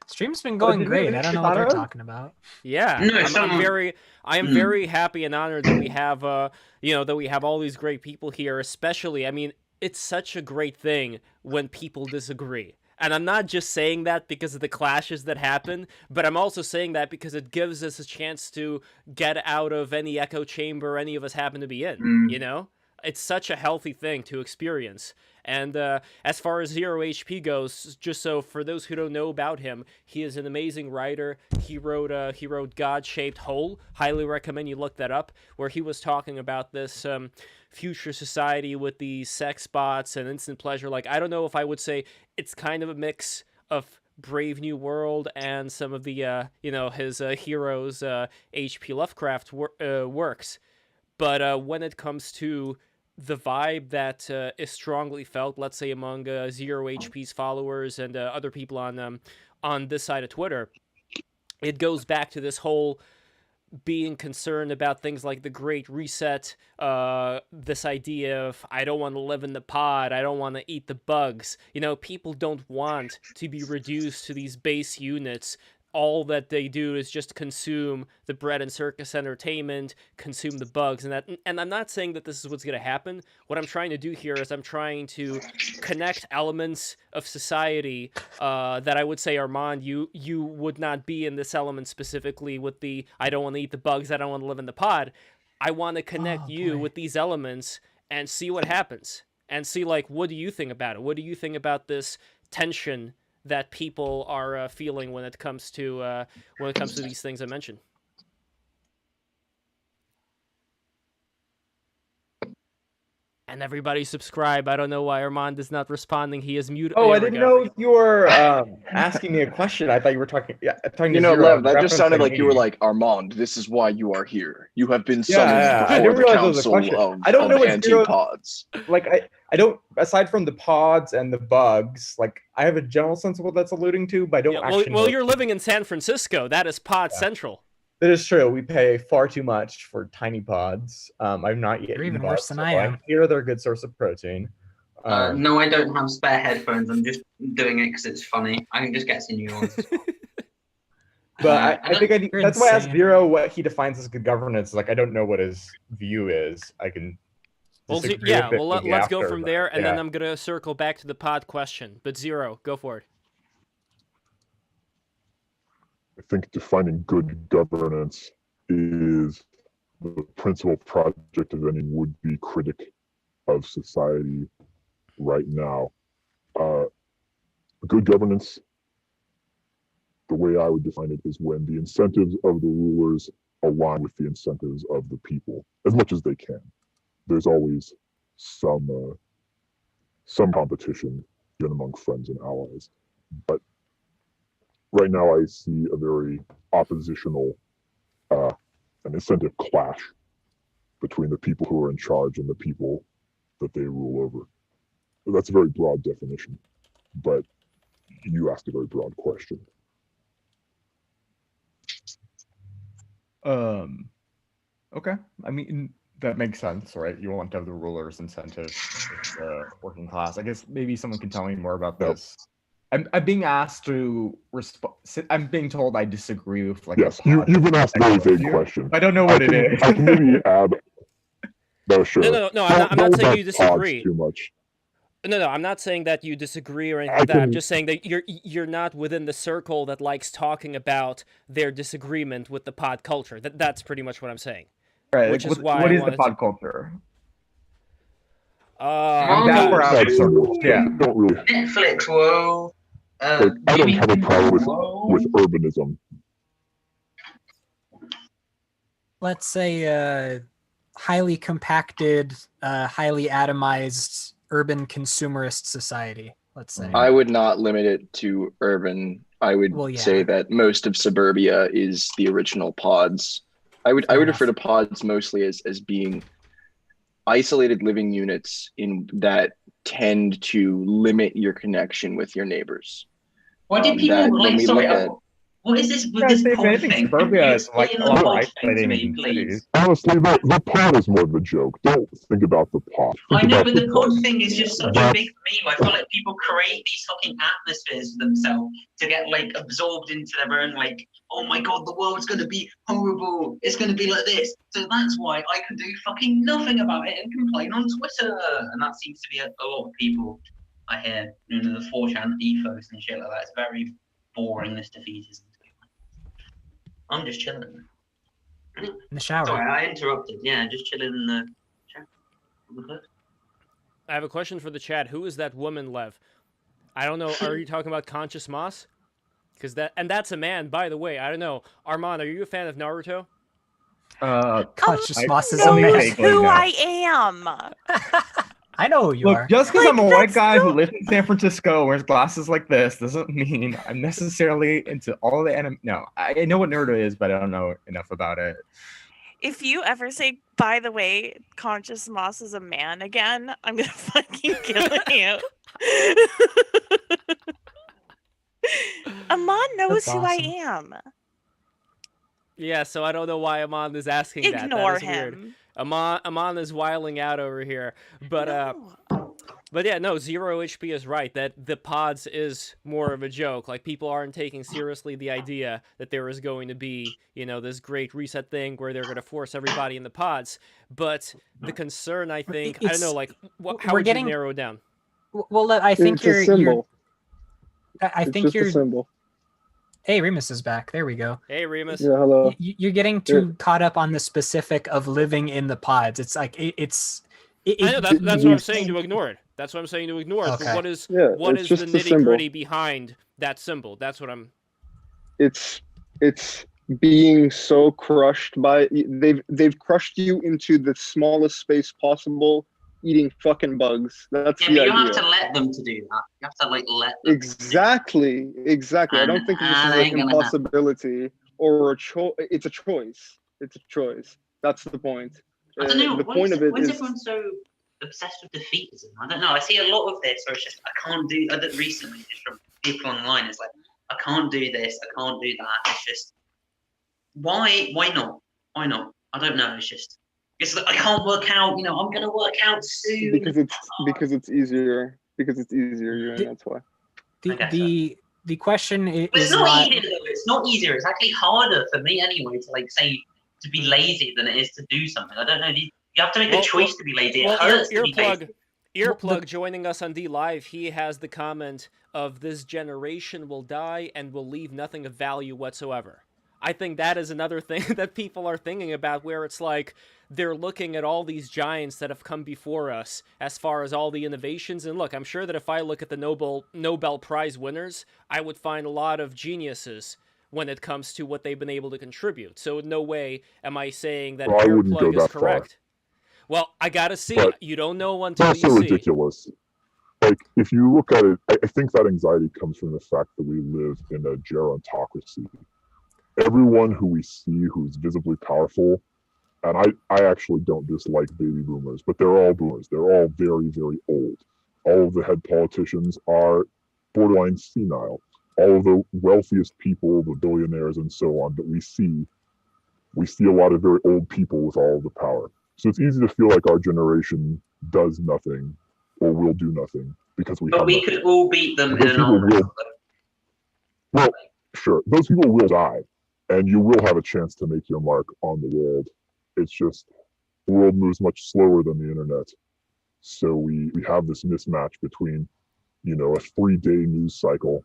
Stream's been going great. I don't know what they're talking about. Yeah, No, I am very happy and honored that we have, that we have all these great people here. Especially, I mean, it's such a great thing when people disagree. And I'm not just saying that because of the clashes that happen, but I'm also saying that because it gives us a chance to get out of any echo chamber any of us happen to be in, you know? It's such a healthy thing to experience. And as far as Zero HP goes, just so for those who don't know about him, he is an amazing writer. He wrote God-Shaped Hole. Highly recommend you look that up, where he was talking about this future society with the sex bots and instant pleasure. Like, I don't know if I would say it's kind of a mix of Brave New World and some of the his heroes H.P. Lovecraft works. But when it comes to the vibe that is strongly felt, let's say among Zero HP's followers and other people on this side of Twitter, it goes back to this whole being concerned about things like the Great Reset, this idea of I don't want to live in the pod, I don't want to eat the bugs. You know, people don't want to be reduced to these base units. All that they do is just consume the bread and circus entertainment, consume the bugs, and I'm not saying that this is what's going to happen. What I'm trying to do here is I'm trying to connect elements of society that I would say, Armand, you would not be in this element specifically with the I don't want to eat the bugs, I don't want to live in the pod. I want to connect you with these elements and see what happens, and see, like, what do you think about it? What do you think about this tension that people are feeling when it comes to these things I mentioned? And everybody subscribe. I don't know why Armand is not responding. He is muted. Oh, I didn't know you were asking me a question. I thought you were talking. Yeah, talking you to know, Zero, Lev, that just sounded like you were like, Armand, this is why you are here. You have been summoned I before didn't the realize it was a council question. of, I don't know what anti-pods. Like, I don't, aside from the pods and the bugs, like, I have a general sense of what that's alluding to, but I don't actually know. Well, you're living in San Francisco. That is pod central. That is true. We pay far too much for tiny pods. I've not yet. They're even worse than I am. Here, they're a good source of protein. No, I don't have spare headphones. I'm just doing it because it's funny. I can just get some new ones. But I think that's why I asked Zero what he defines as good governance. Like, I don't know what his view is. I can. Let's go from there, and then I'm gonna circle back to the pod question. But Zero, go for it. I think defining good governance is the principal project of any would-be critic of society right now. Good governance, the way I would define it, is when the incentives of the rulers align with the incentives of the people as much as they can. There's always some competition even among friends and allies, but right now I see a very oppositional an incentive clash between the people who are in charge and the people that they rule over. That's a very broad definition, but you asked a very broad question. Okay. I mean, that makes sense, right? You want to have the ruler's incentive with the working class. I guess maybe someone can tell me more about this. I'm being asked to respond. I'm being told I disagree with, like, yes, you've been asked a very vague question. I don't know what it is. I can maybe add. No, sure. No. I'm not saying you disagree. Too much. No, I'm not saying that you disagree or anything like that. I'm just saying that you're not within the circle that likes talking about their disagreement with the pod culture. That's pretty much what I'm saying. Right. Which is why what is the pod culture? Don't really. Netflix, whoa. I don't have a problem with urbanism. Let's say highly compacted, highly atomized urban consumerist society, let's say. I would not limit it to urban. I would say that most of suburbia is the original pods. I would refer to pods mostly as being isolated living units that tend to limit your connection with your neighbors. Why do people What is this with this pod thing? Suburbia is like a lot more isolating than cities. Honestly, the pod is more of a joke. Don't think about the pod. I know, but the pod thing is just such a big meme. I feel like people create these fucking atmospheres for themselves to get like absorbed into their own like, oh my god, the world's gonna be horrible. It's gonna be like this. So that's why I can do fucking nothing about it and complain on Twitter. And that seems to be a lot of people I hear, you know, the 4chan ethos and shit like that. It's very boring, this defeatism. I'm just chilling. In the shower. Sorry, I interrupted. Yeah, just chilling in the chat. I have a question for the chat. Who is that woman, Lev? I don't know. Are you talking about Conscious Moss? Because that's a man, by the way. I don't know. Armand, are you a fan of Naruto? Conscious Moss is a man. Who I am. I know who you are. Just because I'm a white guy who lives in San Francisco and wears glasses like this doesn't mean I'm necessarily into all the anime. No, I know what Naruto is, but I don't know enough about it. If you ever say, by the way, Conscious Moss is a man again, I'm gonna fucking kill you. Amon knows who I am. Yeah, so I don't know why Amon is asking that. Ignore that is him. Weird. Amon is wiling out over here, but yeah, no, Zero HP is right that the pods is more of a joke. Like, people aren't taking seriously the idea that there is going to be, you know, this great reset thing where they're going to force everybody in the pods. But the concern, I think, I don't know, like, how would you narrow it down? Well, I think it's a symbol. I it's think just you're. A symbol. Hey, Remus is back. There we go. Hey, Remus. Yeah, hello. You're getting too caught up on the specific of living in the pods. It's like it's. I know that's what I'm saying to ignore it. That's what I'm saying to ignore it. Okay. But what is Yeah, what it's is the just a nitty gritty symbol. behind that symbol? That's what I'm. It's being so crushed by they've crushed you into the smallest space possible, eating fucking bugs. That's Yeah, the but you idea. have to let them to do that. You have to like let them. Exactly. I don't think this is an impossibility or a choice. It's a choice. That's the point. I don't know. The point of it why is is everyone so obsessed with defeatism? I don't know. I see a lot of this, or it's just I can't do. Recently, just from people online, it's like I can't do this, I can't do that. It's just why not? Why not? I don't know. It's like I can't work out. You know, I'm gonna work out soon because it's easier. Yeah, that's why. The question is it's not easier. It's not easier. It's actually harder for me anyway to like say to be lazy than it is to do something. I don't know. You have to make a choice to be lazy. It hurts to be lazy. Earplug joining us on D Live. He has the comment of this generation will die and will leave nothing of value whatsoever. I think that is another thing that people are thinking about, where it's like they're looking at all these giants that have come before us as far as all the innovations. And look, I'm sure that if I look at the Nobel Prize winners, I would find a lot of geniuses when it comes to what they've been able to contribute. So in no way am I saying that Earplug is correct. Well, I gotta see. But you don't know until that's you so see. Ridiculous. Like, if you look at it, I think that anxiety comes from the fact that we live in a gerontocracy. Everyone who we see who's visibly powerful, and I actually don't dislike baby boomers, but they're all boomers. They're all very, very old. All of the head politicians are borderline senile. All of the wealthiest people, the billionaires and so on that we see a lot of very old people with all of the power. So it's easy to feel like our generation does nothing or will do nothing because we. But we could all beat them in an arm wrestle. Well, sure, those people will die, and you will have a chance to make your mark on the world. It's just the world moves much slower than the internet, so we have this mismatch between, you know, a 3-day news cycle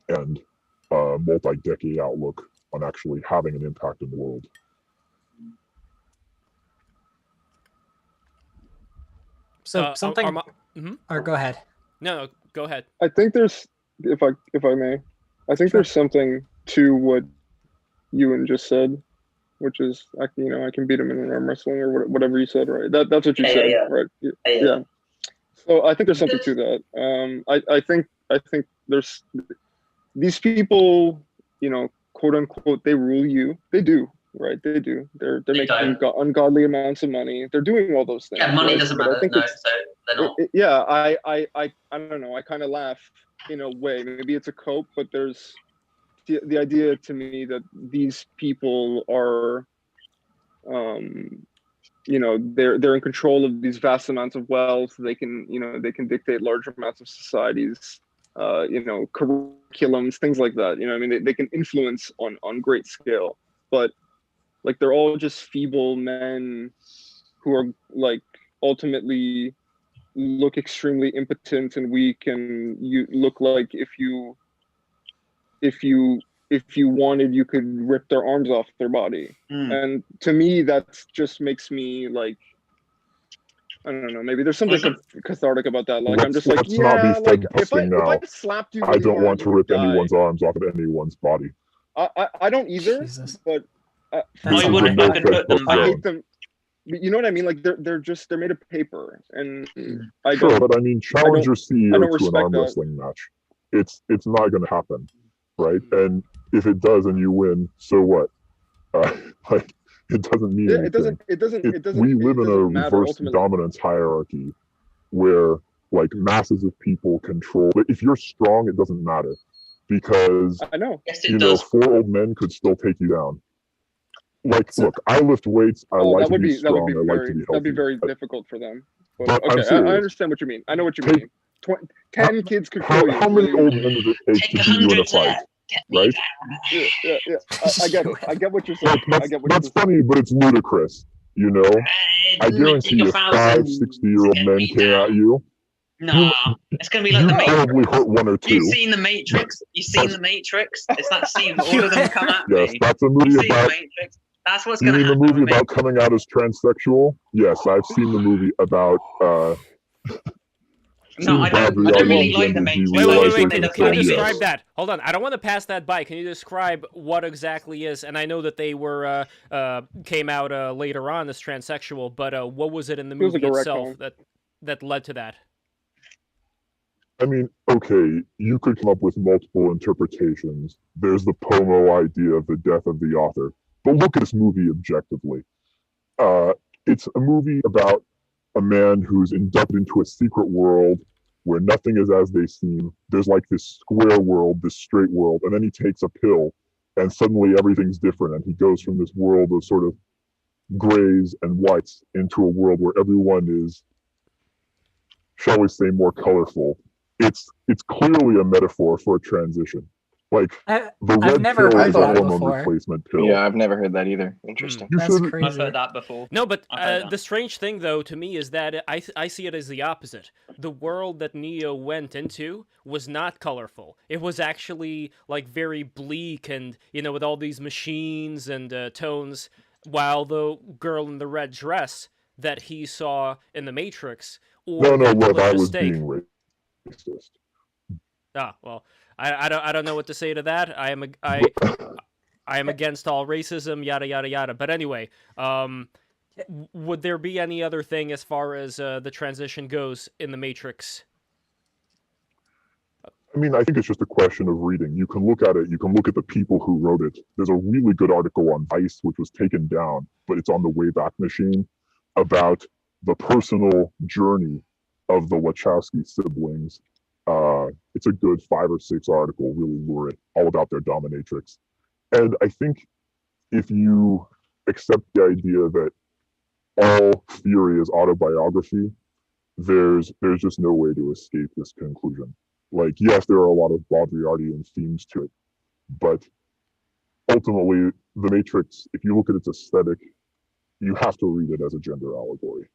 and a multi-decade outlook on actually having an impact in the world. So something. Or go ahead. No, go ahead. I think there's, if I may, I think there's something to what Ewan just said, which is, I can beat him in an arm wrestling or whatever you said, right? That's what you said, right? Yeah. So I think there's something to that. I think there's these people, you know, quote unquote, they rule you. They do. Right, they do. They're making ungodly amounts of money. They're doing all those things. Yeah, money right? doesn't But matter. So they're not. I don't know. I kind of laugh in a way. Maybe it's a cope, but there's the idea to me that these people are, you know, they're in control of these vast amounts of wealth. They can, you know, they can dictate large amounts of societies, you know, curriculums, things like that. You know, I mean, they can influence on great scale, but like they're all just feeble men who are like ultimately look extremely impotent and weak, and you look like if you wanted, you could rip their arms off their body. And to me, that just makes me like, I don't know, maybe there's something cathartic about that. Like, I'm just like, yeah, like if I slapped you really I don't hard, want to rip anyone's arms off of anyone's body. I don't either. Jesus. But I wouldn't fucking put them I back. hate them. You know what I mean? Like they're made of paper, and Sure, but I mean, challenge your CEO to an respect arm that. wrestling match. It's not going to happen, right? And if it does and you win, so what? Like, it doesn't mean anything. It doesn't. We live in a matter, reverse ultimately. dominance hierarchy where like masses of people control. But if you're strong, it doesn't matter because I know. Yes, you it know does. 4 old men could still take you down. Like, look, I lift weights. I like to be strong. I like to be healthy. That'd be very difficult for them. But I'm okay, I serious. understand what you mean. I know what you mean. 10 kids could kill you. How many old men does it take to beat you in a fight? Right? Yeah. I get it. I get what you're saying. That's funny, but it's ludicrous. You know, I guarantee you, 5 60-year-old men came at you. No, it's gonna be like the probably Matrix. hurt 1 or 2. You've seen the Matrix. You've seen the Matrix. It's that scene. All of them come at me. Yes, that's a movie You've seen about. the Matrix. That's what's You gonna mean the happen. movie about coming out as transsexual? Yes, I've seen the movie about. No, I don't really like the Matrix. Wait. Can you describe that? Hold on. I don't want to pass that by. Can you describe what exactly is? And I know that they were came out later on as transsexual, but what was it in the movie itself that led to that? I mean, okay, you could come up with multiple interpretations. There's the Pomo idea of the death of the author. But look at this movie objectively. It's a movie about a man who's inducted into a secret world where nothing is as they seem. There's like this square world, this straight world, and then he takes a pill, and suddenly everything's different, and he goes from this world of sort of grays and whites into a world where everyone is, shall we say, more colorful. It's clearly a metaphor for a transition. Like the red never pill heard is a that hormone before. replacement pill. Yeah, I've never heard that either. Interesting. That's crazy. I've heard that before. No, but the strange thing, though, to me is that I see it as the opposite. The world that Neo went into was not colorful. It was actually like very bleak and, you know, with all these machines and tones, while the girl in the red dress that he saw in the Matrix. No, look, I was being racist. Ah, well, I don't know what to say to that. I am against all racism, yada yada yada. But anyway, would there be any other thing as far as the transition goes in the Matrix? I mean, I think it's just a question of reading. You can look at it. You can look at the people who wrote it. There's a really good article on Vice, which was taken down, but it's on the Wayback Machine, about the personal journey of the Wachowski siblings. It's a good 5 or 6 article, really lurid, all about their dominatrix. And I think if you accept the idea that all theory is autobiography, there's just no way to escape this conclusion. Like, yes, there are a lot of Baudrillardian themes to it, but ultimately, The Matrix, if you look at its aesthetic, you have to read it as a gender allegory.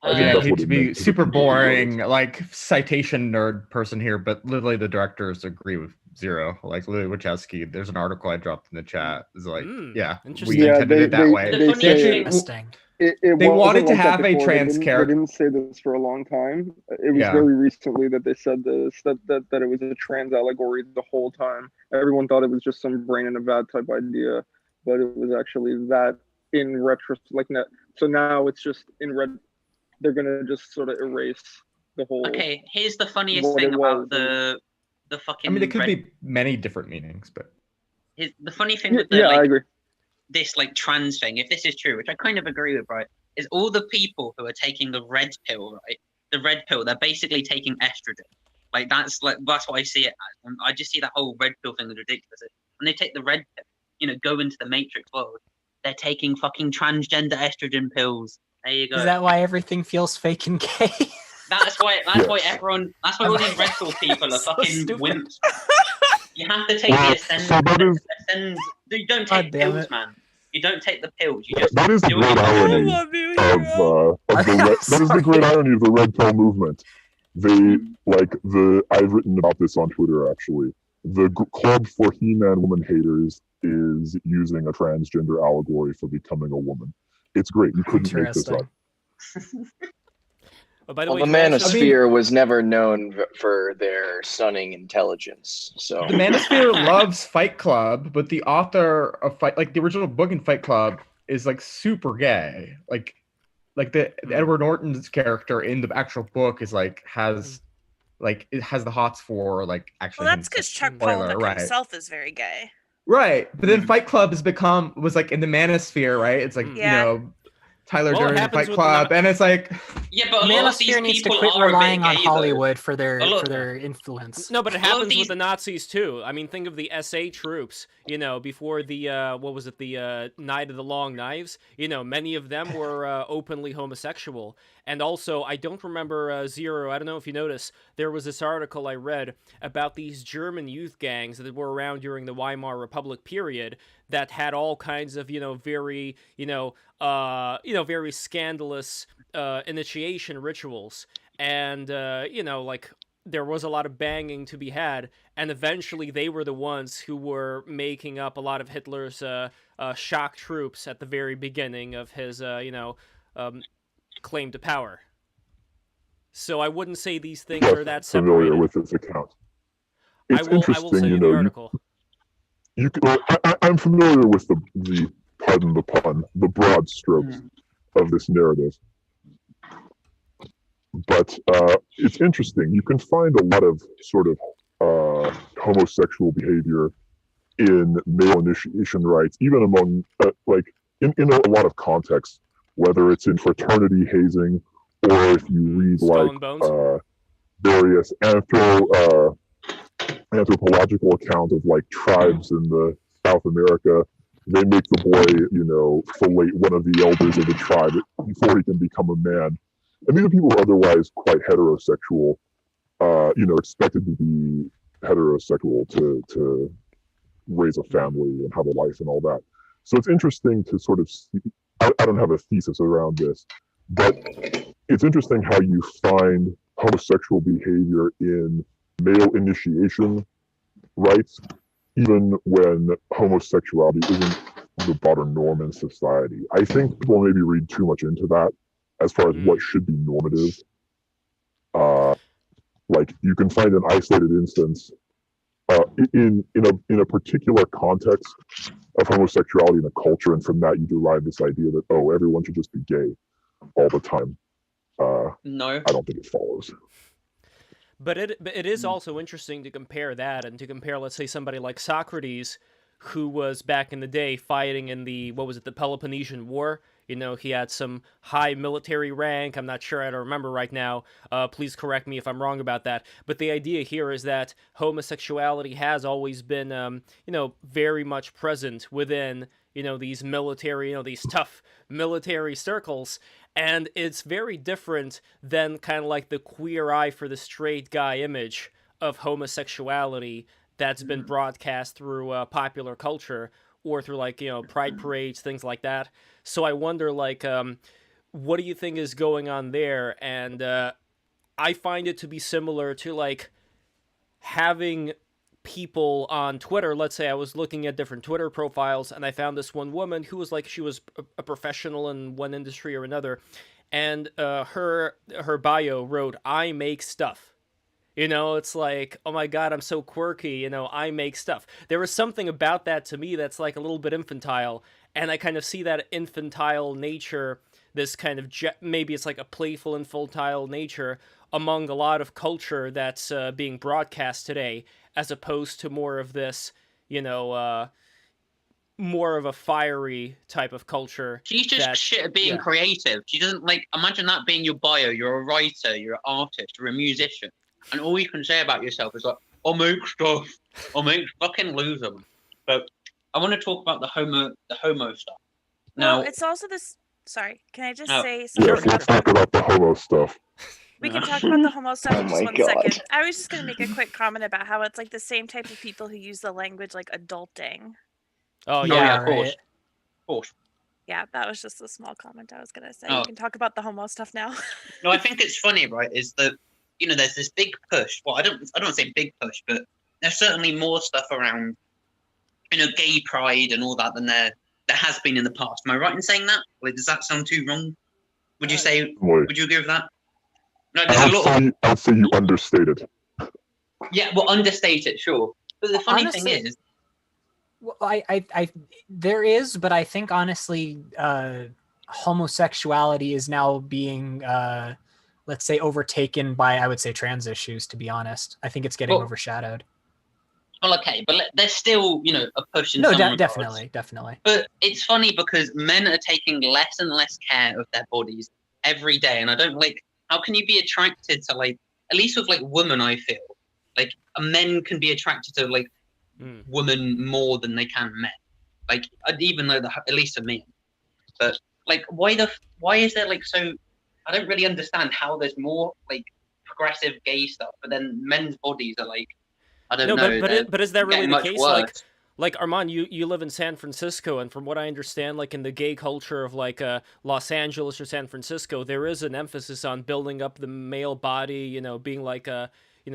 I hate to be super boring, like citation nerd person here, but literally the directors agree with zero. Like Lily Wachowski, there's an article I dropped in the chat. It's like, we intended it that way. They wanted to have a trans character. They didn't say this for a long time. It was very recently that they said this, that it was a trans allegory the whole time. Everyone thought it was just some brain in a vat type idea, but it was actually that in retrospect. Like, so now it's just in red. They're gonna just sort of erase the whole. Okay, here's the funniest thing about the fucking. I mean, it could be many different meanings, but the funny thing with the I agree. This like trans thing, if this is true, which I kind of agree with, right, is all the people who are taking the red pill, right? The red pill, they're basically taking estrogen. Like that's what I see it as. And I just see that whole red pill thing as ridiculous. When they take the red pill, you know, go into the Matrix world, they're taking fucking transgender estrogen pills. There you go. Is that why everything feels fake and gay? That's why everyone. That's why all these red pill people are fucking wimps. You have to take the ascend. You don't take pills, man. You don't take the pills. You just that is the great irony that is the great irony of the red pill movement. I've written about this on Twitter actually. The club for He-Man woman haters is using a transgender allegory for becoming a woman. It's great. You couldn't make this up. By the way, the Manosphere was never known for their stunning intelligence. So the Manosphere loves Fight Club, but the author of the original book in Fight Club is like super gay. Like Edward Norton's character in the actual book is has the hots for actually. Well, that's because Chuck Palahniuk himself is very gay. Right, but then Fight Club was in the Manosphere, right? It's you know. Tyler Durden Fight Club, and it's like but Manosphere needs to quit relying on Hollywood for their influence. No, but it happens with the Nazis too. I mean, think of the SA troops. You know, before the the Night of the Long Knives. You know, many of them were openly homosexual. And also, I don't remember Zero. I don't know if you noticed. There was this article I read about these German youth gangs that were around during the Weimar Republic period that had all kinds of very very scandalous initiation rituals, and there was a lot of banging to be had, and eventually they were the ones who were making up a lot of Hitler's shock troops at the very beginning of his claim to power. So I wouldn't say these things are that separated. Familiar with this account. It's interesting, the article. I'm familiar with the pardon the pun, the broad strokes of this narrative. But it's interesting. You can find a lot of sort of homosexual behavior in male initiation rites, even among in a lot of contexts, whether it's in fraternity hazing or if you read various anthropological account of tribes in the South America. They make the boy, fillet one of the elders of the tribe before he can become a man. And these are people who are otherwise quite heterosexual, expected to be heterosexual to raise a family and have a life and all that. So it's interesting to sort of see, I don't have a thesis around this, but it's interesting how you find homosexual behavior in male initiation rites, even when homosexuality isn't the broader norm in society. I think people maybe read too much into that as far as what should be normative. You can find an isolated instance in a particular context of homosexuality in a culture, and from that you derive this idea that everyone should just be gay all the time. No, I don't think it follows. But it is also interesting to compare that and to compare, let's say, somebody like Socrates, who was back in the day fighting in the Peloponnesian War. He had some high military rank. I'm not sure. I don't remember right now. Please correct me if I'm wrong about that. But the idea here is that homosexuality has always been, very much present within, these military, these tough military circles. And it's very different than kind of like the queer eye for the straight guy image of homosexuality that's been broadcast through popular culture or through pride parades, things like that. So I wonder what do you think is going on there? And I find it to be similar to having people on Twitter. Let's say I was looking at different Twitter profiles and I found this one woman who was she was a professional in one industry or another, and her bio wrote, "I make stuff." It's oh my God, I'm so quirky, I make stuff. There was something about that to me that's a little bit infantile, and I kind of see that infantile nature, this kind of, maybe it's a playful infantile nature among a lot of culture that's being broadcast today, as opposed to more of this, more of a fiery type of culture. She's just shit at being creative. She doesn't imagine that being your bio. You're a writer, you're an artist, you're a musician. and all you can say about yourself is like, "I'll make stuff. I'll make fucking lose them." But I want to talk about the homo stuff. Now, well, it's also this. Sorry, can I just say Yeah, something? let's talk about the homo stuff. We can talk about the homo stuff Oh in just my 1 God. second. I was just going to make a quick comment about how it's like the same type of people who use the language like adulting. Oh yeah, yeah, of course. right. Of course. Yeah, that was just a small comment I was going to say. Oh. You can talk about the homo stuff now. No, I think it's funny, right? Is that there's this big push. Well, I don't say big push, but there's certainly more stuff around, gay pride and all that than there has been in the past. Am I right in saying that? Like, does that sound too wrong? Would you say? Would you agree with that? No, there's a lot. I'd say you understated. Yeah, well, understated, sure. But the funny thing is, well, I there is, but I think honestly, homosexuality is now being, let's say, overtaken by, I would say, trans issues. To be honest, I think it's getting overshadowed. Well, okay, but there's still, a push in some regards. Definitely. But it's funny because men are taking less and less care of their bodies every day, and I don't how can you be attracted to at least with women, I feel men can be attracted to women more than they can men, even though at least to me. But why is there so? I don't really understand how there's more progressive gay stuff, but then men's bodies are I don't know. But is that really the case? Worse. Like Armand, you live in San Francisco, and from what I understand, in the gay culture of Los Angeles or San Francisco, there is an emphasis on building up the male body, being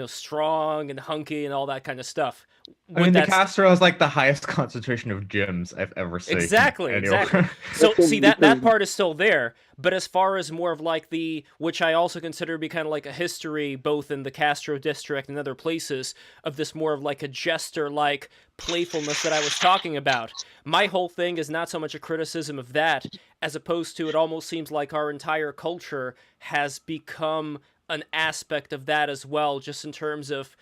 strong and hunky and all that kind of stuff. I mean, the Castro is the highest concentration of gyms I've ever seen. Exactly. So see that part is still there, but as far as more of which I also consider to be kind of a history, both in the Castro district and other places, of this more of a jester playfulness that I was talking about. My whole thing is not so much a criticism of that, as opposed to it almost seems like our entire culture has become an aspect of that as well, just in terms of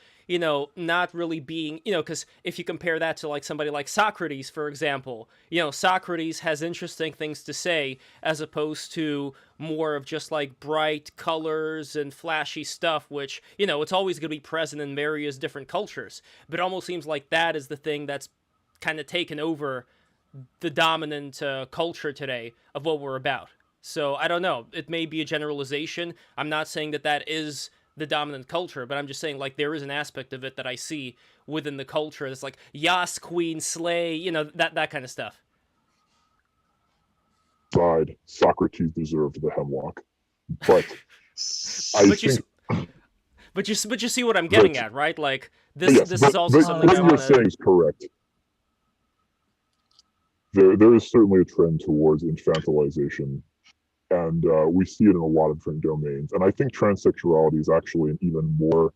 not really being, because if you compare that to somebody like Socrates, for example, Socrates has interesting things to say as opposed to more of just bright colors and flashy stuff, which, it's always going to be present in various different cultures, but it almost seems like that is the thing that's kind of taken over the dominant culture today of what we're about. So I don't know. It may be a generalization. I'm not saying that is the dominant culture, but I'm just saying there is an aspect of it that I see within the culture that's Yas, Queen, Slay, that kind of stuff. Socrates deserved the hemlock, but but you see what I'm getting at, right? This is also something what you're saying is correct. There is certainly a trend towards infantilization. And we see it in a lot of different domains. And I think transsexuality is actually an even more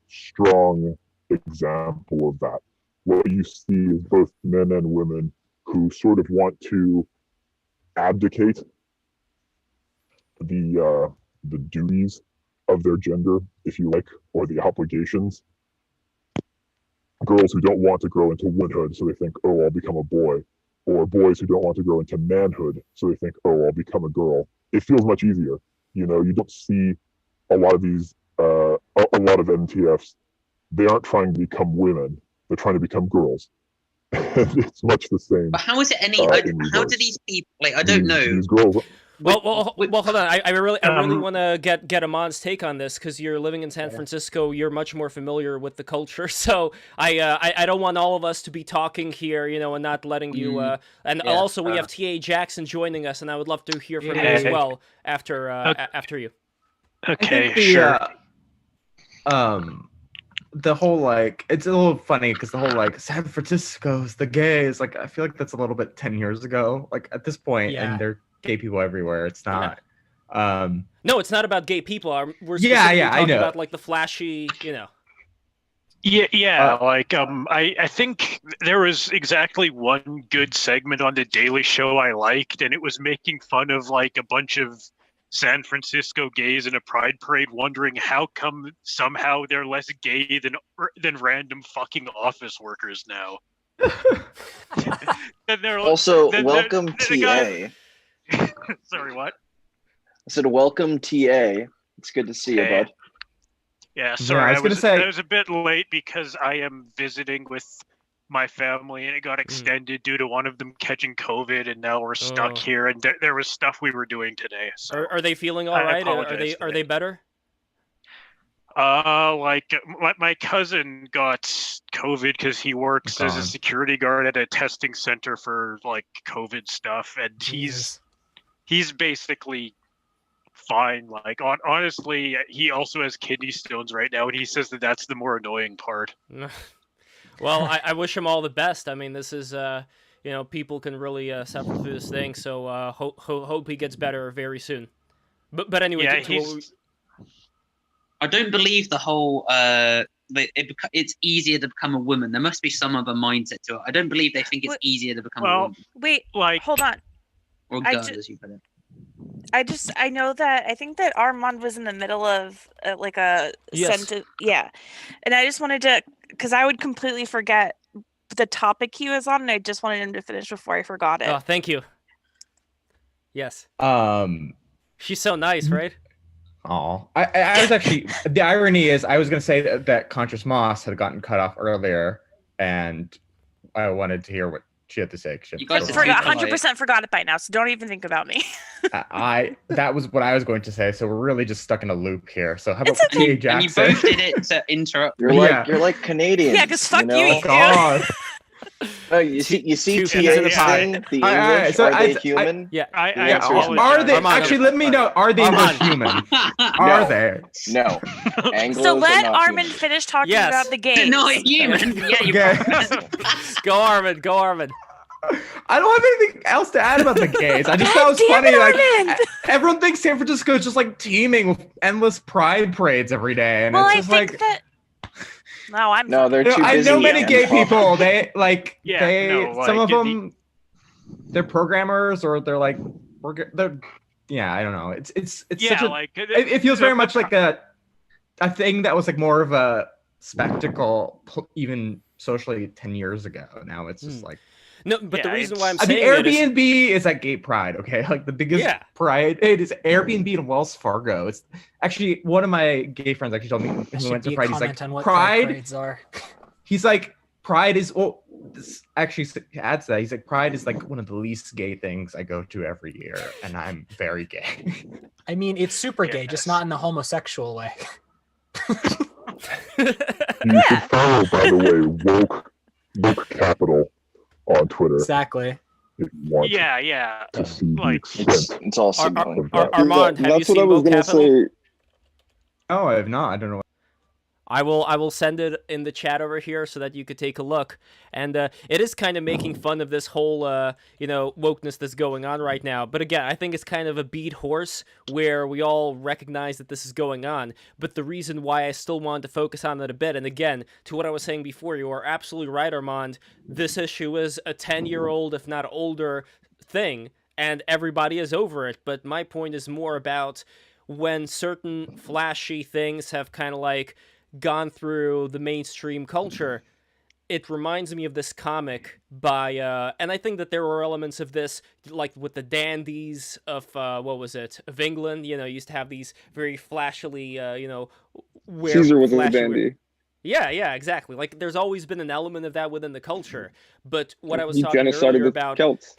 strong example of that. What you see is both men and women who sort of want to abdicate the duties of their gender, if you like, or the obligations. Girls who don't want to grow into womanhood, so they think, oh, I'll become a boy. Or boys who don't want to grow into manhood, so they think, oh, I'll become a girl. It feels much easier. You don't see a lot of these, a lot of MTFs. They aren't trying to become women. They're trying to become girls. It's much the same. But how is it any? How do these people? I don't know. These girls. Well, hold on. I really want to get Amon's take on this, because you're living in San Francisco. You're much more familiar with the culture, so I don't want all of us to be talking here, and not letting you. And also, we have T.A. Jackson joining us, and I would love to hear from him as well after you. Okay, sure. The whole it's a little funny because the whole San Francisco's the gays, I feel that's a little bit 10 years ago, at this point, and they're gay people everywhere. It's not. No, it's not about gay people. We're talking about the flashy, Yeah. I think there was exactly one good segment on the Daily Show I liked, and it was making fun of a bunch of San Francisco gays in a pride parade, wondering how come somehow they're less gay than random fucking office workers now. Also, welcome TA. Sorry, what? I said welcome TA. It's good to see you, bud. Yeah, sorry, I was gonna say I was a bit late because I am visiting with my family, and it got extended due to one of them catching COVID, and now we're stuck here. And there was stuff we were doing today. So are they feeling all right? Are they better? Like my cousin got COVID because he works as a security guard at a testing center for like COVID stuff, and he's basically fine. Like honestly, he also has kidney stones right now, and he says that that's the more annoying part. Well, I wish him all the best. I mean, this is people can really suffer through this thing, so hope he gets better very soon. But anyway, I don't believe the whole it's easier to become a woman. There must be some other mindset to it. I don't believe they think it's easier to become a woman. Wait, hold on. Or girl, as you put it. I know that I think that Armand was in the middle of like a sentence. Yeah. And I just wanted to, because I would completely forget the topic he was on, and I just wanted him to finish before I forgot it. Oh, thank you. Yes. She's so nice, right? Oh, I was actually, the irony is I was going to say that Conscious Moss had gotten cut off earlier, and I wanted to hear what she had to say. You guys 100% forgot it by now, so don't even think about me. That was what I was going to say, so we're really just stuck in a loop here. So how about T.A. Jackson? And you both did it to interrupt. You're like Canadians. Yeah, because fuck you. God. Oh, you see TA's thing? The English, are they human? Yeah. Are they? Actually, let me know. Are the English human? Are they? No. So let Armin finish talking about the gays. No, human. Yeah, you Go, Armin. Go, Armin. I don't have anything else to add about the gays. I just thought it was funny. Like everyone thinks San Francisco is just like teeming with endless pride parades every day, and it's just like. No, they're too busy. I know many gay people. They like some of them. They're programmers, or they're like I don't know. It's such a, like it feels very much like a thing that was like more of a spectacle even socially 10 years ago. Now it's just like. No, but the reason why I'm saying Airbnb is at gay pride, okay? Like the biggest pride. It is Airbnb in Wells Fargo. It's actually one of my gay friends actually told me when we went to Pride. He's like, Pride. He's like, Pride is. Well, this actually adds that. He's like, Pride is like one of the least gay things I go to every year, and I'm very gay. I mean, it's super gay, just not in the homosexual way. You should follow, by the way, woke capital on Twitter. Exactly. Yeah. Like it's all Armand, have you seen Woke Capital? Oh, I have not. I don't know. I will send it in the chat over here so that you could take a look. And it is kind of making fun of this whole wokeness that's going on right now. But again, I think it's kind of a beat horse where we all recognize that this is going on. But the reason why I still wanted to focus on it a bit, and again, to what I was saying before, you are absolutely right, Armand. This issue is a 10-year-old, if not older, thing, and everybody is over it. But my point is more about when certain flashy things have kind of like gone through the mainstream culture. It reminds me of this comic by and I think that there were elements of this, like with the dandies of of England. Used to have these very flashily Caesar was a dandy. Yeah, exactly. Like there's always been an element of that within the culture. But what I was talking earlier about Celts.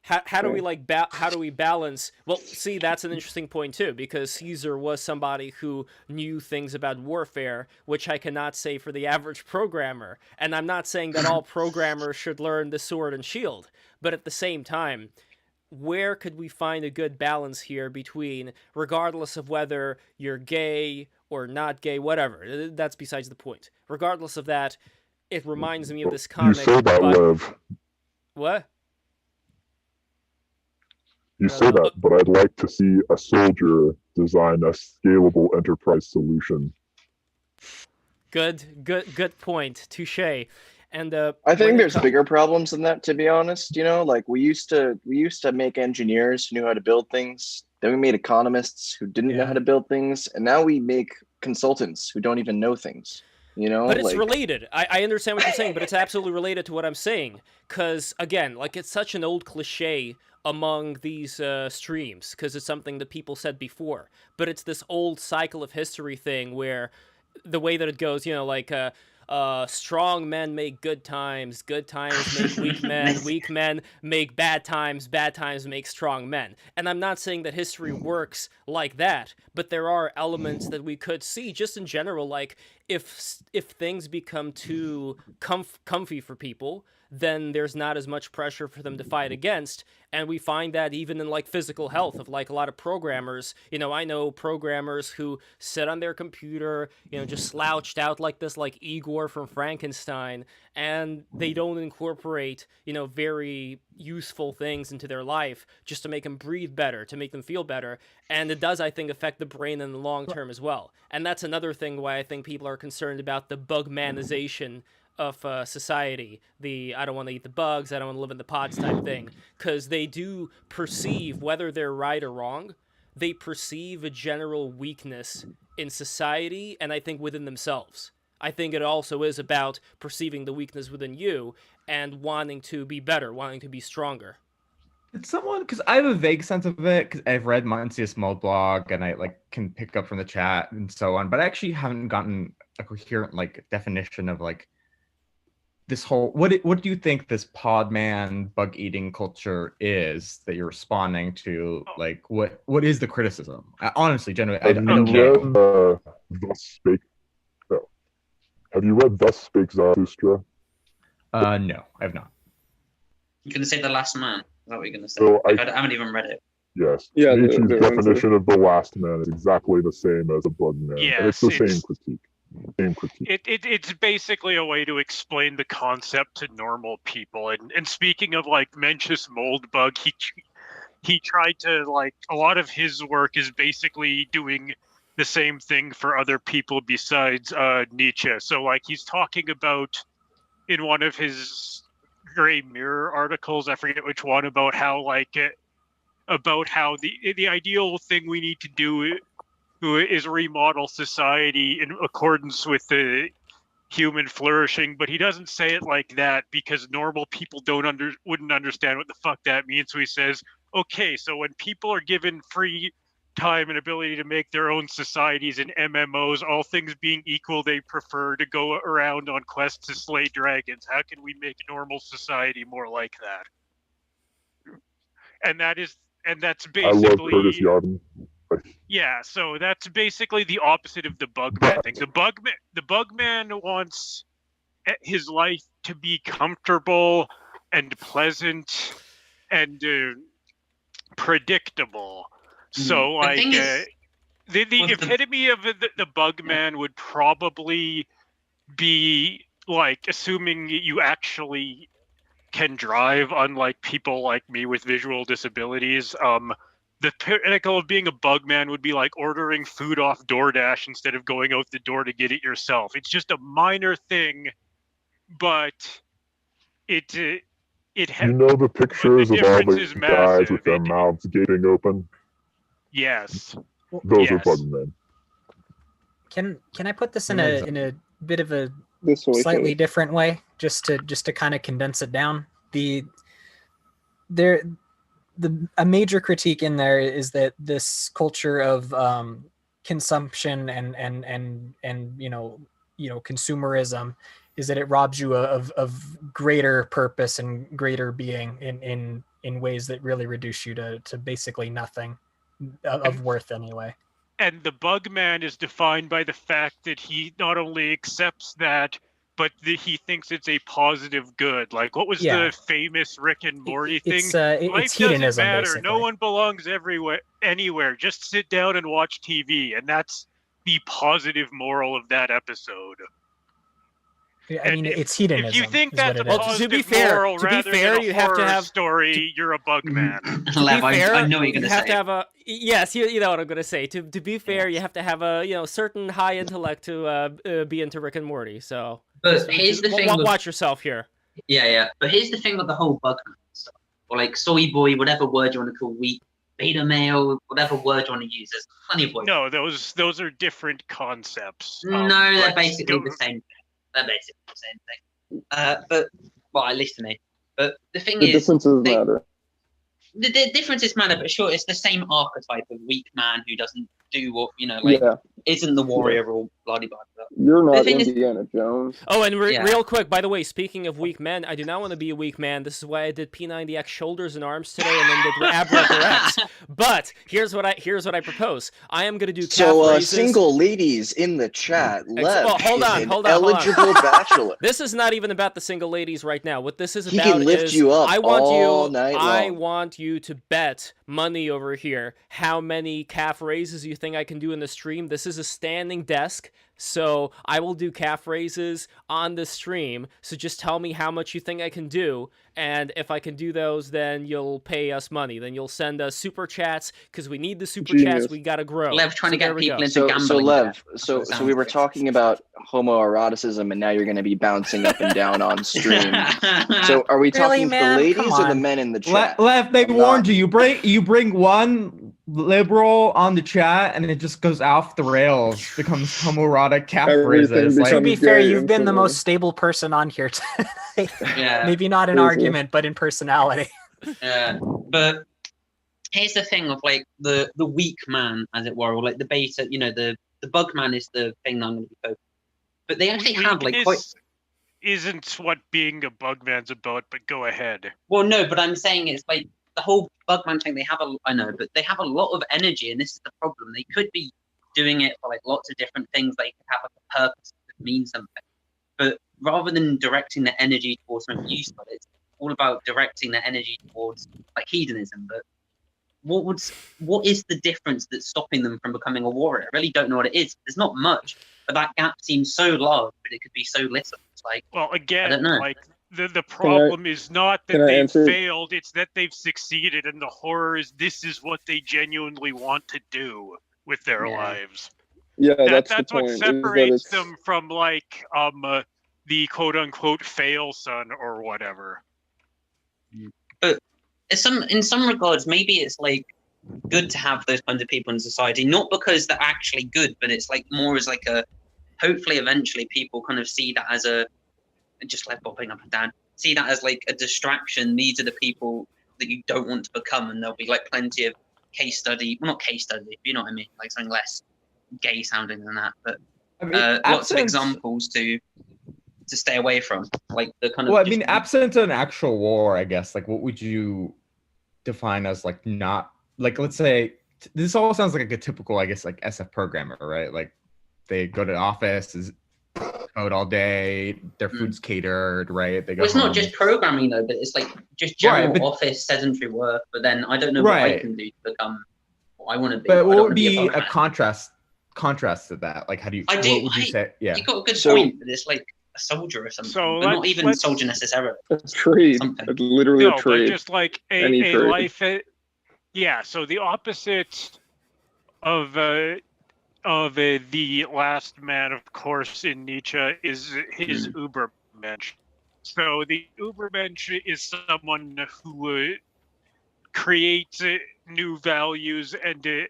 How do we how do we balance? Well, see, that's an interesting point too, because Caesar was somebody who knew things about warfare, which I cannot say for the average programmer. And I'm not saying that all programmers should learn the sword and shield, but at the same time, where could we find a good balance here between, regardless of whether you're gay or not gay, whatever, that's besides the point. Regardless of that, it reminds me of this comic. You say that, Lev. What? You say that, but I'd like to see a soldier design a scalable enterprise solution. Good point. Touche. And I think there's bigger problems than that, to be honest. Like we used to make engineers who knew how to build things. Then we made economists who didn't know how to build things, and now we make consultants who don't even know things. But it's related. I understand what you're saying, but it's absolutely related to what I'm saying. Because, again, like it's such an old cliche among these streams, because it's something that people said before. But it's this old cycle of history thing where the way that it goes, like strong men make good times make weak men make bad times make strong men. And I'm not saying that history works like that, but there are elements that we could see just in general, like if things become too comfy for people, then there's not as much pressure for them to fight against. And we find that even in like physical health of like a lot of programmers. I know programmers who sit on their computer, just slouched out like this, like Igor from Frankenstein, and they don't incorporate, very useful things into their life just to make them breathe better, to make them feel better. And it does, I think, affect the brain in the long term as well. And that's another thing why I think people are concerned about the bugmanization of society. The I don't want to eat the bugs, I don't want to live in the pods type thing, because they do perceive, whether they're right or wrong, they perceive a general weakness in society, and I think within themselves. I think it also is about perceiving the weakness within you and wanting to be better, wanting to be stronger. It's someone, because I have a vague sense of it, because I've read Monsius Mold blog and I like can pick up from the chat and so on, but I actually haven't gotten a coherent like definition of like this whole, what do you think this podman bug eating culture is that you're responding to? Like, what is the criticism? Honestly, generally, I don't know. Thus Spake? No. Have you read Thus Spake Zarathustra? No, I have not. You're going to say The Last Man? Is that what you're going to say? So I haven't even read it. Yes. Yeah, Nietzsche's definition of the last man is exactly the same as a bug man. Yes, and it's the same critique. It's basically a way to explain the concept to normal people. And speaking of like Mencius Moldbug, he tried to, like, a lot of his work is basically doing the same thing for other people besides Nietzsche. So like he's talking about in one of his Gray Mirror articles, I forget which one, about how the ideal thing we need to do is remodel society in accordance with the human flourishing, but he doesn't say it like that because normal people wouldn't understand what the fuck that means. So he says, okay, so when people are given free time and ability to make their own societies in MMOs, all things being equal, they prefer to go around on quests to slay dragons. How can we make normal society more like that? And that's basically, I love Curtis Yarden. Yeah, so that's basically the opposite of the Bugman thing. The Bugman wants his life to be comfortable and pleasant and predictable. So, like, the epitome of the Bugman would probably be, like, assuming you actually can drive, unlike people like me with visual disabilities. The pinnacle of being a bugman would be like ordering food off DoorDash instead of going out the door to get it yourself. It's just a minor thing, but you know the pictures of all the guys with their mouths gaping open? Yes. Those are bugmen. Can I put this in a bit of a slightly different way, just to kind of condense it down? A major critique in there is that this culture of consumption and consumerism is that it robs you of greater purpose and greater being in ways that really reduce you to basically nothing of worth anyway. And the Bugman is defined by the fact that he not only accepts that, but he thinks it's a positive good. Like, what was the famous Rick and Morty thing? Life doesn't matter. Basically. No one belongs anywhere. Just sit down and watch TV. And that's the positive moral of that episode. I mean, it's hedonism. If you think that's a positive moral rather than a horror story, you're a Bugman. I know what you're going to say. You have to have yes, you know what I'm going to say. To be fair, you have to have a certain high intellect to be into Rick and Morty. So, but here's the thing. Watch yourself here. Yeah. But here's the thing with the whole Bugman stuff, or like soy boy, whatever word you want to call wheat, beta male, whatever word you want to use. There's plenty of words. No, those are different concepts. No, they're basically the same thing. They're basically the same thing. Well, at least to me. But the thing is, differences matter. The differences matter, but sure, it's the same archetype of weak man who doesn't do what isn't the warrior or bloody blah. You're not Indiana Jones. Oh, and real quick, by the way, speaking of weak men, I do not want to be a weak man. This is why I did P90X shoulders and arms today, and then did Abrocorrex. But here's what I propose. I am gonna do calf raises. Single ladies in the chat. Hold on. Eligible bachelor. This is not even about the single ladies right now. What this is He about can lift is you up I want all night long. I want you to bet money over here how many calf raises you think I can do in the stream. This is a standing desk. So I will do calf raises on the stream. So just tell me how much you think I can do. And if I can do those, then you'll pay us money. Then you'll send us super chats because we need the super chats. We got to grow. Lev trying to get people into so gambling. Lev, so we were talking about homoeroticism, and now you're going to be bouncing up and down on stream. So are we talking the ladies or the men in the chat? Lev, they warned you. You bring one liberal on the chat, and it just goes off the rails. Becomes homoerotic calf raises. To be fair, you've been the most stable person on here today. Yeah. Maybe not in argument, but in personality. Yeah, but here's the thing of like the weak man, as it were, or like the beta. The bug man is the thing that I'm going to be focused. But they actually have like quite. Isn't what being a bug man's about, but go ahead. Well, no, but I'm saying it's like the whole bug man thing. They have I know, but they have a lot of energy, and this is the problem. They could be doing it for like lots of different things. They could have a purpose that means something, but rather than directing the energy towards something useful, it's all about directing the energy towards like hedonism. But what is the difference that's stopping them from becoming a warrior? I really don't know what it is. There's not much, but that gap seems so large, but it could be so little. It's like, well, again, I don't know. like the problem is not that they've failed, it's that they've succeeded, and the horror is this is what they genuinely want to do with their lives. Yeah, that's what point, separates them from like the quote unquote fail son or whatever. But in some regards, maybe it's like good to have those kinds of people in society, not because they're actually good, but it's like more as like a hopefully eventually people kind of see that as a just like bobbing up and down, see that as like a distraction. These are the people that you don't want to become, and there'll be like plenty of not case study, you know what I mean, like something less gay sounding than that, but lots of examples to stay away from, like the kind of. Well, I mean, absent an actual war, I guess. Like, what would you define as like not like? Let's say this all sounds like a typical, I guess, like SF programmer, right? Like they go to the office, is code all day, their food's catered, right? They go. Well, it's not just programming though, but it's like just general office sedentary work. But then I don't know what I can do to become what I want to be. But what would be a contrast to that? Like, how do you? What would you say? Yeah, you got a good point. But it's like a soldier or something, but not even soldier necessarily. A trade, literally a trade. But just like a life. Yeah, so the opposite of the last man, of course, in Nietzsche is his Übermensch. So the Übermensch is someone who creates new values and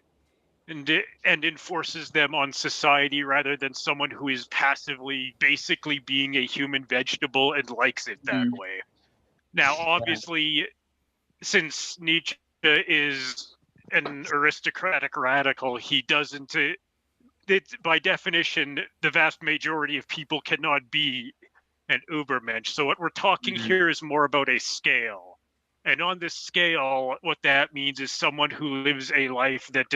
enforces them on society, rather than someone who is passively basically being a human vegetable and likes it that way. Now, obviously, since Nietzsche is an aristocratic radical, he doesn't by definition, the vast majority of people cannot be an Übermensch. So what we're talking here is more about a scale. And on this scale, what that means is someone who lives a life that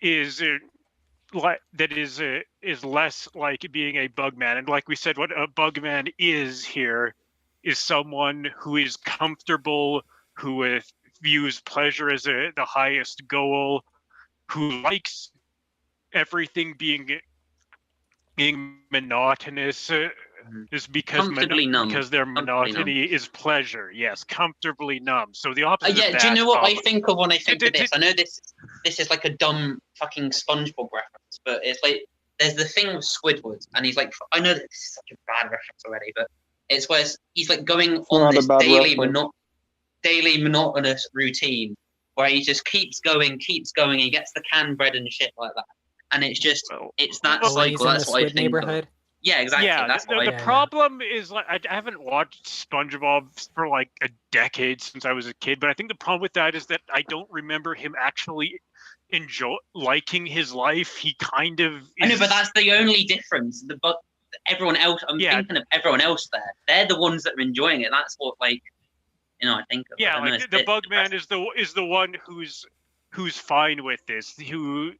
is less like being a bugman. And like we said, what a bugman is here is someone who is comfortable, who views pleasure as the highest goal, who likes everything being monotonous, is because their monotony is pleasure. Yes, comfortably numb. So the opposite. Do you know what I think of when I think of this? I know this is like a dumb fucking SpongeBob reference, but it's like there's the thing with Squidward, and he's like, I know that this is such a bad reference already, but it's where he's like going on this daily monotonous routine where he just keeps going, he gets the canned bread and shit like that. And it's just, it's that cycle. That's what I think. Yeah, exactly. Yeah, That's the problem is like I haven't watched SpongeBob for like a decade since I was a kid, but I think the problem with that is that I don't remember him actually liking his life. He kind of is... I know, but that's the only difference. Everyone else, I'm thinking of everyone else there. They're the ones that are enjoying it. That's what, like, I think of. Yeah, like the Bugman is the one who's fine with this, who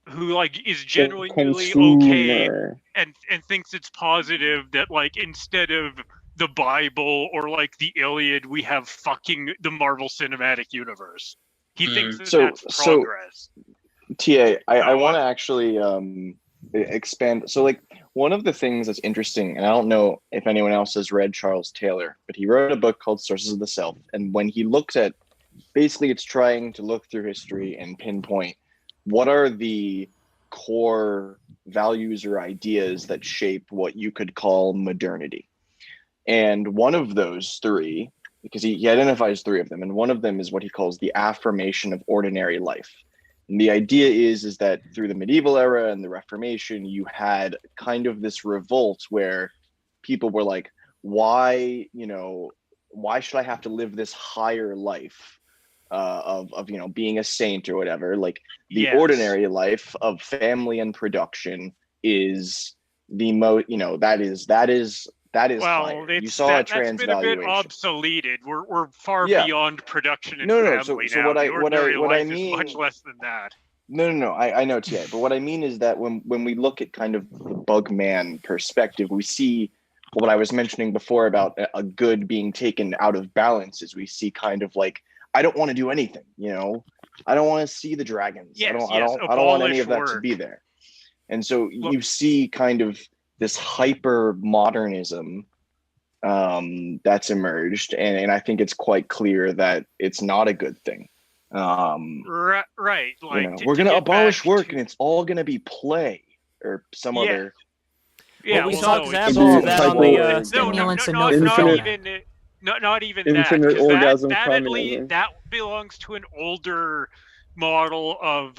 like is genuinely okay and thinks it's positive that like instead of the Bible or like the Iliad, we have fucking the Marvel Cinematic Universe. He thinks that's progress. TA, I want to actually expand. So like one of the things that's interesting, and I don't know if anyone else has read Charles Taylor, but he wrote a book called Sources of the Self. And when he looks at, basically it's trying to look through history and pinpoint what are the core values or ideas that shape what you could call modernity. And one of those three, because he identifies three of them, and one of them is what he calls the affirmation of ordinary life. And the idea is that through the medieval era and the Reformation, you had kind of this revolt where people were like, why should I have to live this higher life of being a saint or whatever? Like the ordinary life of family and production is the most, that is well, you saw a transvaluation. That's been a bit obsoleted. We're far beyond production and family so now. What I mean is much less than that. No. I know, TA. But what I mean is that when we look at kind of the Bugman perspective, we see what I was mentioning before about a good being taken out of balance. Is we see kind of like, I don't want to do anything. I don't want to see the dragons. I don't want any of that to be there. And so you see kind of this hyper modernism that's emerged, and I think it's quite clear that it's not a good thing. Right. Like we're going to abolish work, and it's all going to be play or some other. Yeah, we saw examples of that on the stimulants and not even infinite that. Orgasm That belongs to an older model of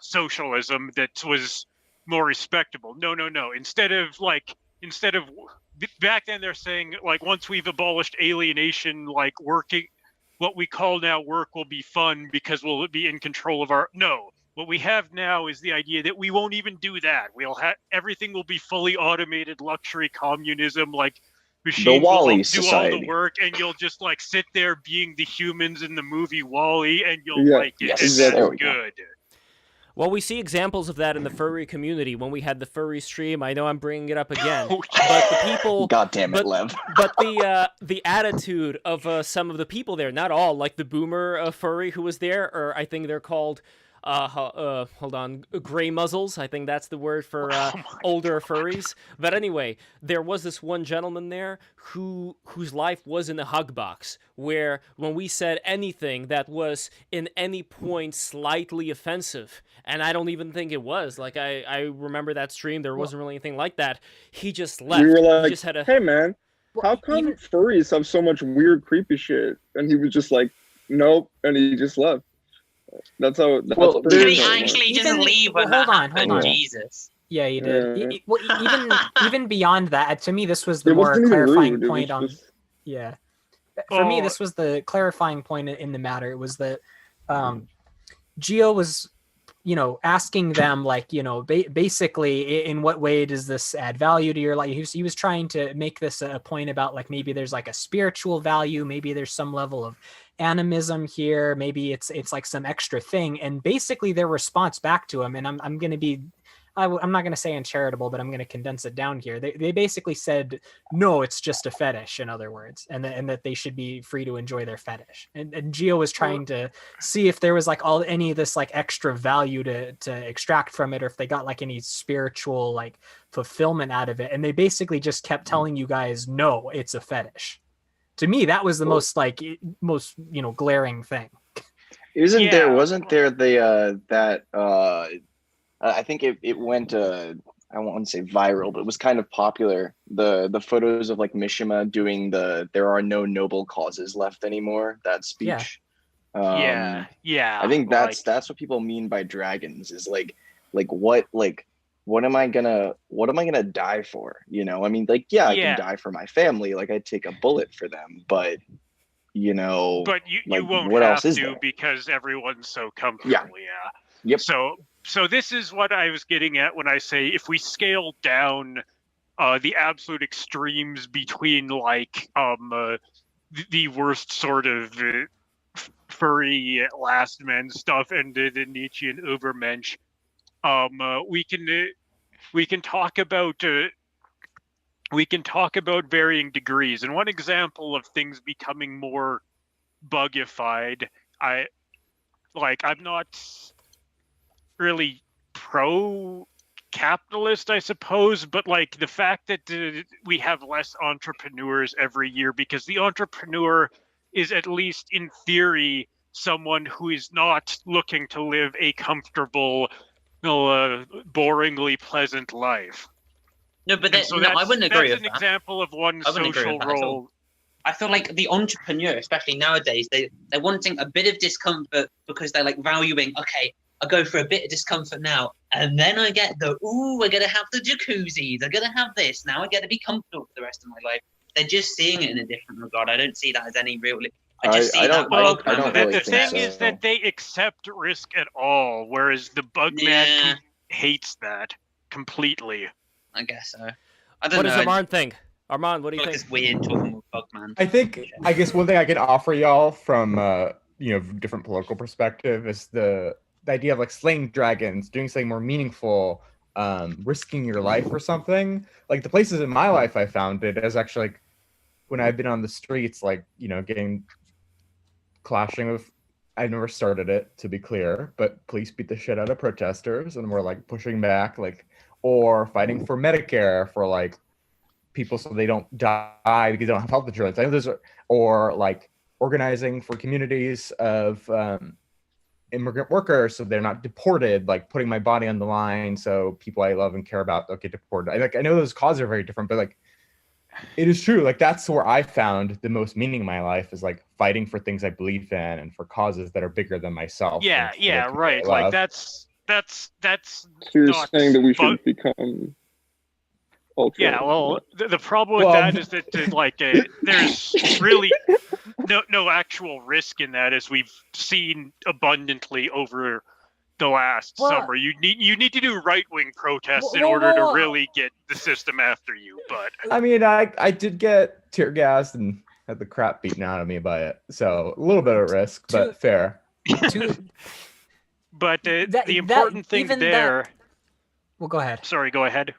socialism that was more respectable. No. Instead of back then they're saying like once we've abolished alienation, like working, what we call now work will be fun because we'll be in control of our. No, what we have now is the idea that we won't even do that. Everything will be fully automated luxury communism, like machines will do all the work, and you'll just like sit there being the humans in the movie WALL-E, and you'll like it, and that's good. Well, we see examples of that in the furry community when we had the furry stream. I know I'm bringing it up again, but the people. God damn it, Lev. But the attitude of some of the people there, not all, like the boomer furry who was there, or I think they're called. Hold on, gray muzzles. I think that's the word for older furries. But anyway, there was this one gentleman there whose life was in a hug box, where when we said anything that was in any point slightly offensive, and I don't even think it was, like I remember that stream, there wasn't really anything like that. He just left. We were like, he just had hey man, how come furries have so much weird, creepy shit? And he was just like, nope, and he just left. That's how. Did he actually just leave? Hold on. Jesus. Yeah, he did. Even beyond that, to me, this was the more clarifying point on. Just... Yeah, for me, this was the clarifying point in the matter. It was that Gio was, asking them like, basically, in what way does this add value to your life? He was trying to make this a point about like maybe there's like a spiritual value, maybe there's some level of animism here, maybe it's like some extra thing, and basically their response back to him, and I'm not going to say uncharitable, but I'm going to condense it down here. They basically said, no, it's just a fetish, in other words, and that they should be free to enjoy their fetish. And Gio was trying to see if there was like any of this like extra value to extract from it, or if they got like any spiritual like fulfillment out of it. And they basically just kept telling you guys, no, it's a fetish. To me, that was the most glaring thing. Wasn't there I think it went I won't say viral, but it was kind of popular. The photos of like Mishima doing there are no noble causes left anymore, that speech. Yeah. I think that's what people mean by dragons, is like what what am I gonna die for? You know, I mean, like, yeah, I can die for my family, like I'd take a bullet for them, but you know, but you like, won't what have else is to there? because everyone's so comfortable. Yep. So this is what I was getting at when I say if we scale down the absolute extremes between like the worst sort of furry last men stuff and the Nietzschean Übermensch, we can talk about varying degrees. And one example of things becoming more bugified, I'm not really pro-capitalist, I suppose, but like the fact that we have less entrepreneurs every year because the entrepreneur is, at least in theory, someone who is not looking to live a comfortable, boringly pleasant life. No, but I wouldn't agree with that. That's an example of one social role. I feel like the entrepreneur, especially nowadays, they're wanting a bit of discomfort because they're like valuing, okay, I go for a bit of discomfort now, and then I get we're going to have the jacuzzis, I'm going to have this, now I get to be comfortable for the rest of my life. They're just seeing it in a different regard. I don't see that as any real... The thing is that they accept risk at all, whereas the Bugman hates that completely. I guess so. What does Armand think? Armand, what do you think? It's weird talking with Bugman. I guess one thing I could offer y'all from different political perspective is the idea of like slaying dragons, doing something more meaningful, risking your life or something. Like the places in my life I found it as actually like when I've been on the streets, like, clashing with, I never started it, to be clear, but police beat the shit out of protesters and we're like pushing back, like, or fighting for Medicare for like people so they don't die because they don't have health insurance. I know or like organizing for communities of immigrant workers so they're not deported, like putting my body on the line so people I love and care about don't get deported. I know those causes are very different, but like it is true. Like that's where I found the most meaning in my life is like fighting for things I believe in and for causes that are bigger than myself. Yeah, right. Like that's so you're saying that we should become ultra. Yeah, well, the problem with that is that like there's really no actual risk in that, as we've seen abundantly over the last summer. You need to do right-wing protests in order to really get the system after you. But I mean, I did get tear gassed and had the crap beaten out of me by it, so a little bit of risk, but fair. But the important thing there. Well, go ahead. Sorry, go ahead.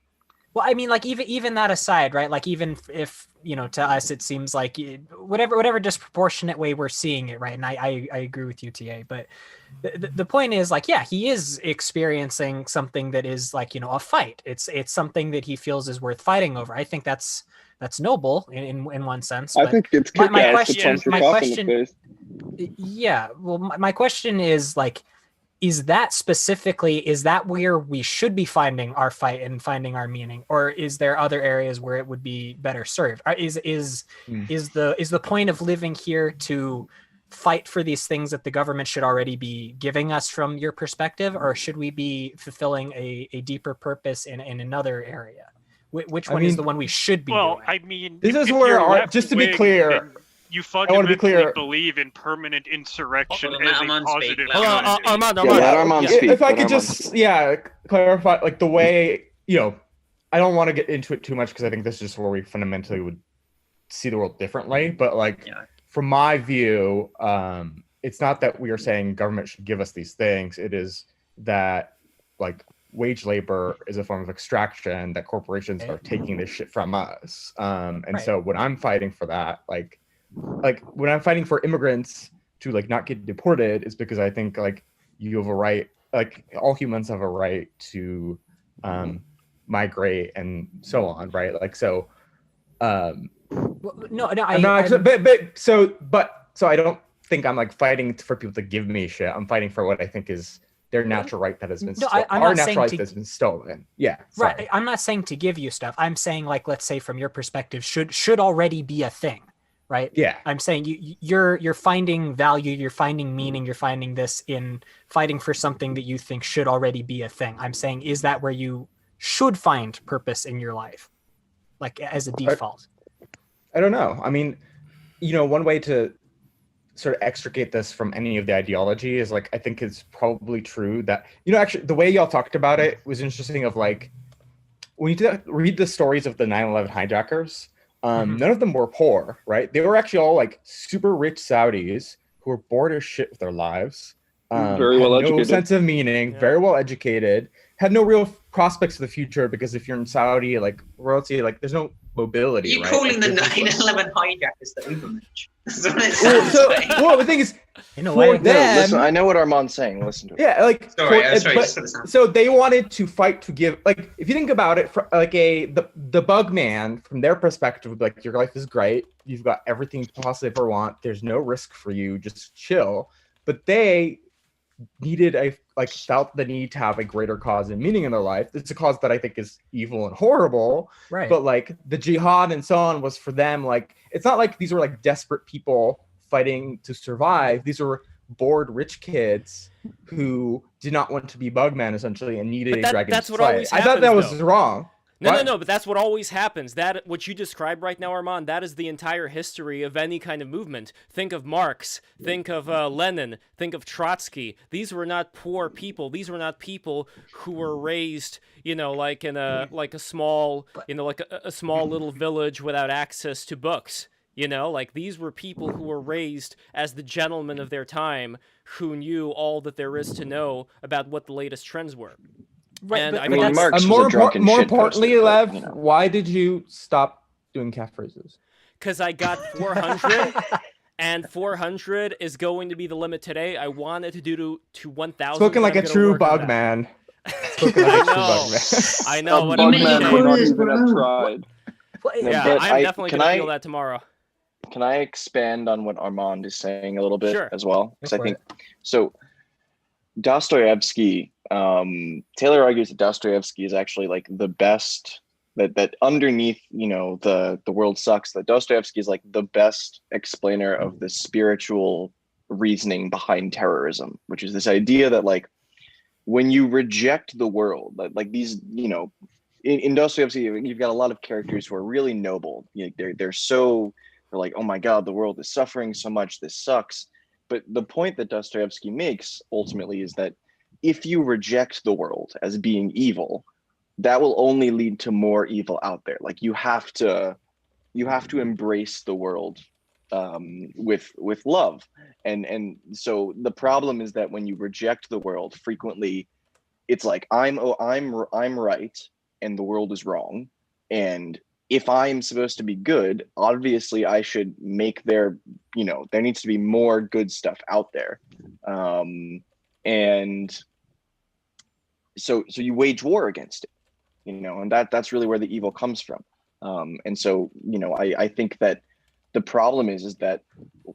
Well, I mean, like even that aside, right? Like even if to us it seems like whatever disproportionate way we're seeing it, right? And I agree with you, TA. But the point is, like, yeah, he is experiencing something that is like a fight. It's something that he feels is worth fighting over. I think that's noble in one sense. I think it's my question. Yeah. Well, my question is like, is that where we should be finding our fight and finding our meaning, or is there other areas where it would be better served? Is the point of living here to fight for these things that the government should already be giving us from your perspective, or should we be fulfilling a deeper purpose in another area? Which one is the one we should be doing? I mean, this is where, just to be clear, you fundamentally believe in permanent insurrection as a positive. Armand, if I could just clarify, like the way I don't want to get into it too much because I think this is just where we fundamentally would see the world differently. But like from my view, it's not that we are saying government should give us these things. It is that like wage labor is a form of extraction, that corporations are taking this shit from us. So when I'm fighting for that, like when I'm fighting for immigrants to like not get deported, is because I think like you have a right, like all humans have a right to migrate and so on, right? Like so. So I don't think I'm like fighting for people to give me shit. I'm fighting for what I think is their natural right that has been stolen. Our natural right that has been stolen. Yeah. Sorry. Right. I'm not saying to give you stuff. I'm saying like, let's say from your perspective, should already be a thing. Right. Yeah. I'm saying you're finding value, you're finding meaning, you're finding this in fighting for something that you think should already be a thing. I'm saying, is that where you should find purpose in your life, like as a default? I don't know. I mean, one way to sort of extricate this from any of the ideology is like, I think it's probably true that, actually the way y'all talked about it was interesting of like, when you read the stories of the 9/11 hijackers, none of them were poor, right? They were actually all like super rich Saudis who were bored as shit with their lives. Very well educated. No sense of meaning, very well educated, had no real prospects for the future, because if you're in Saudi, like royalty, like there's no mobility. You're right? calling like, the 9/11 hijackers the Ubermensch. That's what it sounds like. Well, the thing is, in a way, listen, I know what Armand's saying. Listen to it. Yeah, like sorry, so they wanted to fight to give, like, if you think about it, like the bug man from their perspective, like, your life is great, you've got everything you possibly ever want, there's no risk for you, just chill. But they felt the need to have a greater cause and meaning in their life. It's a cause that I think is evil and horrible, right? But like the jihad and so on was for them, like, it's not like these were like desperate people fighting to survive. These were bored rich kids who did not want to be bugmen essentially and needed a dragon to fight. I thought that was wrong. No, but that's what always happens. That what you described right now, Armand, that is the entire history of any kind of movement. Think of Marx, think of Lenin, think of Trotsky. These were not poor people. These were not people who were raised, like in a small, a small little village without access to books. Like these were people who were raised as the gentlemen of their time, who knew all that there is to know about what the latest trends were. Right, and but, I mean, Marx more was a drunken more shit importantly, poster, Lev, but, why did you stop doing calf phrases? Because I got 400, and 400 is going to be the limit today. I wanted to do to 1,000. Spoken like a true bug man. Spoken like a true bug man. I know. What bug I'm man saying. would not even have tried. Yeah, I'm definitely going to feel that tomorrow. Can I expand on what Armand is saying a little bit as well? Because I think so. Dostoevsky, Taylor argues that Dostoevsky is actually like the best, that underneath, the world sucks, that Dostoevsky is like the best explainer of the spiritual reasoning behind terrorism, which is this idea that like when you reject the world, like these, in Dostoevsky, you've got a lot of characters who are really noble. They're like, oh my God, the world is suffering so much, this sucks. But the point that Dostoevsky makes ultimately is that if you reject the world as being evil, that will only lead to more evil out there. Like you have to embrace the world with love. And so the problem is that when you reject the world, frequently it's like I'm right and the world is wrong. And if I'm supposed to be good, obviously I should make there needs to be more good stuff out there. And so you wage war against it, and that's really where the evil comes from. And so, I think that the problem is that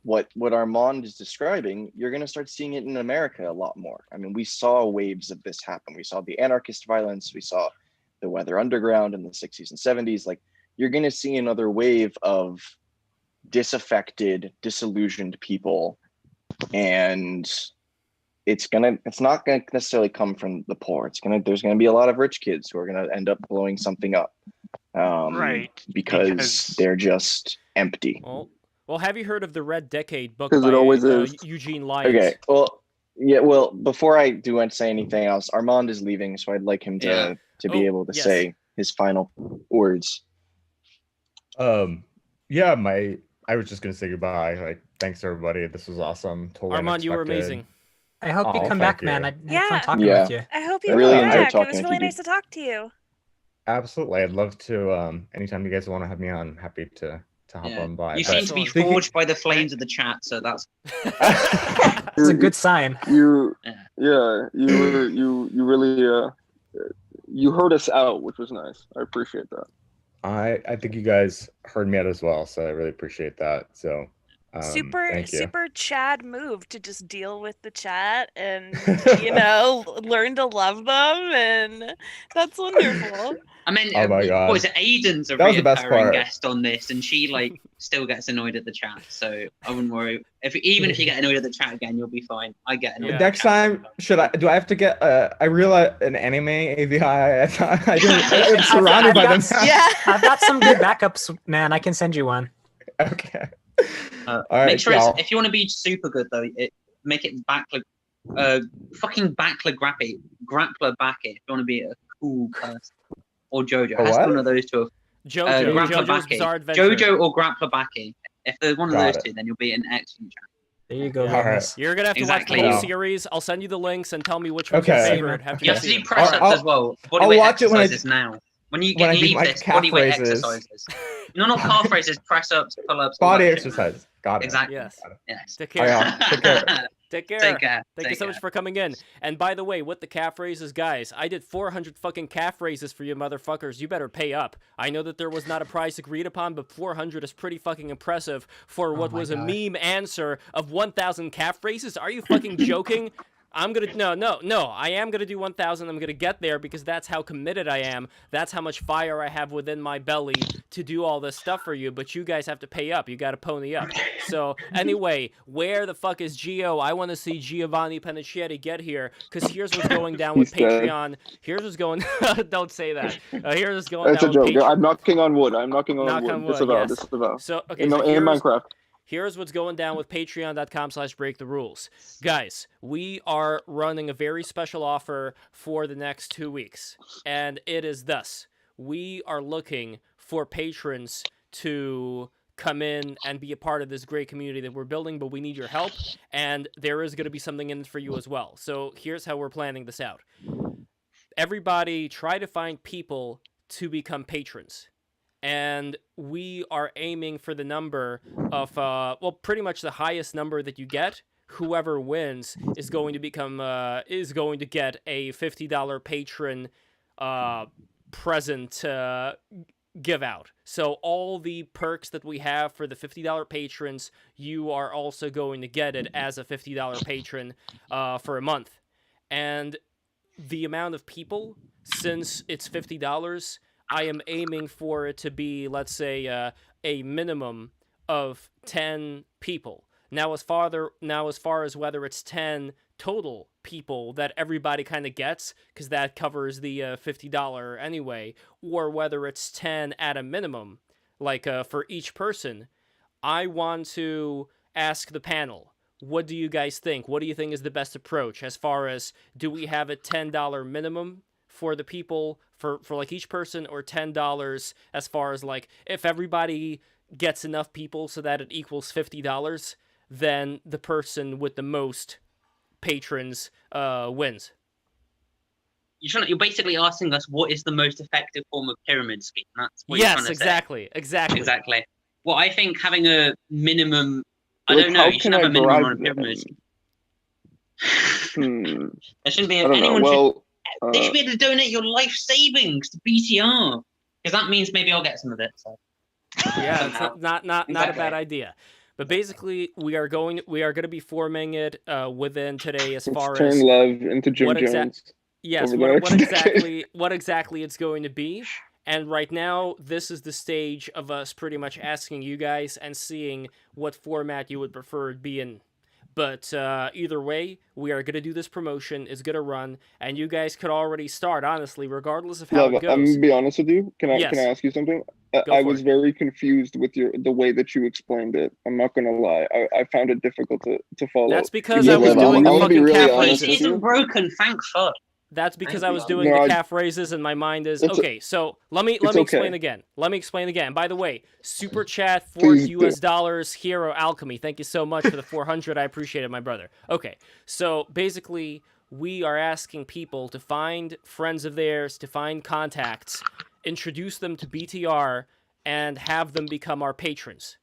what Armand is describing, you're going to start seeing it in America a lot more. I mean, we saw waves of this happen. We saw the anarchist violence. We saw the Weather Underground in the 60s and 70s. Like, you're going to see another wave of disaffected, disillusioned people, and it's not going to necessarily come from the poor. There's going to be a lot of rich kids who are going to end up blowing something up, right? Because they're just empty. Well, have you heard of the Red Decade book by it always is. Eugene Lyons? Okay, well, yeah, well, before I do want to say anything else, Armand is leaving, so I'd like him to be able to say his final words. I was just gonna say goodbye. Like, thanks everybody. This was awesome. Totally Armand, unexpected. you were amazing. I hope you come back, man. I had fun talking Yeah. with you. I hope you really come enjoyed back. It talking was with really you, nice to talk to you. Absolutely, I'd love to. Anytime you guys want to have me on, I'm happy to hop on by. You seem to be forged by the flames of the chat, so that's It's a good sign. You really you heard us out, which was nice. I appreciate that. I think you guys heard me out as well, so I really appreciate that. So Super Chad move to just deal with the chat and learn to love them, and that's wonderful. I mean, Oh my God. boys, Aiden's a That was the best reoccurring part. guest on this, and she still gets annoyed at the chat. So I wouldn't worry. Even if you get annoyed at the chat again, you'll be fine. I get annoyed. Next time, do I have to get I realize an anime AVI? I'm surrounded by them. Yeah, I've got some good backups, man. I can send you one. Okay. All right, make sure if you want to be super good though, make it fucking grappler back it. If you want to be a cool person, or JoJo, has one of those two. JoJo or grappler backy. If there's one of those two, then you'll be an excellent champ. There you go. Right. You're gonna have to watch the whole series. I'll send you the links and tell me which one's your favorite. You have to do press ups as well. Bodyweight exercises now. When you leave this, bodyweight exercises. No, not calf raises, press ups, pull ups. Body exercises. Got it. Exactly. Yes. Take care. Take care. Thank you so much for coming in. And by the way, with the calf raises, guys, I did 400 fucking calf raises for you motherfuckers. You better pay up. I know that there was not a price agreed upon, but 400 is pretty fucking impressive for what was a meme answer of 1,000 calf raises. Are you fucking joking? I am gonna do 1,000. I'm gonna get there because that's how committed I am. That's how much fire I have within my belly to do all this stuff for you. But you guys have to pay up. You gotta pony up. So anyway, where the fuck is Gio? I want to see Giovanni Panicietti get here, because here's what's going down with Patreon. Here's what's going. Don't say that. Here's what's going down. That's a joke. Patreon. I'm knocking on wood. Disavow. So okay. In Minecraft. Here's what's going down with patreon.com/breaktherules. Guys, we are running a very special offer for the next 2 weeks. And it is thus. We are looking for patrons to come in and be a part of this great community that we're building, but we need your help. And there is going to be something in it for you as well. So here's how we're planning this out. Everybody try to find people to become patrons. And we are aiming for the number of, pretty much the highest number that you get. Whoever wins is going to get a $50 patron present give out. So all the perks that we have for the $50 patrons, you are also going to get it as a $50 patron for a month. And the amount of people, since it's $50, I am aiming for it to be, let's say, a minimum of 10 people. Now, as far as whether it's 10 total people that everybody kind of gets, because that covers the $50 anyway, or whether it's 10 at a minimum, like for each person, I want to ask the panel, what do you guys think? What do you think is the best approach? As far as, do we have a $10 minimum for the people, for like each person, or $10 as far as like if everybody gets enough people so that it equals $50, then the person with the most patrons wins. You're basically asking us what is the most effective form of pyramid scheme. That's what you're trying to say. Exactly. Well, I think having a minimum. I don't know. You should have a minimum on a pyramid scheme. There shouldn't be anyone. They should be able to donate your life savings to BTR, because that means maybe I'll get some of it. So. Yeah, it's not a bad idea. But basically, we are going to be forming it within today, as far as turn love into Jim Jones. Yes, what exactly it's going to be. And right now, this is the stage of us pretty much asking you guys and seeing what format you would prefer it be in. But either way, we are going to do this promotion. It's going to run, and you guys could already start, honestly, regardless of how it goes. I'm going to be honest with you. Can I ask you something? I was very confused with the way that you explained it. I'm not going to lie. I found it difficult to follow. That's because I was doing the fucking calf raises. It isn't broken, thank fuck. That's because I was doing the calf raises, and my mind is okay. So let me explain again. Let me explain again. By the way, super chat for $, Hero Alchemy. Thank you so much for the 400. I appreciate it, my brother. Okay, so basically, we are asking people to find friends of theirs, to find contacts, introduce them to BTR, and have them become our patrons.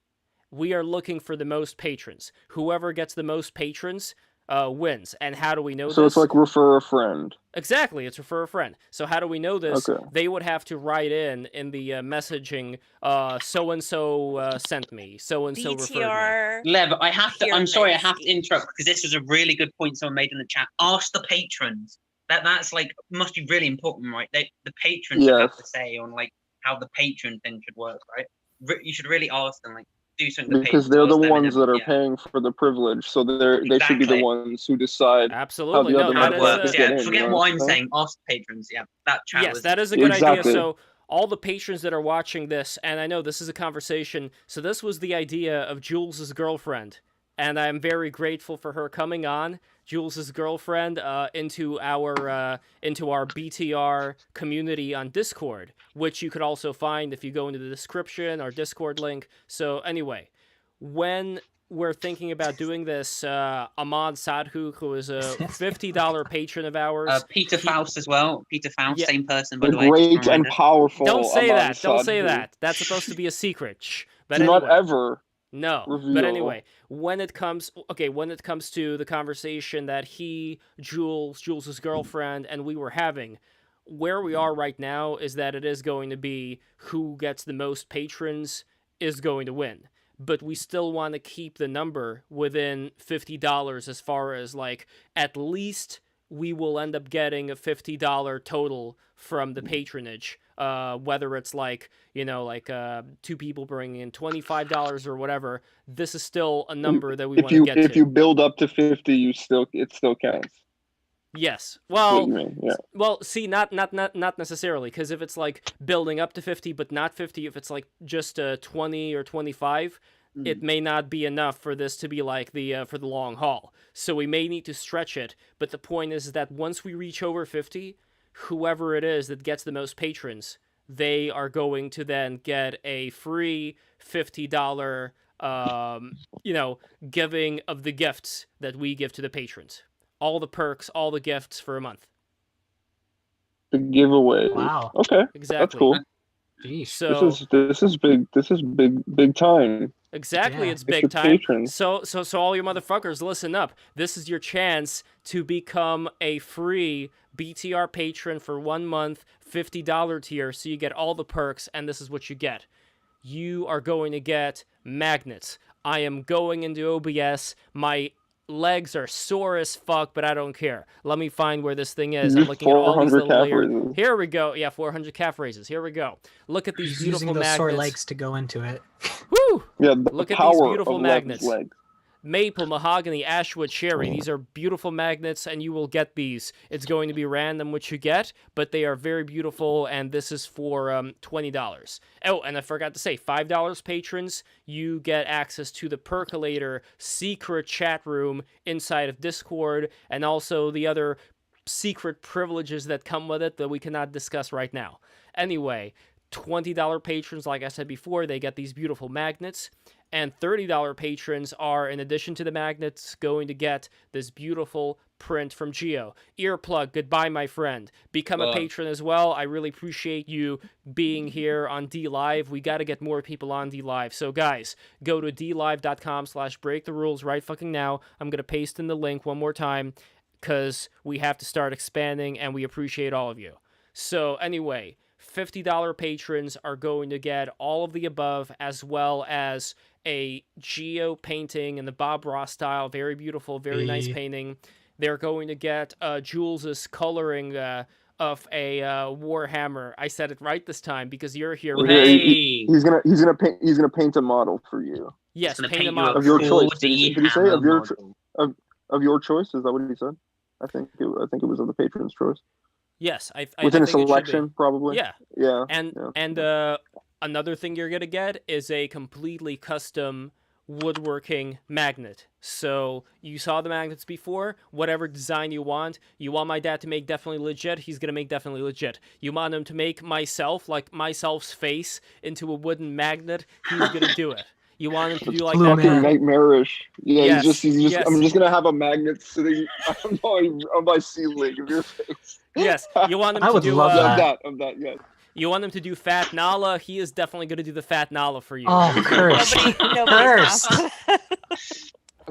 We are looking for the most patrons. Whoever gets the most patrons wins. And how do we know So this? it's like refer a friend. Exactly, it's refer a friend. So how do we know this? Okay. They would have to write in the messaging, so-and-so sent me, so-and-so referred me. Lev, I'm sorry, I have to interrupt because this was a really good point someone made in the chat. Ask the patrons. That's like, must be really important, right? The patrons should have to say on like how the patron thing should work, right? You should really ask them, like, do something. Because they're the ones that are paying for the privilege, so they should be the ones who decide Absolutely. how the other works. get in. Forget what I'm saying. Ask the patrons. Yeah, that chat. Yes, that is a good idea. So all the patrons that are watching this, and I know this is a conversation, so this was the idea of Jules's girlfriend, and I'm very grateful for her coming on, Jules's girlfriend, into our BTR community on Discord, which you could also find if you go into the description, our Discord link. So anyway, when we're thinking about doing this, Ahmad Sadhu, who is a $50 patron of ours. Peter Faust as well. Peter Faust, same person, by the way. Great and powerful. Don't say Ahmad that. Don't say Sadhu. that. That's supposed to be a secret. Shh. But Do anyway. not ever. No, reveal. But anyway, when it comes to the conversation that Jules's girlfriend, and we were having, where we are right now is that it is going to be who gets the most patrons is going to win. But we still want to keep the number within $50 as far as, like, at least we will end up getting a $50 total from the patronage. Whether it's like, two people bringing in $25 or whatever, this is still a number that we want to get to. If you build up to 50, it still counts. Yes. Well, yeah. Well, see, not necessarily, because if it's like building up to 50 but not 50, if it's like just 20 or 25, it may not be enough for this to be like for the long haul. So we may need to stretch it. But the point is that once we reach over 50, whoever it is that gets the most patrons, they are going to then get a free $50, giving of the gifts that we give to the patrons. All the perks, all the gifts for a month. The giveaway. Wow. Okay. Exactly. That's cool. Jeez. So this is big. This is big time. Exactly, Yeah. it's big time. Patrons. So all you motherfuckers, listen up. This is your chance to become a free BTR patron for 1 month, $50 tier, so you get all the perks, and this is what you get. You are going to get magnets. I am going into OBS. My legs are sore as fuck, but I don't care. Let me find where this thing is. I'm looking at all these little layers. Here we go. Yeah, 400 calf raises. Here we go. Look at these beautiful using those magnets. sore legs to go into it. Woo! Yeah, Look at these beautiful magnets. Maple, mahogany, ashwood, cherry. These are beautiful magnets, and you will get these. It's going to be random which you get, but they are very beautiful, and this is for $20. Oh, and I forgot to say, $5 patrons, you get access to the Percolator secret chat room inside of Discord, and also the other secret privileges that come with it that we cannot discuss right now. Anyway, $20 patrons, like I said before, they get these beautiful magnets. And $30 patrons are, in addition to the magnets, going to get this beautiful print from Geo. Earplug, goodbye, my friend. Become a patron as well. I really appreciate you being here on DLive. We got to get more people on DLive. So, guys, go to dlive.com/breaktherules right fucking now. I'm going to paste in the link one more time because we have to start expanding, and we appreciate all of you. So, anyway, $50 patrons are going to get all of the above, as well as a Geo painting in the Bob Ross style. Very beautiful, very nice painting. They're going to get Jules's coloring of a Warhammer. I said it right this time because you're here. Hey. He's gonna paint a model for you. Yes, paint a model of your choice. Did he say of your choice? Is that what he said? I think it was of the patron's choice. Yes, I within think a selection, probably. Yeah. And another thing you're gonna get is a completely custom woodworking magnet. So you saw the magnets before. Whatever design you want my dad to make definitely legit, he's gonna make definitely legit. You want him to make myself's face into a wooden magnet, he's gonna do it. You want him to do like that? Nightmarish. Yeah, yes, he's just. I'm just gonna have a magnet sitting on my ceiling of your face. Yes, you want him I to would do love that. Of that, yes. You want him to do Fat Nala? He is definitely going to do the Fat Nala for you. Oh, curse. Nobody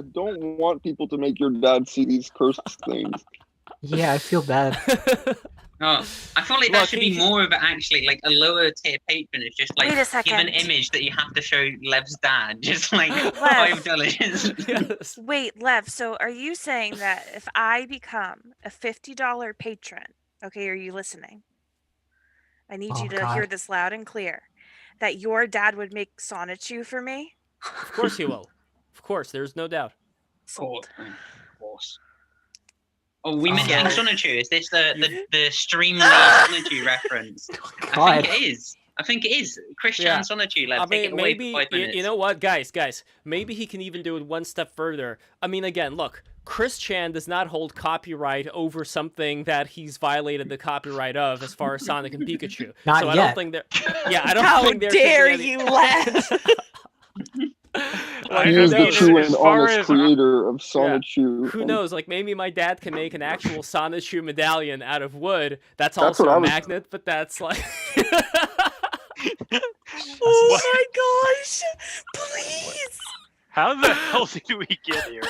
I don't want people to make your dad see these cursed things. Yeah, I feel bad. I feel like that should be more of it, actually, like a lower tier patron is just like give an image that you have to show Lev's dad, just like $5. Yes. Wait, Lev, so are you saying that if I become a $50 patron, okay, are you listening? I need you to hear this loud and clear, that your dad would make Sonichu for me? Of course he will. Of course, there's no doubt. Sold. Of course. Oh, we mentioned Sonichu. Is this the Streamly Sonichu reference? I think it is. Christian Sonichu. Let's take it away for 5 minutes. You know what, guys, maybe he can even do it one step further. I mean, again, look, Chris Chan does not hold copyright over something that he's violated the copyright of, as far as Sonic and Pikachu. Not yet. I don't think there. Yeah, I don't How think there. dare you, Lev? He is the true and honest creator of Sonichu. Who knows? Like, maybe my dad can make an actual Sonichu medallion out of wood. That's also a magnet, but that's like. Oh my gosh! Please. How the hell did we get here?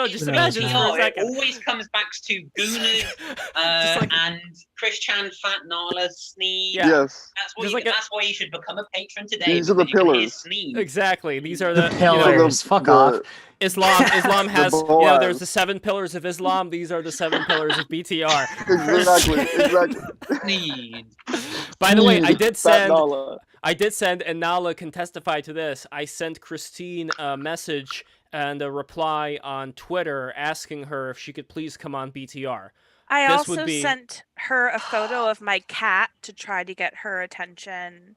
Just imagine this for a second. It always comes back to Gooners and Chris Chan, Fat Nala, Sneed. Yeah. Yes. That's why you should become a patron today. These are the pillars. Exactly. These are the pillars. Fuck off. Islam has, there's the 7 pillars of Islam. These are the 7 pillars of BTR. Exactly. By the way, I did send, and Nala can testify to this. I sent Christine a message and a reply on Twitter asking her if she could please come on BTR. I also sent her a photo of my cat to try to get her attention.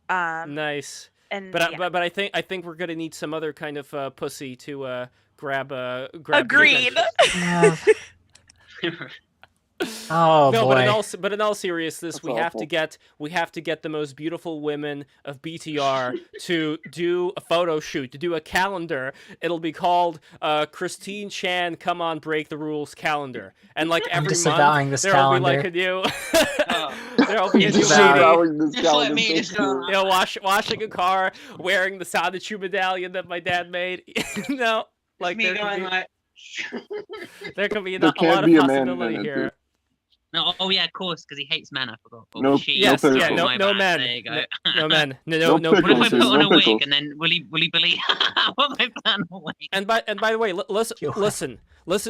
Nice. But I think we're gonna need some other kind of pussy to grab. Agreed. Oh no, boy. but in all seriousness, we have to get the most beautiful women of BTR to do a photo shoot, to do a calendar. It'll be called Christine Chan Come On Break the Rules calendar, and like every month there'll be like a new there'll be a new lady, washing a car, wearing the Sonichu medallion that my dad made. Like there could be a lot of possibility here. No, of course, because he hates men. I forgot. No men. There you go. No men. No. What if I put on a wig and then will he believe? What if I put on a wig? And by the way, listen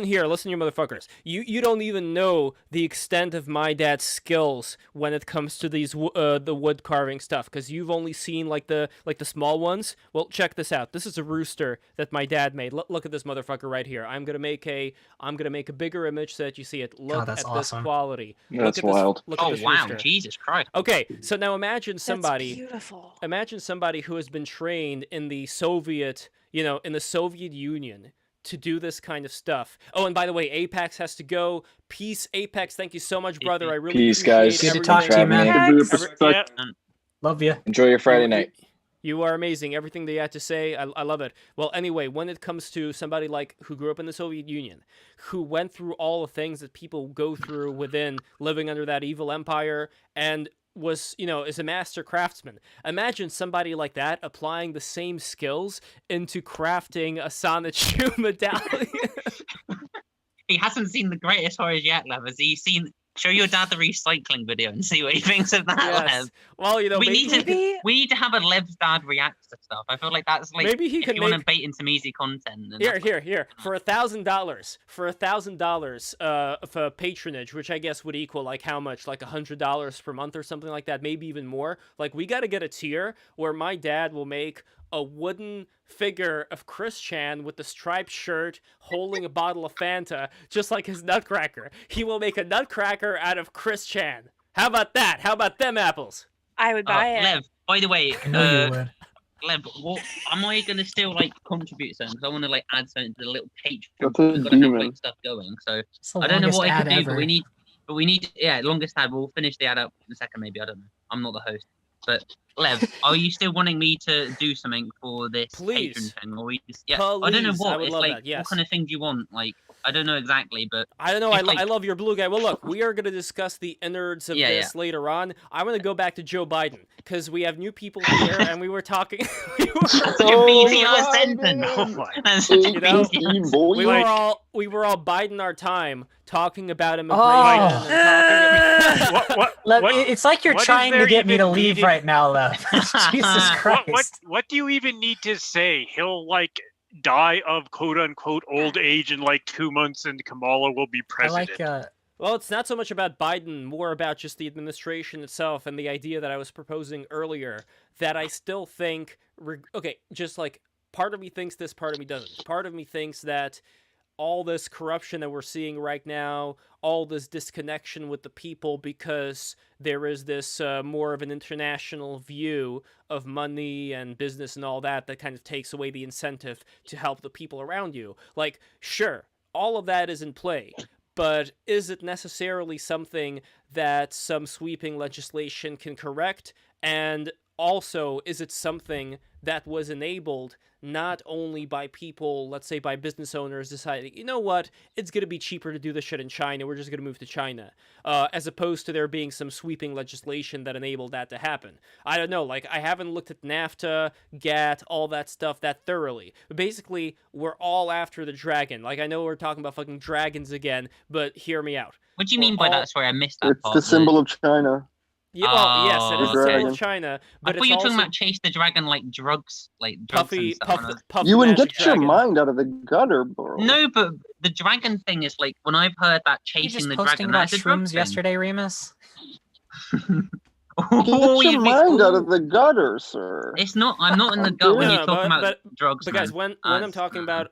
here, you motherfuckers. You don't even know the extent of my dad's skills when it comes to these the wood carving stuff, because you've only seen like the small ones. Well, check this out. This is a rooster that my dad made. Look at this motherfucker right here. I'm gonna make a bigger image so that you see it. Look at this quality. That's wild. Oh wow, Jesus Christ. Okay, so now imagine somebody. That's beautiful. Imagine somebody who has been trained in the Soviet Union to do this kind of stuff. Oh, and by the way, Apex has to go. Peace, Apex. Thank you so much, brother. I really Peace, guys. Good to talk to you, man. Love you. Enjoy your Friday night. You are amazing. Everything that you had to say, I love it. Well, anyway, when it comes to somebody like who grew up in the Soviet Union, who went through all the things that people go through within living under that evil empire, and was, is a master craftsman. Imagine somebody like that applying the same skills into crafting a Sonichu medallion. He hasn't seen the greatest horrors yet, Lev. Has he seen? Show your dad the recycling video and see what he thinks of that. Yes. Well, we need to have a Lev's dad react to stuff. I feel like that's like maybe he if can you want to bait into easy content. Here for $1,000 for patronage, which I guess would equal like how much, like $100 per month or something like that, maybe even more. Like we got to get a tier where my dad will make a wooden figure of Chris Chan with the striped shirt holding a bottle of Fanta, just like his Nutcracker. He will make a Nutcracker out of Chris Chan. How about that? How about them apples? I would buy it. Lev, by the way, I know you would. Lev, what am I gonna still like contribute something? Because I want to like add something to the little page. That's We've got to have like stuff going. So I don't know what I could do, ever. but we need longest ad. We'll finish the ad up in a second, maybe. I don't know. I'm not the host. But Lev, are you still wanting me to do something for this patron thing? Or we just, I don't know what. It's like, what kind of thing do you want? Like, I don't know exactly, but I don't know. I love your blue guy. Well, look, we are going to discuss the innards of this later on. I'm going to go back to Joe Biden because we have new people here, and we were talking. Such a BTR sentence. That's such a BTR. We were all Biden our time talking about immigration. And talking about... It's like you're trying to get me to leave right now, Lev. Jesus Christ. What do you even need to say? He'll like die of quote-unquote old age in like 2 months and Kamala will be president. Well, it's not so much about Biden, more about just the administration itself and the idea that I was proposing earlier, that I still think, just like part of me thinks this, part of me doesn't. Part of me thinks that all this corruption that we're seeing right now, all this disconnection with the people because there is this more of an international view of money and business and all that kind of takes away the incentive to help the people around you. Like, sure, all of that is in play, but is it necessarily something that some sweeping legislation can correct? And also, is it something that was enabled not only by people, let's say by business owners deciding, you know what, it's going to be cheaper to do this shit in China, we're just going to move to China, as opposed to there being some sweeping legislation that enabled that to happen. I don't know, like, I haven't looked at NAFTA, GATT, all that stuff that thoroughly. But basically, we're all after the dragon. Like, I know we're talking about fucking dragons again, but hear me out. What do you mean by that? Sorry, I missed that part. It's the symbol of China. Yeah, well, yes, it is the symbol of China. But I thought you were talking about chase the dragon like drugs, puffy you wouldn't get dragon. your mind out of the gutter, bro. No, but the dragon thing is like when I've heard that chasing the dragon. That's shrooms yesterday, Remus. Get your mind out of the gutter, sir. It's not. I'm not in the gut when you're talking about drugs. But guys, when I'm talking about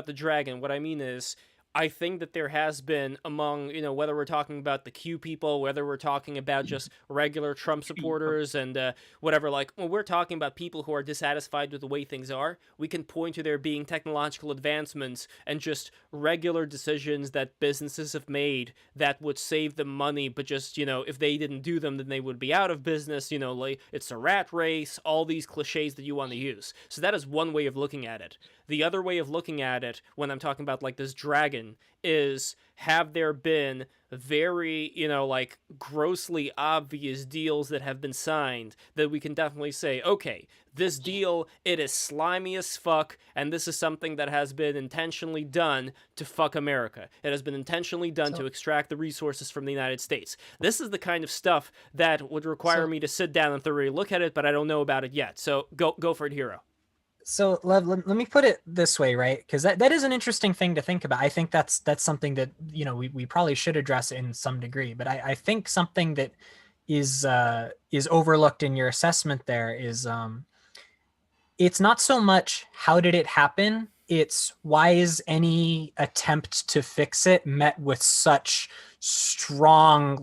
the dragon, what I mean is, I think that there has been among, whether we're talking about the Q people, whether we're talking about just regular Trump supporters and whatever, like when we're talking about people who are dissatisfied with the way things are, we can point to there being technological advancements and just regular decisions that businesses have made that would save them money, but just, if they didn't do them, then they would be out of business, like it's a rat race, all these cliches that you want to use. So that is one way of looking at it. The other way of looking at it, when I'm talking about like this dragon, is have there been very, like grossly obvious deals that have been signed that we can definitely say, okay, this deal, it is slimy as fuck, and this is something that has been intentionally done to fuck America. It has been intentionally done to extract the resources from the United States. This is the kind of stuff that would require me to sit down and thoroughly look at it, but I don't know about it yet. So go for it, Hero. So let me put it this way, right? Because that is an interesting thing to think about. I think that's something that we probably should address in some degree. But I think something that is overlooked in your assessment there is it's not so much how did it happen, it's why is any attempt to fix it met with such strong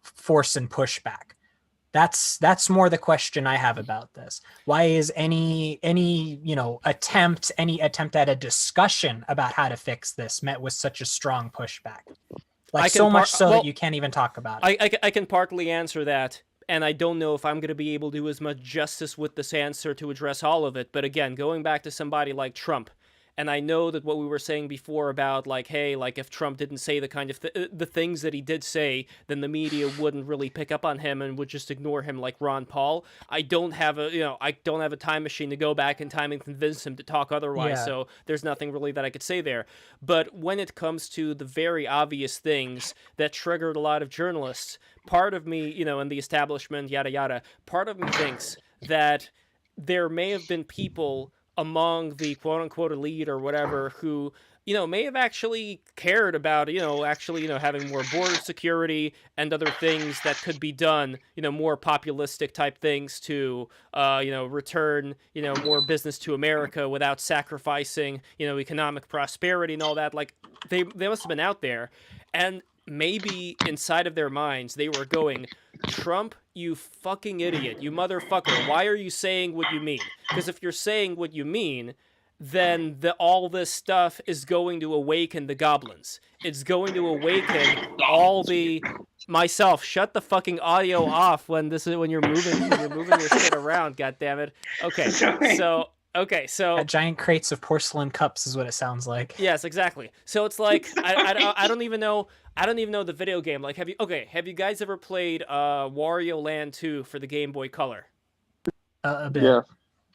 force and pushback. That's more the question I have about this. Why is any attempt at a discussion about how to fix this met with such a strong pushback? That you can't even talk about it. I can partly answer that, and I don't know if I'm going to be able to do as much justice with this answer to address all of it. But again, going back to somebody like Trump, and I know that what we were saying before about like, hey, like if Trump didn't say the kind of the things that he did say, then the media wouldn't really pick up on him and would just ignore him like Ron Paul. I don't have a time machine to go back in time and convince him to talk otherwise. Yeah. So there's nothing really that I could say there. But when it comes to the very obvious things that triggered a lot of journalists, part of me, in the establishment, yada yada, part of me thinks that there may have been people among the quote-unquote elite or whatever who, may have actually cared about, having more border security and other things that could be done, more populistic type things to, return, more business to America without sacrificing, economic prosperity and all that. Like, they must have been out there. And maybe inside of their minds, they were going, Trump, you fucking idiot, you motherfucker, why are you saying what you mean? Because if you're saying what you mean, then all this stuff is going to awaken the goblins. It's going to awaken all the... Myself, shut the fucking audio off when you're moving your shit around, goddammit. Okay, so... Okay, so giant crates of porcelain cups is what it sounds like. Yes, exactly. So it's like I don't even know the video game. Like, have you guys ever played Wario Land 2 for the Game Boy Color? A bit. Yeah.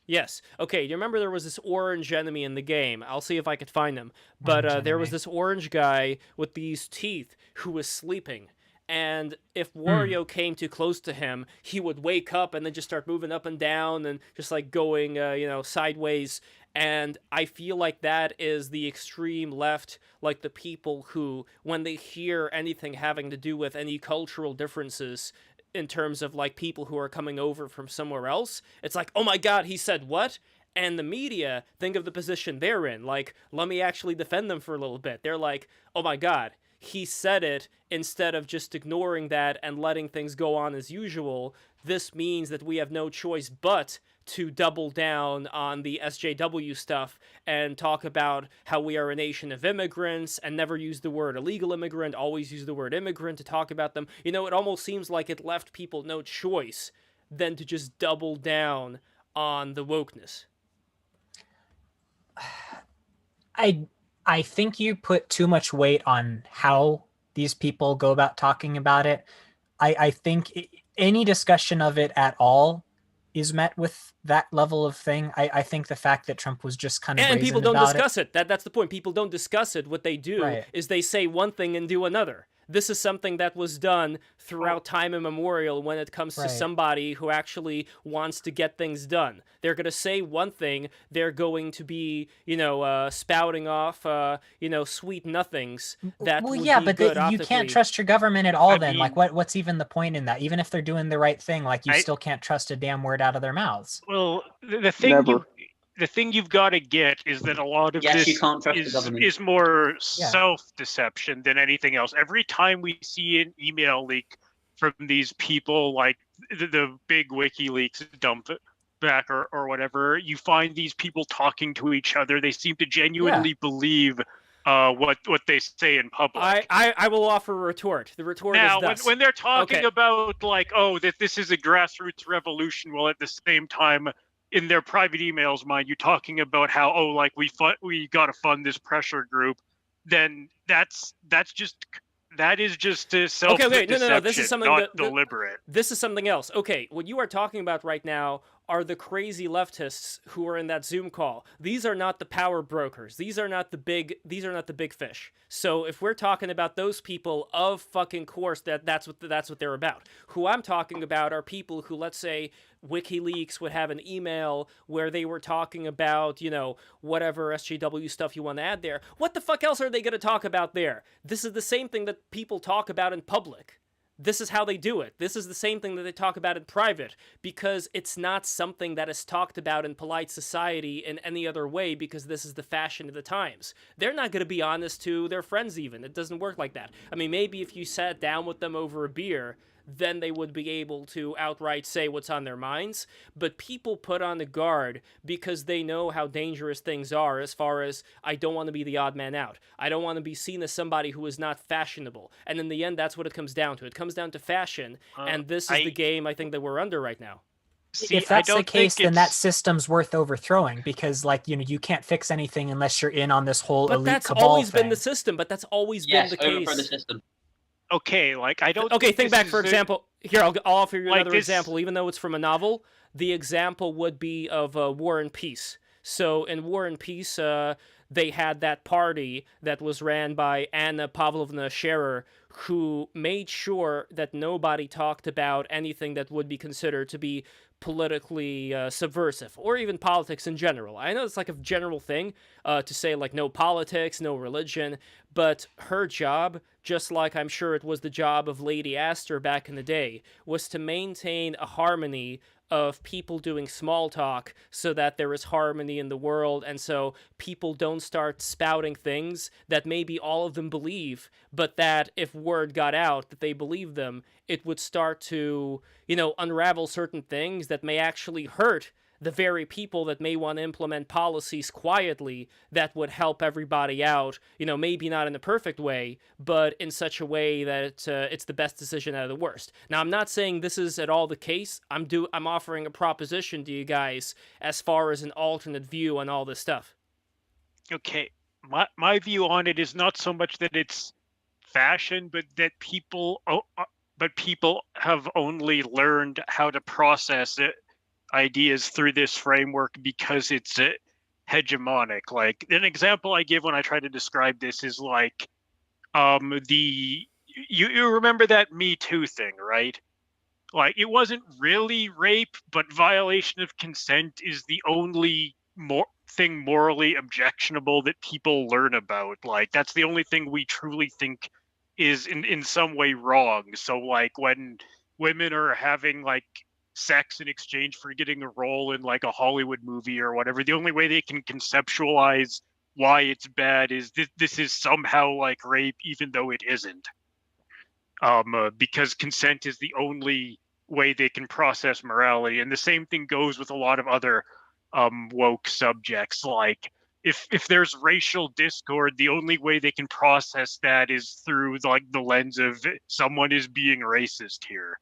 Yes. Okay, you remember there was this orange enemy in the game. I'll see if I could find him. But there was this orange guy with these teeth who was sleeping. And if Wario came too close to him, he would wake up and then just start moving up and down and just like going, sideways. And I feel like that is the extreme left, like the people who, when they hear anything having to do with any cultural differences in terms of like people who are coming over from somewhere else, it's like, oh my God, he said what? And the media think of the position they're in. Like, let me actually defend them for a little bit. They're like, oh my God, he said it, instead of just ignoring that and letting things go on as usual. This means that we have no choice but to double down on the SJW stuff and talk about how we are a nation of immigrants and never use the word illegal immigrant, always use the word immigrant to talk about them. You know, it almost seems like it left people no choice than to just double down on the wokeness. I think you put too much weight on how these people go about talking about it. I think any discussion of it at all is met with that level of thing. I think the fact that Trump was just kind of and people don't discuss it. That's the point. People don't discuss it. What they do is they say one thing and do another. This is something that was done throughout time immemorial when it comes to somebody who actually wants to get things done. They're going to say one thing. They're going to be, spouting off, sweet nothings. That well, would yeah, be but good you can't trust your government at all. Then, like, what's even the point in that? Even if they're doing the right thing, like, you still can't trust a damn word out of their mouths. Well, the thing you've got to get is that a lot of this is more self-deception than anything else. Every time we see an email leak from these people, like the big WikiLeaks dump back or whatever, you find these people talking to each other. They seem to genuinely believe what they say in public. I will offer a retort. The retort is thus. When they're talking about like, that this is a grassroots revolution, while at the same time in their private emails, mind you, talking about how we got to fund this pressure group, then that is just a self-deception, no. This is something not deliberate. This is something else. Okay, what you are talking about right now are the crazy leftists who are in that Zoom call. These are not the power brokers. These are not the big fish. So if we're talking about those people, of fucking course that's what they're about. Who I'm talking about are people who, let's say, WikiLeaks would have an email where they were talking about, whatever SJW stuff you want to add there. What the fuck else are they going to talk about there? This is the same thing that people talk about in public. This is how they do it. This is the same thing that they talk about in private, because it's not something that is talked about in polite society in any other way, because this is the fashion of the times. They're not going to be honest to their friends even. It doesn't work like that. I mean, maybe if you sat down with them over a beer, then they would be able to outright say what's on their minds. But people put on the guard because they know how dangerous things are, as far as, I don't want to be the odd man out. I don't want to be seen as somebody who is not fashionable. And in the end, that's what it comes down to. It comes down to fashion, and this is the game I think that we're under right now. See, if that's the case, then that system's worth overthrowing, because, you can't fix anything unless you're in on this whole elite cabal thing. But that's always been the system. But that's always been the case. Overthrow the system. Okay, I don't. Okay, think back, for example. Here, I'll offer you another example, even though it's from a novel. The example would be of War and Peace. So in War and Peace, they had that party that was ran by Anna Pavlovna Scherer, who made sure that nobody talked about anything that would be considered to be politically subversive, or even politics in general. I know it's like a general thing to say, no politics, no religion, but her job, just like I'm sure it was the job of Lady Astor back in the day, was to maintain a harmony of people doing small talk so that there is harmony in the world, and so people don't start spouting things that maybe all of them believe, but that if word got out that they believe them, it would start to, unravel certain things that may actually hurt the very people that may want to implement policies quietly that would help everybody out, maybe not in a perfect way, but in such a way that it's the best decision out of the worst. Now, I'm not saying this is at all the case. I'm offering a proposition to you guys as far as an alternate view on all this stuff. Okay, my view on it is not so much that it's fashion, but that people have only learned how to process ideas through this framework because it's hegemonic. Like, an example I give when I try to describe this is like, you remember that Me Too thing, right? Like, it wasn't really rape, but violation of consent is the only thing morally objectionable that people learn about. Like, that's the only thing we truly think is in some way wrong. So, like, when women are having like sex in exchange for getting a role in like a Hollywood movie or whatever, the only way they can conceptualize why it's bad is this is somehow like rape, even though it isn't. Because consent is the only way they can process morality. And the same thing goes with a lot of other woke subjects. Like, if there's racial discord, the only way they can process that is through like the lens of someone is being racist here.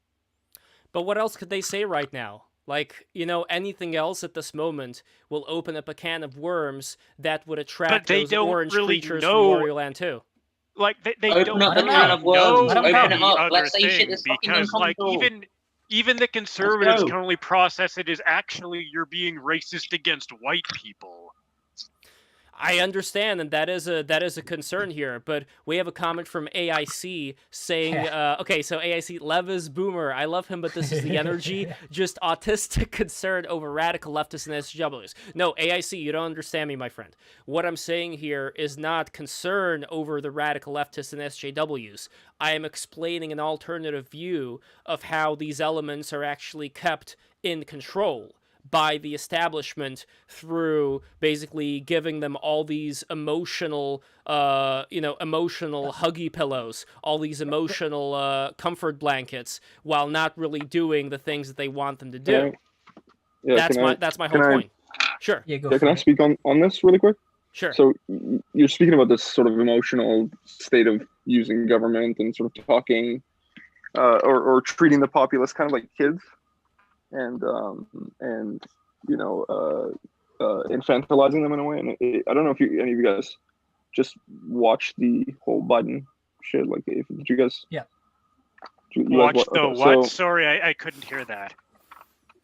But what else could they say right now? Like, anything else at this moment will open up a can of worms that would attract those orange creatures from Wario Land 2. Like, they open don't up the really can of worms. know Open it up. other Let's say shit thing, that's fucking because like uncomfortable. even the conservatives can only process it as actually you're being racist against white people. I understand, and that is a concern here, but we have a comment from AIC saying, okay, so AIC, Lev is boomer. I love him, but this is the energy. Just autistic concern over radical leftists and SJWs. No, AIC, you don't understand me, my friend. What I'm saying here is not concern over the radical leftists and SJWs. I am explaining an alternative view of how these elements are actually kept in control by the establishment through basically giving them all these emotional huggy pillows, all these emotional comfort blankets, while not really doing the things that they want them to do. That's my whole point. Sure. Yeah, can I speak on this really quick? Sure. So you're speaking about this sort of emotional state of using government and sort of talking or treating the populace kind of like kids. And infantilizing them in a way. And I don't know if any of you guys just watched the whole Biden shit. Like, did you guys? Yeah. Watch the what? Sorry, I couldn't hear that.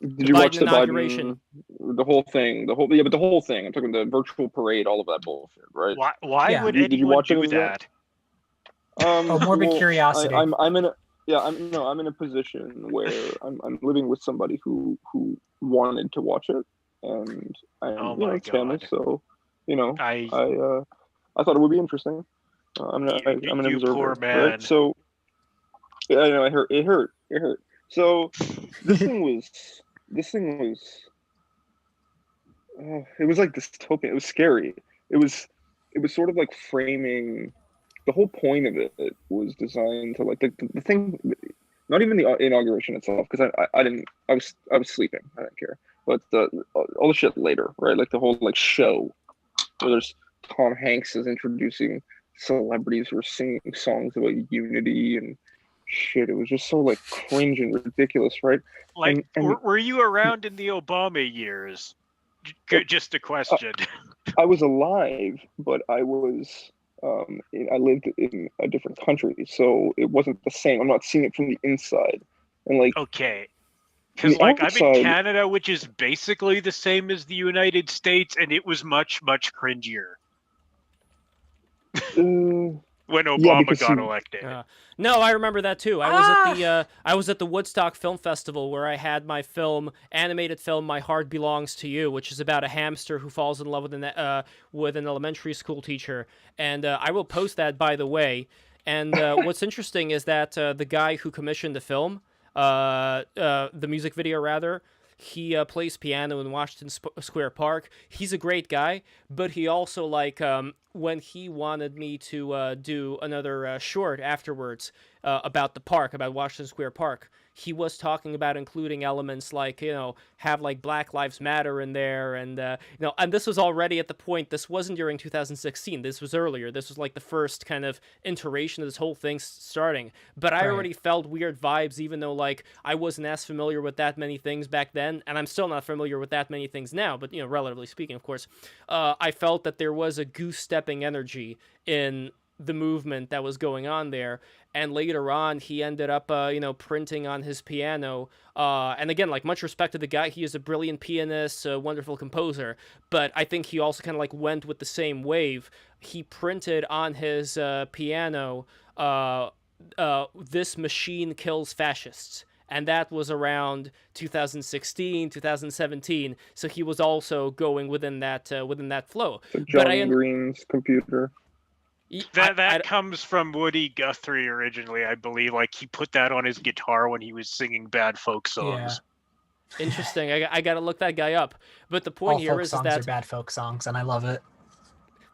Did you watch the inauguration? The whole thing. But the whole thing. I'm talking the virtual parade, all of that bullshit, right? Why would anyone do that? Morbid curiosity. I'm in a position where I'm living with somebody who wanted to watch it, and it's family, so I thought it would be interesting. I'm an observer, poor man. Right? So yeah, I know it hurt. So this thing was it was like dystopian. It was scary. It was sort of like framing. The whole point of it was designed to like the thing, not even the inauguration itself, because I was sleeping. I didn't care. But all the shit later, right? Like the whole like show where there's Tom Hanks is introducing celebrities who are singing songs about unity and shit. It was just so like cringe and ridiculous, right? Like, were you around in the Obama years? Just a question. I was alive, but I was. I lived in a different country, so it wasn't the same. I'm not seeing it from the inside, and like okay, because like I'm in Canada, which is basically the same as the United States, and it was much cringier when Obama got elected. No, I remember that too. I was at the Woodstock Film Festival where I had my animated film My Heart Belongs to You, which is about a hamster who falls in love with an elementary school teacher. And I will post that, by the way. And what's interesting is that the guy who commissioned the film, the music video rather, he plays piano in Washington Square Park. He's a great guy, but he also when he wanted me to do another short afterwards about the park, about Washington Square Park, he was talking about including elements like, have like Black Lives Matter in there. And, and this was already at the point, this wasn't during 2016. This was earlier. This was like the first kind of iteration of this whole thing starting. But I already felt weird vibes, even though like I wasn't as familiar with that many things back then. And I'm still not familiar with that many things now, but, relatively speaking, of course, I felt that there was a goose-stepping energy in the movement that was going on there. And later on, he ended up, printing on his piano. And again, like, much respect to the guy. He is a brilliant pianist, a wonderful composer. But I think he also kind of, like, went with the same wave. He printed on his piano, "This machine kills fascists." And that was around 2016, 2017. So he was also going within that flow. So John Green's computer. That comes from Woody Guthrie originally, I believe. Like, he put that on his guitar when he was singing bad folk songs. Yeah. Interesting. I got to look that guy up. But the point here is that all folk songs are bad folk songs, and I love it.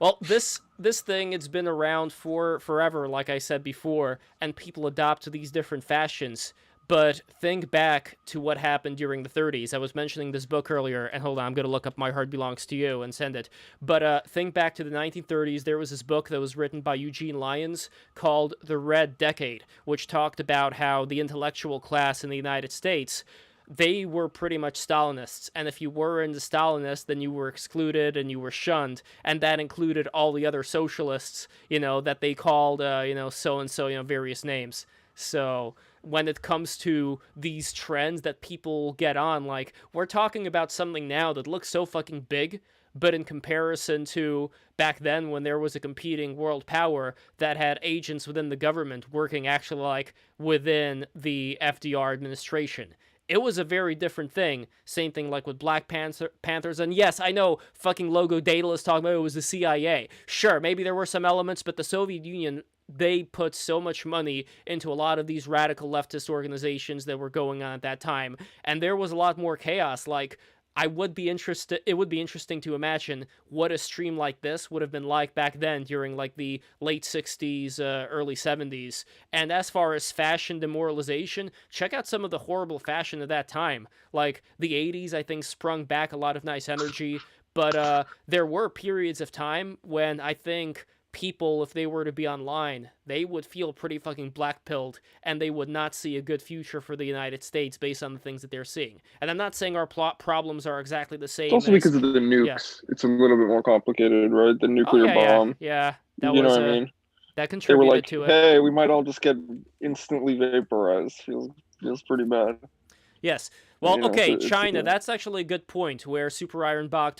Well, this thing, it's been around for forever, like I said before, and people adopt to these different fashions. But think back to what happened during the 30s. I was mentioning this book earlier, and hold on, I'm going to look up My Heart Belongs to You and send it. But think back to the 1930s. There was this book that was written by Eugene Lyons called The Red Decade, which talked about how the intellectual class in the United States, they were pretty much Stalinists. And if you were into Stalinists, then you were excluded and you were shunned. And that included all the other socialists, that they called, so-and-so, various names. So when it comes to these trends that people get on, like, we're talking about something now that looks so fucking big, but in comparison to back then when there was a competing world power that had agents within the government working actually like within the FDR administration, it was a very different thing. Same thing like with Black Panthers. And yes, I know fucking Logo Daedalus talking about it was the CIA. Sure, maybe there were some elements, but the Soviet Union, they put so much money into a lot of these radical leftist organizations that were going on at that time. And there was a lot more chaos. Like, it would be interesting to imagine what a stream like this would have been like back then during like the late 60s, early 70s. And as far as fashion demoralization, check out some of the horrible fashion of that time. Like the 80s, I think, sprung back a lot of nice energy. But there were periods of time when I think people, if they were to be online, they would feel pretty fucking black-pilled, and they would not see a good future for the United States based on the things that they're seeing. And I'm not saying our plot problems are exactly the same. It's also because of the nukes. Yeah. It's a little bit more complicated, right? The nuclear bomb. Yeah. That you know what I mean? That contributed they were like, to it. Hey, we might all just get instantly vaporized. Feels pretty bad. Yes. Well, okay, China, that's actually a good point, where Super Iron Bob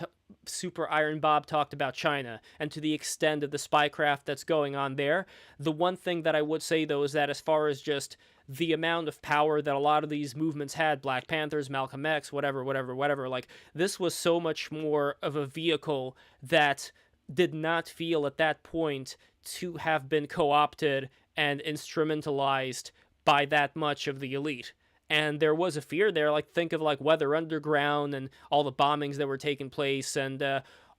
talked about China, and to the extent of the spycraft that's going on there. The one thing that I would say, though, is that as far as just the amount of power that a lot of these movements had, Black Panthers, Malcolm X, whatever, like, this was so much more of a vehicle that did not feel at that point to have been co-opted and instrumentalized by that much of the elite. And there was a fear there, like, think of, like, Weather Underground and all the bombings that were taking place and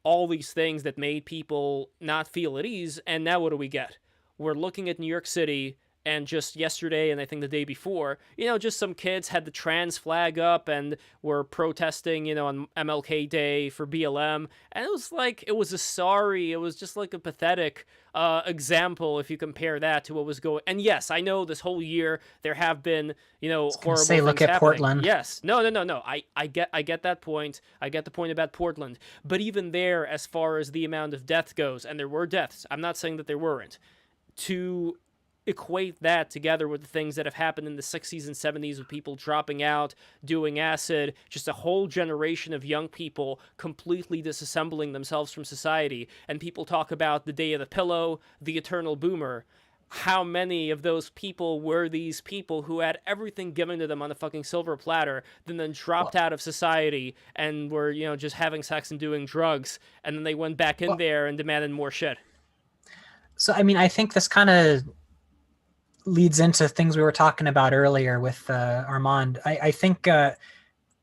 all these things that made people not feel at ease. And now what do we get? We're looking at New York City, and just yesterday and I think the day before, just some kids had the trans flag up and were protesting, on MLK Day for BLM. And it was just like a pathetic example if you compare that to what was going. And yes, I know this whole year there have been, horrible things look at happening. Portland. Yes. No. I get that point. I get the point about Portland. But even there, as far as the amount of death goes, and there were deaths, I'm not saying that there weren't, to equate that together with the things that have happened in the 60s and 70s with people dropping out, doing acid, just a whole generation of young people completely disassembling themselves from society. And people talk about the day of the pillow, the eternal boomer. How many of those people were these people who had everything given to them on a fucking silver platter, then dropped out of society and were, just having sex and doing drugs, and then they went back in there and demanded more shit? So, I mean, I think this kind of leads into things we were talking about earlier with Armand. I think that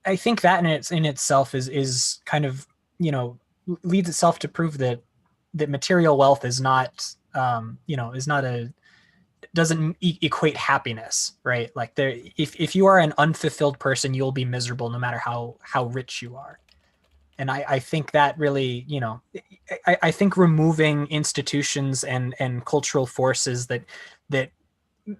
in itself is kind of, leads itself to prove that that material wealth is not doesn't equate happiness, right? Like if you are an unfulfilled person, you'll be miserable no matter how rich you are. And I think that really, I think removing institutions and cultural forces that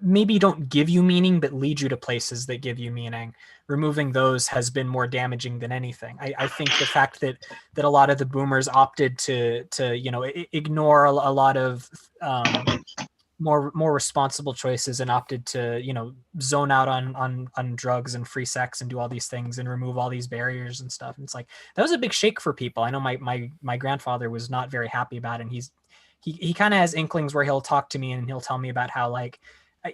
maybe don't give you meaning, but lead you to places that give you meaning, removing those has been more damaging than anything. I think the fact that a lot of the boomers opted to ignore a lot of more responsible choices and opted to zone out on drugs and free sex and do all these things and remove all these barriers and stuff. And it's like that was a big shake for people. I know my grandfather was not very happy about it. And he kind of has inklings where he'll talk to me and he'll tell me about how like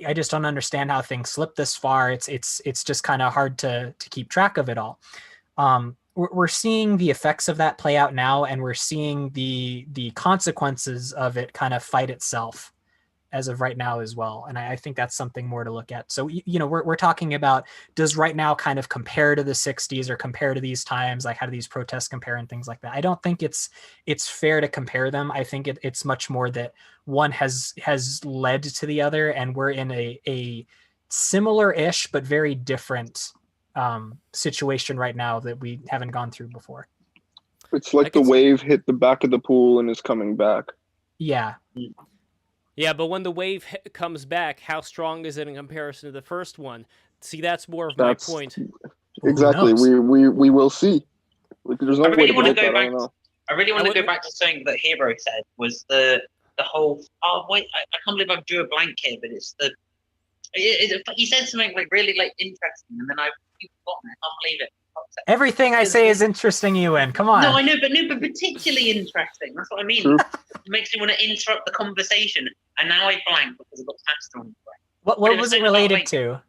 I just don't understand how things slip this far. It's just kind of hard to keep track of it all. We're seeing the effects of that play out now, and we're seeing the consequences of it kind of fight itself as of right now as well. And I think that's something more to look at. So, we're talking about, does right now kind of compare to the 60s or compare to these times? Like how do these protests compare and things like that? I don't think it's fair to compare them. I think it's much more that one has led to the other, and we're in a similar-ish, but very different situation right now that we haven't gone through before. It's like the wave hit the back of the pool and is coming back. Yeah. Yeah, but when the wave comes back, how strong is it in comparison to the first one? See, that's more of my point. Exactly. We will see. There's no way to predict that. I don't know. I really want to go back to something that Hero said, was the whole, oh wait, I can't believe I've drew a blank here, but it's he said something like really like interesting, and then I've forgotten it. I can't believe it. Everything I say is interesting, Ewan. Come on. No, I know, but particularly interesting. That's what I mean. It makes me want to interrupt the conversation, and now I blank because I got passed on. What was it related to?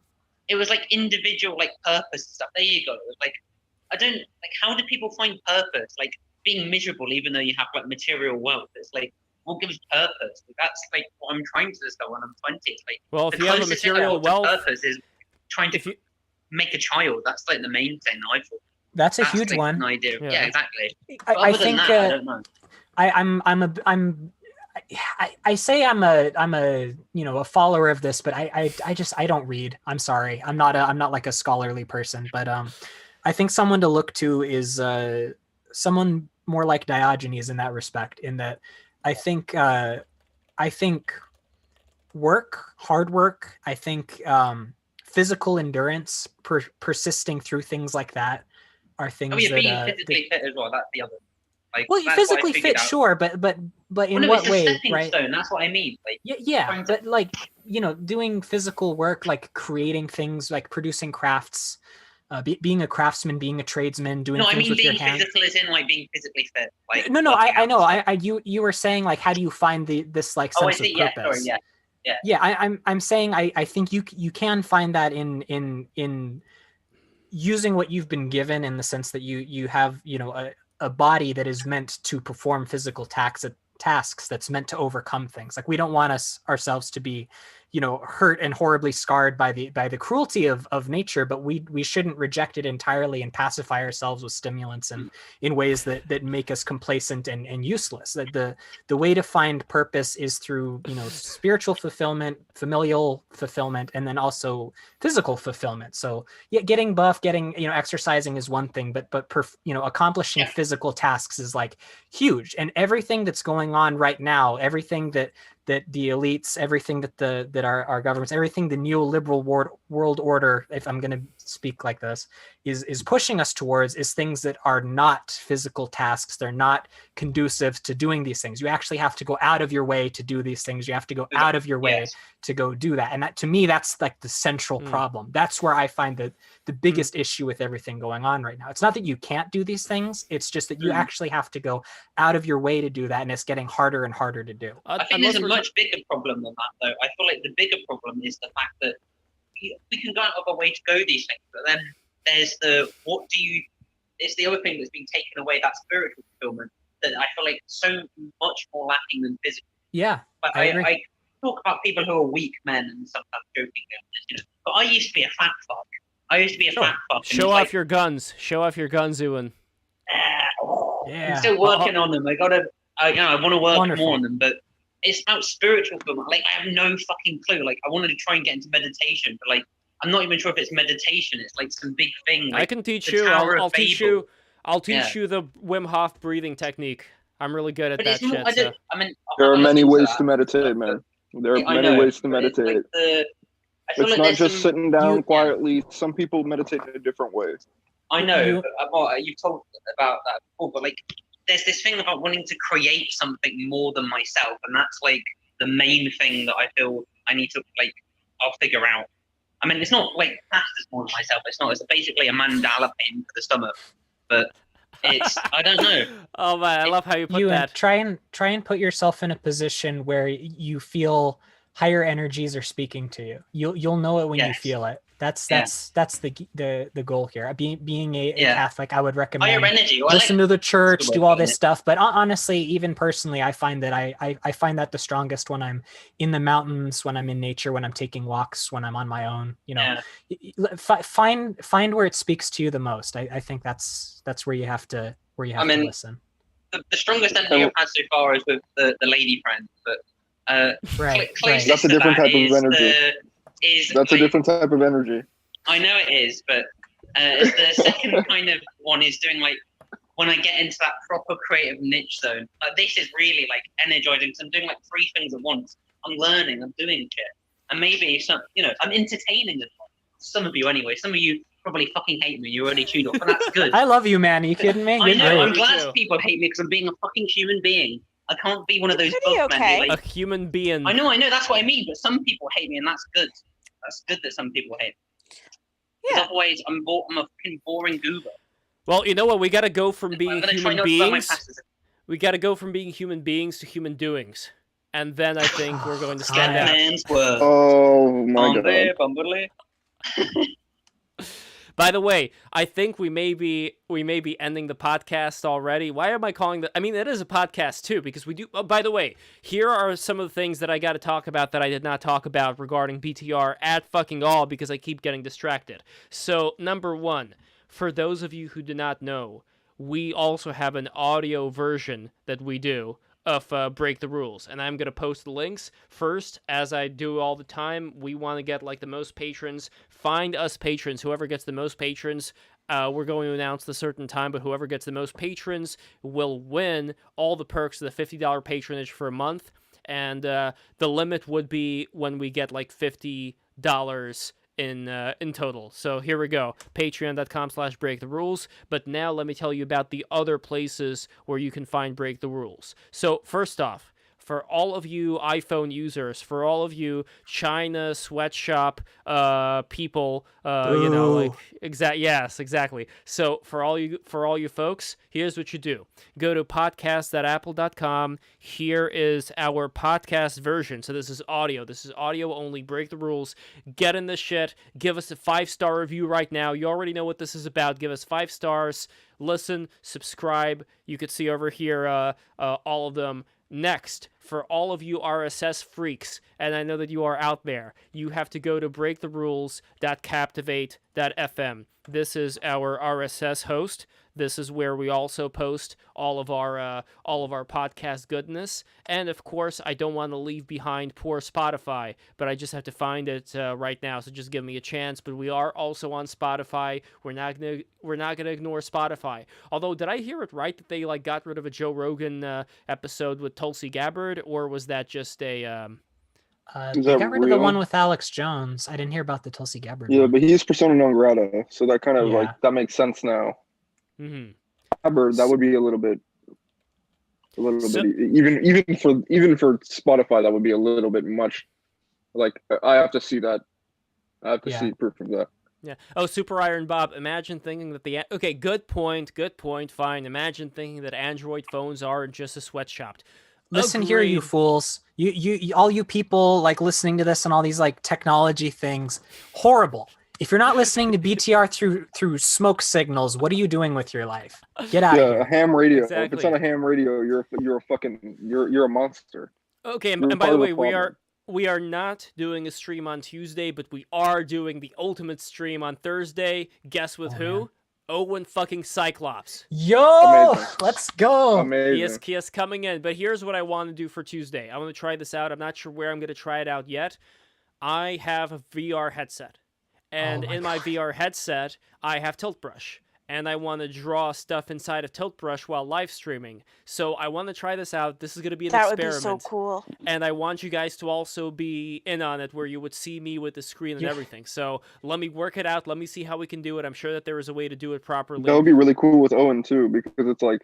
It was like individual, like purpose stuff. There you go. It was like, I don't like. How do people find purpose? Like being miserable, even though you have like material wealth. It's like, what gives purpose? Like, that's like what I'm trying to discover when I'm 20. It's like, well, if you have a material wealth, purpose is trying to make a child. That's like the main thing I thought. That's a huge one. An idea. Yeah, exactly. I think that, I don't know. I say I'm a follower of this, but I don't read. I'm sorry. I'm not like a scholarly person, but I think someone to look to is someone more like Diogenes in that respect, in that I think hard work, I think physical endurance, persisting through things like that are things being physically fit as well. That's the other. Like, well, physically fit, sure, but in what way, right? Stone, that's what I mean. Like, yeah, but like doing physical work, like creating things, like producing crafts, being a craftsman, being a tradesman, doing things with your hands. No, I mean being physical is in like being physically fit. Like, no, I know. You were saying like, how do you find this like sense of purpose? Yeah, sorry, yeah. Yeah, I'm saying I think you can find that in using what you've been given, in the sense that you have a body that is meant to perform physical tasks that's meant to overcome things. Like, we don't want ourselves to be hurt and horribly scarred by the cruelty of nature, but we shouldn't reject it entirely and pacify ourselves with stimulants and in ways that make us complacent and useless. That the way to find purpose is through spiritual fulfillment, familial fulfillment, and then also physical fulfillment. So yeah, getting buff, exercising is one thing, but accomplishing physical tasks is like huge. And everything that's going on right now, everything that the elites, everything that our governments, everything the neoliberal world order, if I'm going to speak like this, is pushing us towards, is things that are not physical tasks. They're not conducive to doing these things. You actually have to go out of your way to do these things. You have to go out of your way to go do that. And that, to me, that's like the central problem. That's where I find the biggest issue with everything going on right now. It's not that you can't do these things. It's just that you actually have to go out of your way to do that. And it's getting harder and harder to do. I think there's a much bigger problem than that, though. I feel like the bigger problem is the fact that we can go out of our way to go these things, but then there's it's the other thing that's been taken away, that spiritual fulfillment, that I feel like so much more lacking than physical. Yeah, but I talk about people who are weak men and sometimes jokingly, but I used to be a fat fuck. Fat fuck. Show off your guns. Show off your guns, Ewan. I'm still working on them. I gotta I want to work more on them, but it's about spiritual fulfillment. Like, I have no fucking clue. Like, I wanted to try and get into meditation, but like, I'm not even sure if it's meditation. It's like some big thing. Like, I can teach you. I'll teach you. I'll teach you the Wim Hof breathing technique. I'm really good at that shit. So. There are many ways to meditate, man. There are many ways to meditate. It's not just sitting down quietly. Some people meditate in a different way. I know. You've talked about that before, but like, there's this thing about wanting to create something more than myself, and that's like the main thing that I feel I need to I'll figure out. I mean, it's not like classed as more than myself. It's not. It's basically a mandala pin for the stomach, but it's I don't know. Oh man, I love how you put that. Try and put yourself in a position where you feel higher energies are speaking to you. You'll know it when you feel it. That's the goal here. Being a Catholic, I would recommend higher energy. Listen to the church, do all this stuff. But honestly, even personally, I find that I find that the strongest when I'm in the mountains, when I'm in nature, when I'm taking walks, when I'm on my own. You know, find where it speaks to you the most. I think that's where you have to to listen. The strongest energy I've had so far is with the lady friend, but right. That's a different type of energy. That's a different type of energy. I know it is, but the second kind of one is doing like when I get into that proper creative niche zone. Like, this is really like energizing. So I'm doing like 3 things at once. I'm learning. I'm doing shit, and maybe some, I'm entertaining as well. Some of you anyway. Some of you probably fucking hate me. You already chewed off, but that's good. I love you, man. Are you kidding me? I know. I'm glad people hate me because I'm being a fucking human being. I can't be one of those men. A human being. I know. That's what I mean. But some people hate me, and that's good. That's good that some people hate me. Yeah. Otherwise, I'm a fucking boring goober. Well, you know what? We gotta go from being human beings. We gotta go from being human beings to human doings, and then I think we're going to stand out. Oh my god. By the way, I think we may be ending the podcast already. Why am I calling that? I mean, it is a podcast too, because we do. Oh, by the way, here are some of the things that I got to talk about that I did not talk about regarding BTR at fucking all, because I keep getting distracted. So, number 1, for those of you who do not know, we also have an audio version that we do of Break the Rules, and I'm going to post the links. First, as I do all the time, we want to get like the most patrons. Find us patrons. Whoever gets the most patrons, we're going to announce the certain time, but whoever gets the most patrons will win all the perks of the $50 patronage for a month, and the limit would be when we get like $50 in total. So here we go, patreon.com/breaktherules. But now let me tell you about the other places where you can find Break the Rules. So first off, for all of you iPhone users, for all of you China sweatshop people, exactly. So for all you folks, here's what you do. Go to podcast.apple.com. Here is our podcast version. So this is audio. This is audio only. Break the Rules. Get in this shit. Give us a 5-star review right now. You already know what this is about. Give us 5 stars. Listen, subscribe. You could see over here all of them. Next, for all of you RSS freaks, and I know that you are out there, you have to go to breaktherules.captivate.fm. This is our RSS host. This is where we also post all of our podcast goodness. And of course, I don't want to leave behind poor Spotify, but I just have to find it right now. So just give me a chance. But we are also on Spotify. We're not gonna ignore Spotify. Although, did I hear it right that they got rid of a Joe Rogan episode with Tulsi Gabbard, or was that just a? They got rid of the one with Alex Jones. I didn't hear about the Tulsi Gabbard. Yeah, but he's persona non grata, so that kind of that makes sense now. Mm-hmm. Gabbard, that would be a little bit even for Spotify, that would be a little bit much. Like, I have to see that. I have to see proof of that. Yeah. Oh, Super Iron Bob. Imagine thinking that okay, good point. Fine. Imagine thinking that Android phones are just a sweatshop. Listen here, you fools. You all you people listening to this and all these technology things. Horrible. If you're not listening to BTR through smoke signals, what are you doing with your life? Get out of here. Yeah, a ham radio. Exactly. If it's on a ham radio, you're a monster. Okay, and by the way, we are not doing a stream on Tuesday, but we are doing the ultimate stream on Thursday. Guess with who? Owen fucking Cyclops. Yo, Amazing. let's go. Amazing. He is coming in. But here's what I want to do for Tuesday. I want to try this out. I'm not sure where I'm going to try it out yet. I have a VR headset. And in my VR headset, I have Tilt Brush. And I want to draw stuff inside of Tilt Brush while live streaming. So I want to try this out. This is going to be an experiment. That would be so cool. And I want you guys to also be in on it, where you would see me with the screen and everything. So let me work it out. Let me see how we can do it. I'm sure that there is a way to do it properly. That would be really cool with Owen too, because it's like,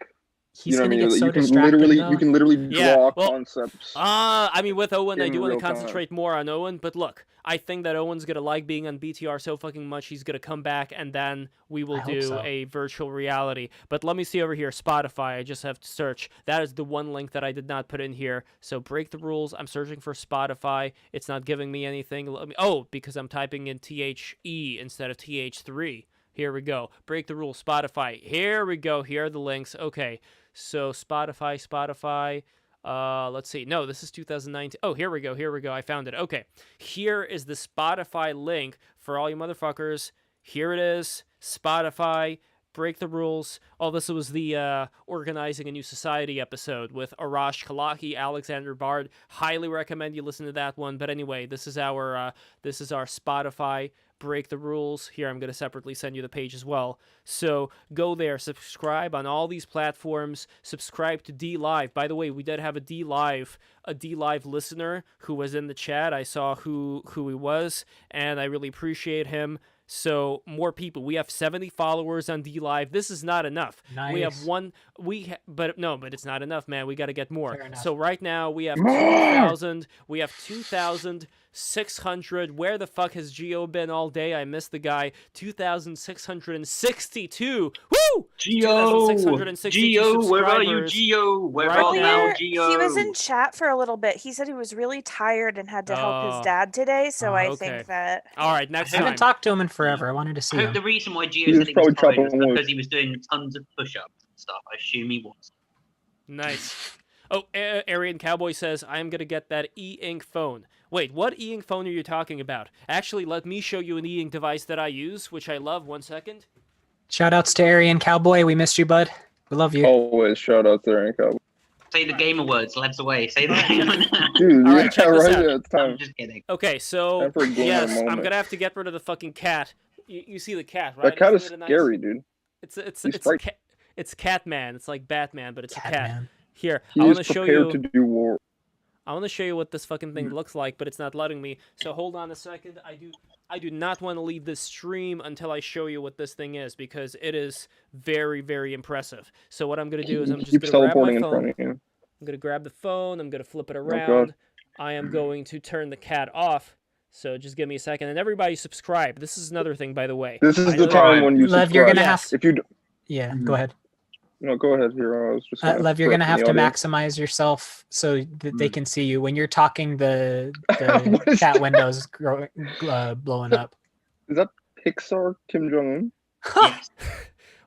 He's you know what I gonna mean? get so You can distracted, literally, though. you can literally draw concepts. I mean, with Owen, I in do want to real time. concentrate more on Owen. But look, I think that Owen's gonna like being on BTR so fucking much. He's gonna come back, and then we will do a virtual reality. But let me see over here, Spotify. I just have to search. That is the one link that I did not put in here. So break the rules. I'm searching for Spotify. It's not giving me anything. Because I'm typing in THE instead of TH3. Here we go. Break the rules, Spotify. Here we go. Here are the links. Okay. So Spotify. Let's see. No, this is 2019. Oh, here we go. I found it. Okay. Here is the Spotify link for all you motherfuckers. Here it is. Spotify. Break the rules. Oh, this was the Organizing a New Society episode with Arash Kalaki, Alexander Bard. Highly recommend you listen to that one. But anyway, this is our Spotify. Break the rules. Here, I'm going to separately send you the page as well. So go there, subscribe on all these platforms, subscribe to D Live. By the way, we did have a D Live listener who was in the chat. I saw who he was, and I really appreciate him. So more people. We have 70 followers on D Live. This is not enough. Nice. We have but it's not enough, man. We got to get more. So right now we have 2,600. Where the fuck has Geo been all day? I missed the guy. 2,662. Woo! Geo, where are you, Geo? Where are you, Geo? He was in chat for a little bit. He said he was really tired and had to help his dad today. So I think that. All right, next time. I haven't talked to him in forever. I wanted to see him. The reason why Geo said he was tired was because he was doing tons of push-ups and stuff. I assume he was. Nice. Oh, Aryan Cowboy says, I'm going to get that e-ink phone. Wait, what e-ink phone are you talking about? Actually, let me show you an e-ink device that I use, which I love. 1 second. Shoutouts to Aryan Cowboy. We missed you, bud. We love you. Always shoutouts to Aryan Cowboy. Say the gamer words, let's away. Say the gamer Dude, all right, check this out. Yeah, it's time. I'm just kidding. Okay, so, yes, I'm going to have to get rid of the fucking cat. You see the cat, right? That cat is scary, dude. It's Catman. It's like Batman, but it's a cat. Man. Here, I want to show you. To do war. I want to show you what this fucking thing looks like, but it's not letting me. So hold on a second. I do not want to leave this stream until I show you what this thing is, because it is very, very impressive. So what I'm going to do is I'm just going to grab my phone. I'm going to grab the phone. I'm going to flip it around. I am going to turn the cat off. So just give me a second. And everybody subscribe. This is another thing, by the way. This is the time when you subscribe. Lev, you're going to have... If you... Yeah, go ahead. No, go ahead, Hero. I was just Lev, you're going to have to maximize yourself so that they can see you. When you're talking, the chat window's blowing up. Is that Pixar Kim Jong-un?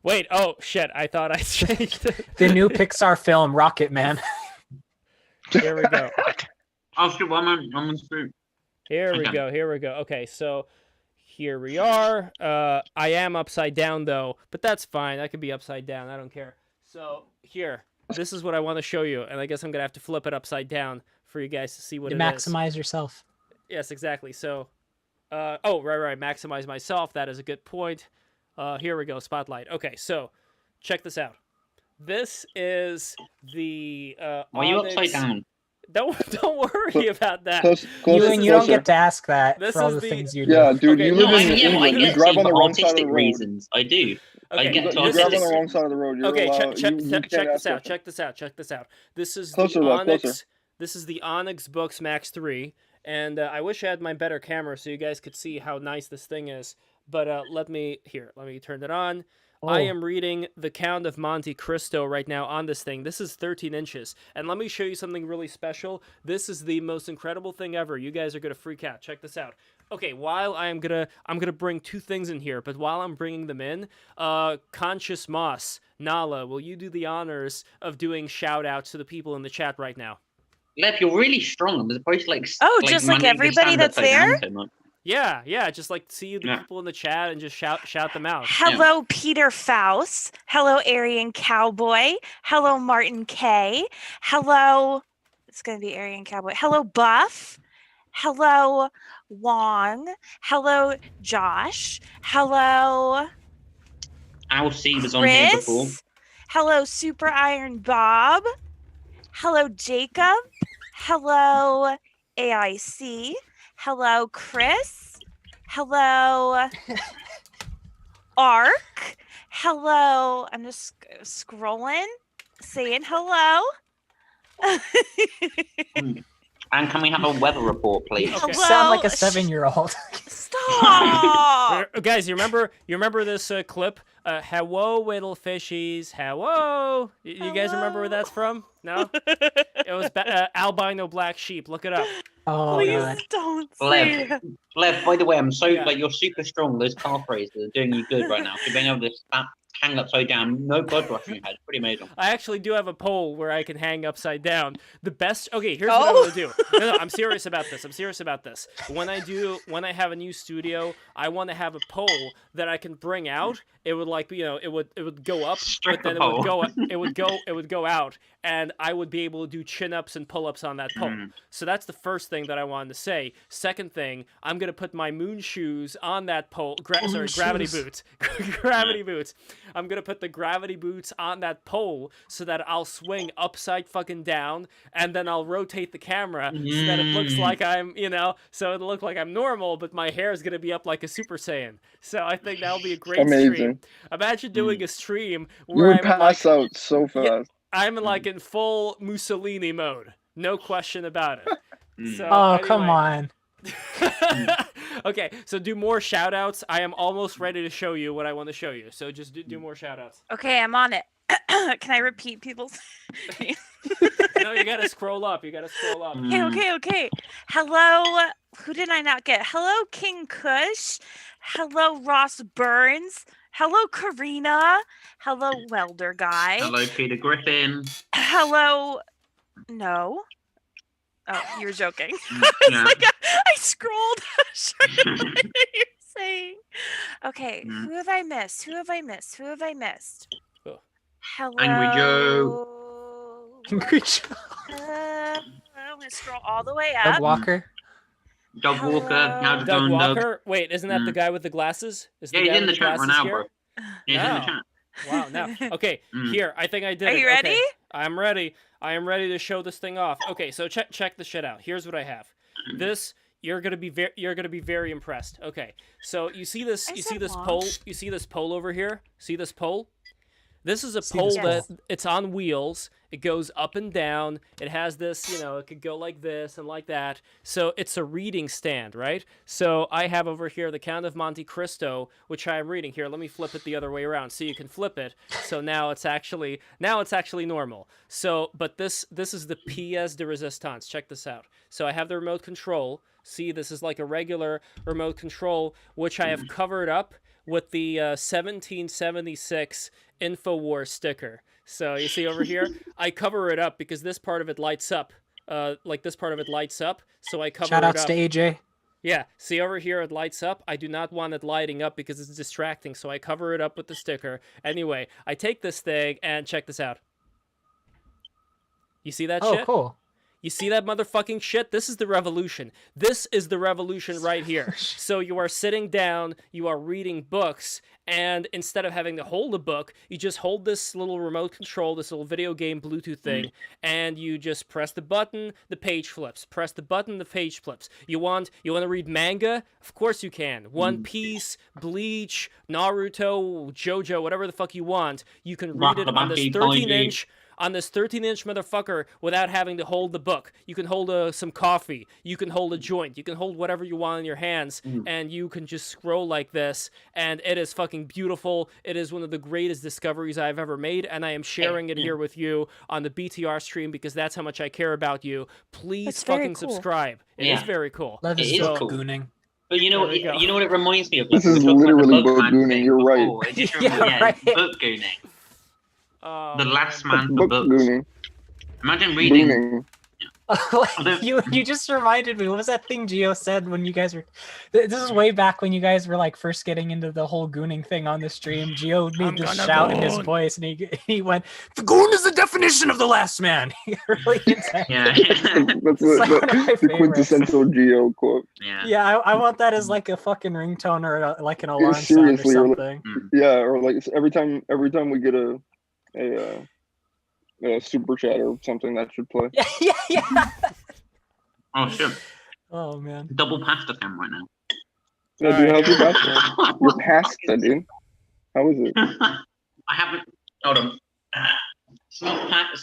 Wait, oh, shit. I thought I changed it. The new Pixar film, Rocket Man. Here we go. Here we go. Okay, so here we are. I am upside down, though, but that's fine. I could be upside down. I don't care. So here, this is what I want to show you, and I guess I'm going to have to flip it upside down for you guys to see what it is. Maximize yourself. Yes, exactly. So, right. Maximize myself. That is a good point. Here we go. Spotlight. Okay, so check this out. This is the Why are you upside down? Don't worry about that. You don't get to ask that for all the things you do. Yeah, dude, you live in England. You drive on the wrong side of the road. Reasons. I do. Okay, I get you drive on the wrong side of the road. Okay, check this out. Check this out. This is the Onyx. This is the Onyx Books Max 3, and I wish I had my better camera so you guys could see how nice this thing is. But let me turn it on. Oh. I am reading The Count of Monte Cristo right now on this thing. This is 13 inches. And let me show you something really special. This is the most incredible thing ever. You guys are going to freak out. Check this out. Okay, while I'm gonna bring two things in here, but while I'm bringing them in, Conscious Moss, Nala, will you do the honors of doing shout-outs to the people in the chat right now? Lev, you're really strong. I'm supposed to just like everybody that's there? Yeah. Just like see the people in the chat and just shout them out. Hello, Peter Faust. Hello, Aryan Cowboy. Hello, Martin K. Hello, it's gonna be Aryan Cowboy. Hello, Buff. Hello, Wong. Hello, Josh. Hello, Alcy was on here before. Hello, Super Iron Bob. Hello, Jacob. Hello, AIC. Hello, Chris. Hello, Ark. Hello, I'm just scrolling, saying hello. And can we have a weather report, please? You sound like a 7-year-old. Stop! Guys, you remember this clip? Hello, little fishies. Hello. You guys remember where that's from? No? It was albino black sheep. Look it up. Oh, Please God. don't say it. Lev, by the way, I'm so like you're super strong. Those car phrases are doing you good right now. You're being able to hang upside down, no blood rushing your head. Pretty amazing. I actually do have a pole where I can hang upside down. The best. Okay, here's what I'm gonna do. No, I'm serious about this. When I have a new studio, I want to have a pole that I can bring out. It would it would go up, but then it would go out, and I would be able to do chin-ups and pull-ups on that pole. So that's the first thing that I wanted to say. Second thing, I'm gonna put my moon shoes on that pole. Gravity boots. Gravity boots. I'm gonna put the gravity boots on that pole so that I'll swing upside fucking down, and then I'll rotate the camera so that it looks like I'm, so it'll look like I'm normal, but my hair is gonna be up like a Super Saiyan. So I think that'll be a great stream. Imagine doing a stream where you would pass out so fast. Yeah, I'm like in full Mussolini mode, no question about it. So, anyway. Come on. Okay, so do more shout outs. I am almost ready to show you what I want to show you. So just do more shout outs. Okay, I'm on it. Can I repeat people's? No, you gotta scroll up. Okay. Hello. Who did I not get? Hello, King Kush. Hello, Ross Burns. Hello, Karina. Hello, Welder Guy. Hello, Peter Griffin. Hello. No. Oh, you're joking. Yeah. I scrolled. What you're saying. Okay, who have I missed? Oh. Hello. Angry Joe. Angry Joe. I'm gonna scroll all the way up. Doug Walker. Doug Walker. How's it Doug going, Walker. Doug? Wait, isn't that the guy with the glasses? Is the Yeah, guy he's in with the chat right now, bro. He's in the chat. Wow, now. Okay, here, I think I did it. Are you ready? Okay, I'm ready. I am ready to show this thing off. Okay, so check the shit out. Here's what I have. This you're gonna be very impressed. Okay, so you see this pole? You see this pole over here? See this pole? This is a pole that it's on wheels. It goes up and down. It has this, it could go like this and like that. So it's a reading stand, right? So I have over here the Count of Monte Cristo, which I am reading here. Let me flip it the other way around so you can flip it. So now it's actually normal. So, but this is the pièce de résistance. Check this out. So I have the remote control. See, this is like a regular remote control, which I have covered up with the 1776 InfoWars sticker. So you see over here, I cover it up because this part of it lights up. So I cover it up. Shout outs to AJ. Yeah, see over here, it lights up. I do not want it lighting up because it's distracting, so I cover it up with the sticker. Anyway, I take this thing and check this out. You see that shit? Oh, cool. You see that motherfucking shit? This is the revolution. This is the revolution right here. So you are sitting down, you are reading books, and instead of having to hold a book, you just hold this little remote control, this little video game Bluetooth thing, and you just press the button, the page flips. Press the button, the page flips. You want to read manga? Of course you can. One Piece, Bleach, Naruto, JoJo, whatever the fuck you want. You can read it on this 13-inch... on this 13-inch motherfucker without having to hold the book. You can hold some coffee. You can hold a joint. You can hold whatever you want in your hands, and you can just scroll like this, and it is fucking beautiful. It is one of the greatest discoveries I've ever made, and I am sharing it here with you on the BTR stream because that's how much I care about you. Please fucking subscribe. It is very cool. Love is cool. Gooning. But you know what it reminds me of? This is literally book gooning. You're right. It just reminds book gooning. The last man for books. Gooning. Imagine reading. You just reminded me. What was that thing Gio said when you guys were? This is way back when you guys were like first getting into the whole gooning thing on the stream. Gio made this shout in his voice, and he went, "The goon is the definition of the last man." He really intense. Yeah. That's the quintessential Gio quote. Yeah, I want that as like a fucking ringtone or like an alarm sound or something. Or like every time we get a super chat or something that should play. Yeah. Oh shit. Oh man. Double pasta cam right now. Yeah, dude, how's your pasta? Your pasta, dude. How is it? I haven't. Hold on. It's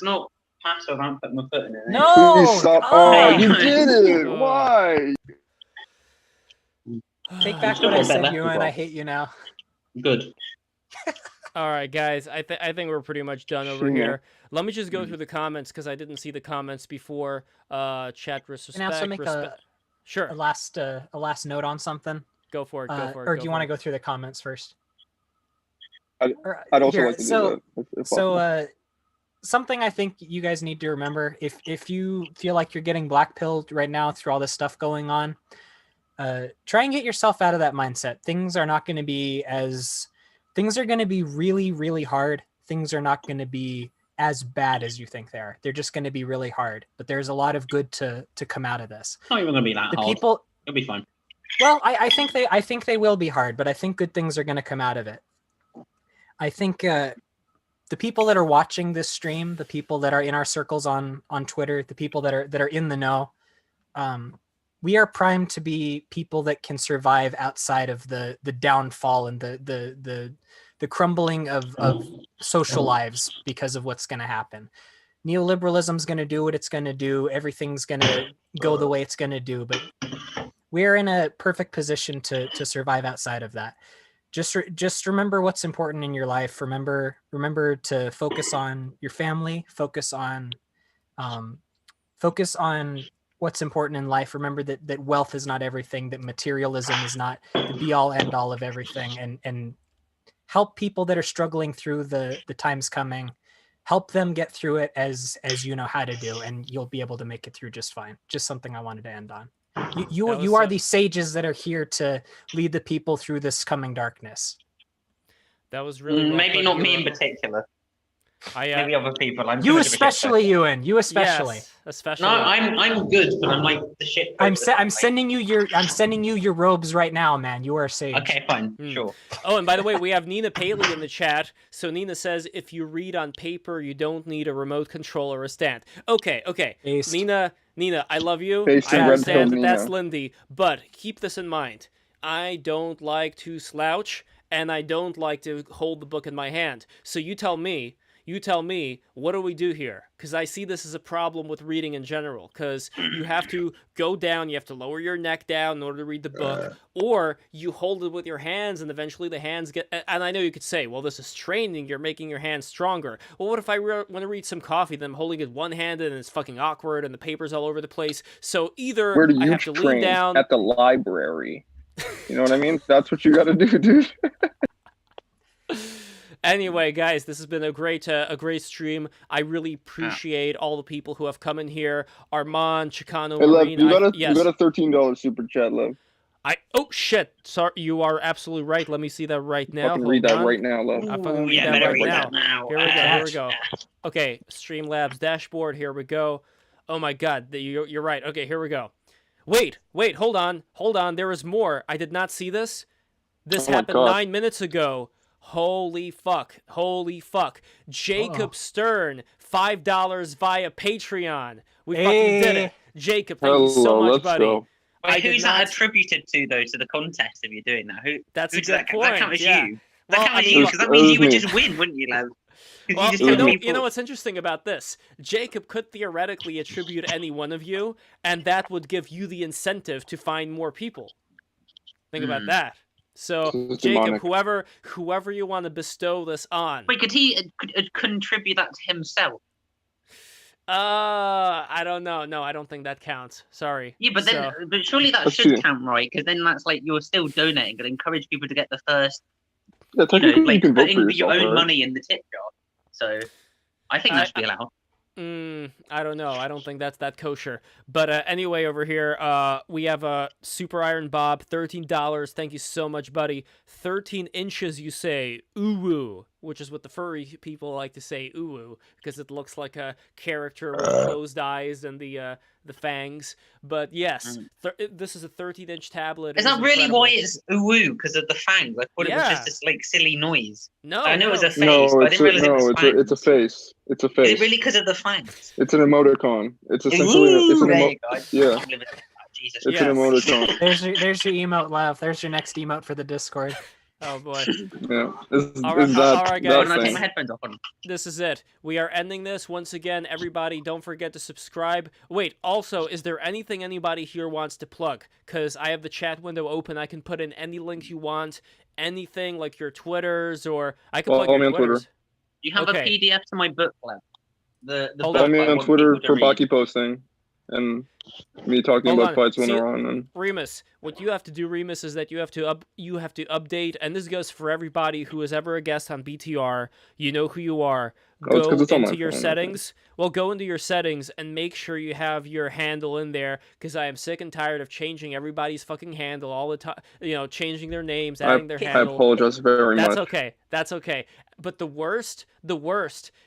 not pasta. I haven't put my foot in it. No. Please stop. Oh, you did it. Why? Take back what I said, you, and I hate you now. Good. All right, guys. I think we're pretty much done over here. Let me just go through the comments because I didn't see the comments before. Chat respect. Can I also make a last note on something? Go for it. Or do you want to go through the comments first? I'd also like to do that. So something I think you guys need to remember, if you feel like you're getting blackpilled right now through all this stuff going on, try and get yourself out of that mindset. Things are not going to be things are going to be really, really hard. Things are not going to be as bad as you think they are. They're just going to be really hard. But there's a lot of good to come out of this. It's not even going to be that hard. It'll be fine. Well, I think they will be hard, but I think good things are going to come out of it. I think the people that are watching this stream, the people that are in our circles on Twitter, the people that are in the know, we are primed to be people that can survive outside of the downfall and the crumbling of social lives because of what's going to happen. Neoliberalism's going to do what it's going to do. Everything's going to go the way it's going to do. But we're in a perfect position to survive outside of that. Just remember what's important in your life. Remember to focus on your family. Focus on what's important in life. Remember that wealth is not everything. That materialism is not the be all end all of everything. And help people that are struggling through the times coming. Help them get through it as you know how to do, and you'll be able to make it through just fine. Just something I wanted to end on. You are the sages that are here to lead the people through this coming darkness. That was really maybe not me in particular. Maybe other people. You especially, Ewan. You especially. Yes, especially. No, I'm good, but I'm like the shit. I'm sending you your robes right now, man. You are a sage. Okay, fine, sure. Oh, and by the way, we have Nina Paley in the chat. So Nina says, if you read on paper, you don't need a remote control or a stand. Okay. Based. Nina, I love you. Based I in understand Red Pill that's Nina. Lindy, but keep this in mind. I don't like to slouch, and I don't like to hold the book in my hand. So you tell me, what do we do here? Because I see this as a problem with reading in general, because you have to go down, you have to lower your neck down in order to read the book, or you hold it with your hands, and eventually the hands get... And I know you could say, well, this is training, you're making your hands stronger. Well, what if I want to read some coffee, then I'm holding it one-handed, and it's fucking awkward, and the paper's all over the place? So either Where do you I have to lean down... At the library. You know what I mean? That's what you got to do, dude. Anyway, guys, this has been a great stream. I really appreciate all the people who have come in here. Armand, Chicano, Hey, Lev, Marine. you got a $13 super chat, Lev. Oh shit! Sorry, you are absolutely right. Let me see that right now. Fucking read that right now, Lev. I fucking read that right now. Here we go. Okay, Streamlabs dashboard. Here we go. Oh my God, you're right. Okay, here we go. Wait, hold on. There is more. I did not see this. This happened 9 minutes ago. Holy fuck. Jacob Stern, $5 via Patreon. We fucking did it. Jacob, thank you so much, buddy. Go. Wait, who's that attributed to, though, to the contest if you're doing that? That's a good point. That counts as you. That counts as you, because that means you would just win, wouldn't you, Lev? Well, you know what's interesting about this? Jacob could theoretically attribute any one of you, and that would give you the incentive to find more people. Think about that. So, Jacob, whoever you want to bestow this on. Wait, could he contribute that to himself? I don't know. No, I don't think that counts. Sorry. Yeah, but but surely that should count, right? Because then that's like you're still donating and encourage people to get the first. Yeah, you can vote for yourself, your own money in the tip jar. So, I think that should be allowed. I don't know. I don't think that's that kosher. But anyway, over here, we have Super Iron Bob, $13. Thank you so much, buddy. 13 inches, you say, ooh, which is what the furry people like to say, ooh, because it looks like a character with closed eyes and the fangs. But yes, this is a 13-inch tablet. Is that really why it's ooh? Because of the fangs? I thought it was just this like silly noise. No, I know it was a face, No, but I didn't realize it was fangs. it's a face. It's a face. Is it really because of the fangs? It's an emoticon. It's essentially yeah. Jesus. It's an emoticon. There's your emote, Lav. There's your next emote for the Discord. Oh boy. Yeah. All right, guys. I'll take my headphones off. This is it. We are ending this. Once again, everybody, don't forget to subscribe. Wait, also, is there anything anybody here wants to plug? Because I have the chat window open. I can put in any link you want. Anything like your Twitters, or I can plug your Twitters. You have a PDF to my book club. Follow me on Twitter for Baki posting and me talking about fights when they're on. And Remus, what you have to do, Remus, is that you have to update, and this goes for everybody who is ever a guest on BTR. You know who you are. Go into your settings. Well, go into your settings and make sure you have your handle in there, because I am sick and tired of changing everybody's fucking handle all the time. You know, changing their names, adding their handle. I apologize very much. That's okay. But the worst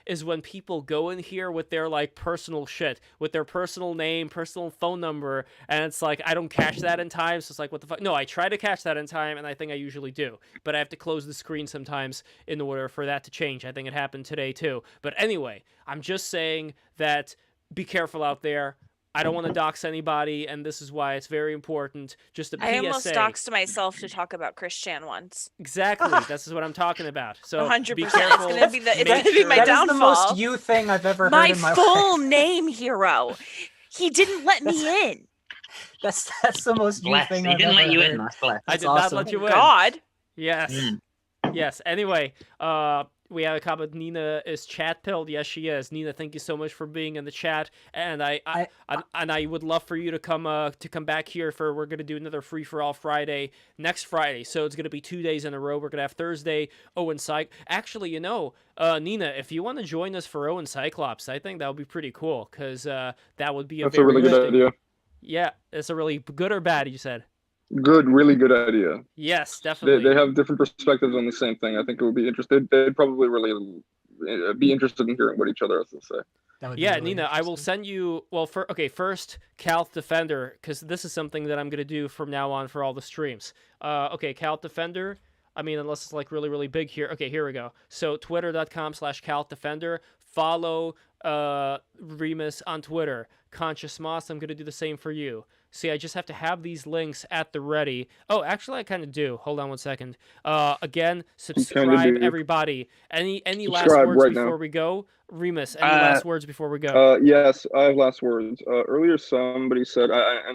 is when people go in here with their like personal shit, with their personal name, personal phone number, and it's like, I don't catch that in time, so it's like, what the fuck? No, I try to catch that in time, and I think I usually do, but I have to close the screen sometimes in order for that to change. I think it happened today too. But anyway, I'm just saying that be careful out there. I don't want to dox anybody, and this is why it's very important. Just a PSA. I almost doxed myself to talk about Christian once. Exactly. This is what I'm talking about. So 100%. be careful. It's gonna be my downfall. That is the most you thing I've ever heard in my life. My full name, Hero. He didn't let me in. That's the most you thing I've ever heard. He didn't let you in. I did not let you in. God. Yes. Yes. Anyway, we have a comment. Nina is chat pilled. Yes, she is. Nina, thank you so much for being in the chat. And I would love for you to come back here for. We're gonna do another free for all Friday next Friday. So it's gonna be 2 days in a row. We're gonna have Thursday Owen Actually, Nina, if you want to join us for Owen Cyclops, I think that would be pretty cool, because that would be That's a really good idea. Yeah, it's a really good or bad. You said. Good, really good idea. Yes, definitely. They have different perspectives on the same thing. I think it would be interesting. They'd probably really be interested in hearing what each other has to say. Yeah, really Nina, I will send you. Well, first, Calth Defender, because this is something that I'm gonna do from now on for all the streams. Okay, Calth Defender. I mean, unless it's like really, really big here. Okay, here we go. So twitter.com/Calth Defender. Follow Remus on Twitter. Conscious Moss, I'm gonna do the same for you. See, I just have to have these links at the ready. Oh, actually, I kind of do. Hold on one second. Again, subscribe, everybody. Any last words before we go? Remus, any last words before we go? Yes, I have last words. Earlier, somebody said, I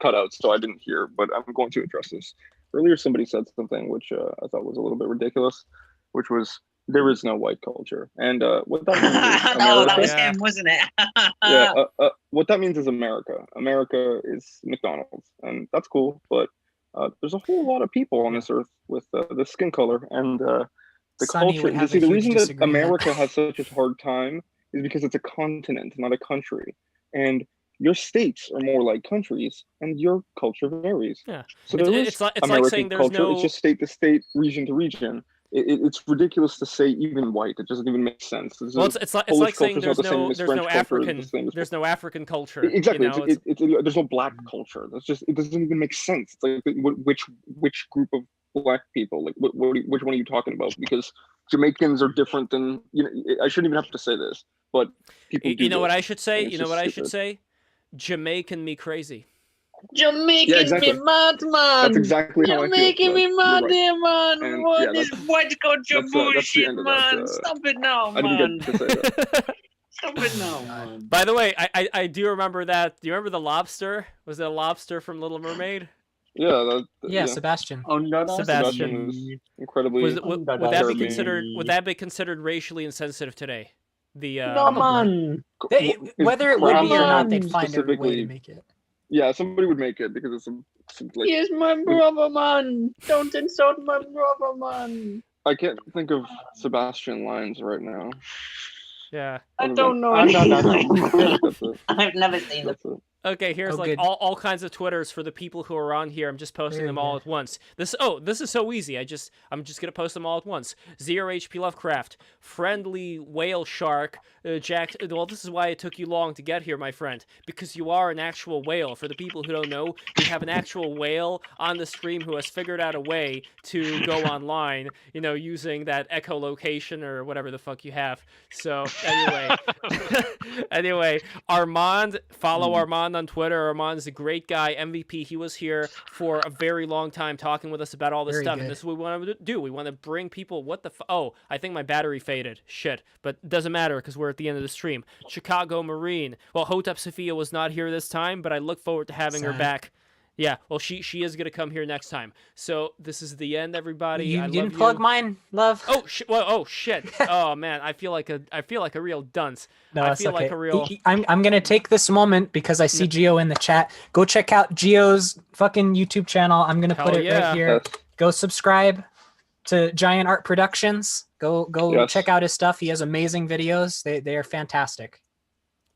cut out, so I didn't hear, but I'm going to address this. Earlier, somebody said something which I thought was a little bit ridiculous, which was, there is no white culture, and what that means is no, that was him, wasn't it? What that means is America. America is McDonald's, and that's cool. But there's a whole lot of people on this earth with the skin color and the culture. You see, the reason that America has such a hard time is because it's a continent, not a country, and your states are more like countries, and your culture varies. Yeah. So it's American like saying there's culture. It's just state to state, region to region. It's ridiculous to say even white. It doesn't even make sense. Well, it's like saying there's no African culture. Exactly. You know, there's no black culture. It doesn't even make sense. It's like which group of black people? Like which one are you talking about? Because Jamaicans are different than I shouldn't even have to say this, but people. You know what I should say? You know what I should say? Jamaican me crazy. You're making me mad, man. That's exactly how I feel. You're making me mad, right. man. And, what is white culture bullshit, man? Stop it now, man. I didn't get to say that. Stop it now, man. By the way, I do remember that. Do you remember the lobster? Was it a lobster from Little Mermaid? Yeah. Yeah, Sebastian. Oh no, Sebastian was incredibly. Would that be considered racially insensitive today? No, man. Whether it would be or not, they'd find a way to make it. Yeah, somebody would make it because it's like. He is my brother, man. Don't insult my brother, man. I can't think of Sebastian lines right now. Yeah. I don't know anything. I've never seen it. Okay, here's all kinds of Twitters for the people who are on here. I'm just posting them all at once. This is so easy. I'm just gonna post them all at once. 0HP Lovecraft, Friendly Whale Shark, Jack. Well, this is why it took you long to get here, my friend, because you are an actual whale. For the people who don't know, we have an actual whale on the stream who has figured out a way to go online, using that echolocation or whatever the fuck you have. So anyway, Armand, follow Armand on Twitter. Armand's a great guy, MVP. He was here for a very long time talking with us about all this stuff. Good. And this is what we want to do. We want to bring people. Oh, I think my battery faded. Shit. But it doesn't matter because we're at the end of the stream. Chicago Marine. Well, Hotep Sophia was not here this time, but I look forward to having her back. Yeah, well, she is gonna come here next time. So this is the end, everybody. You didn't plug mine, love. Oh shit! Oh shit! Oh man, I feel like a real dunce. No, I feel like a real. I'm gonna take this moment because I see Geo in the chat. Go check out Geo's fucking YouTube channel. I'm gonna put it right here. Go subscribe to Giant Art Productions. Go check out his stuff. He has amazing videos. They are fantastic.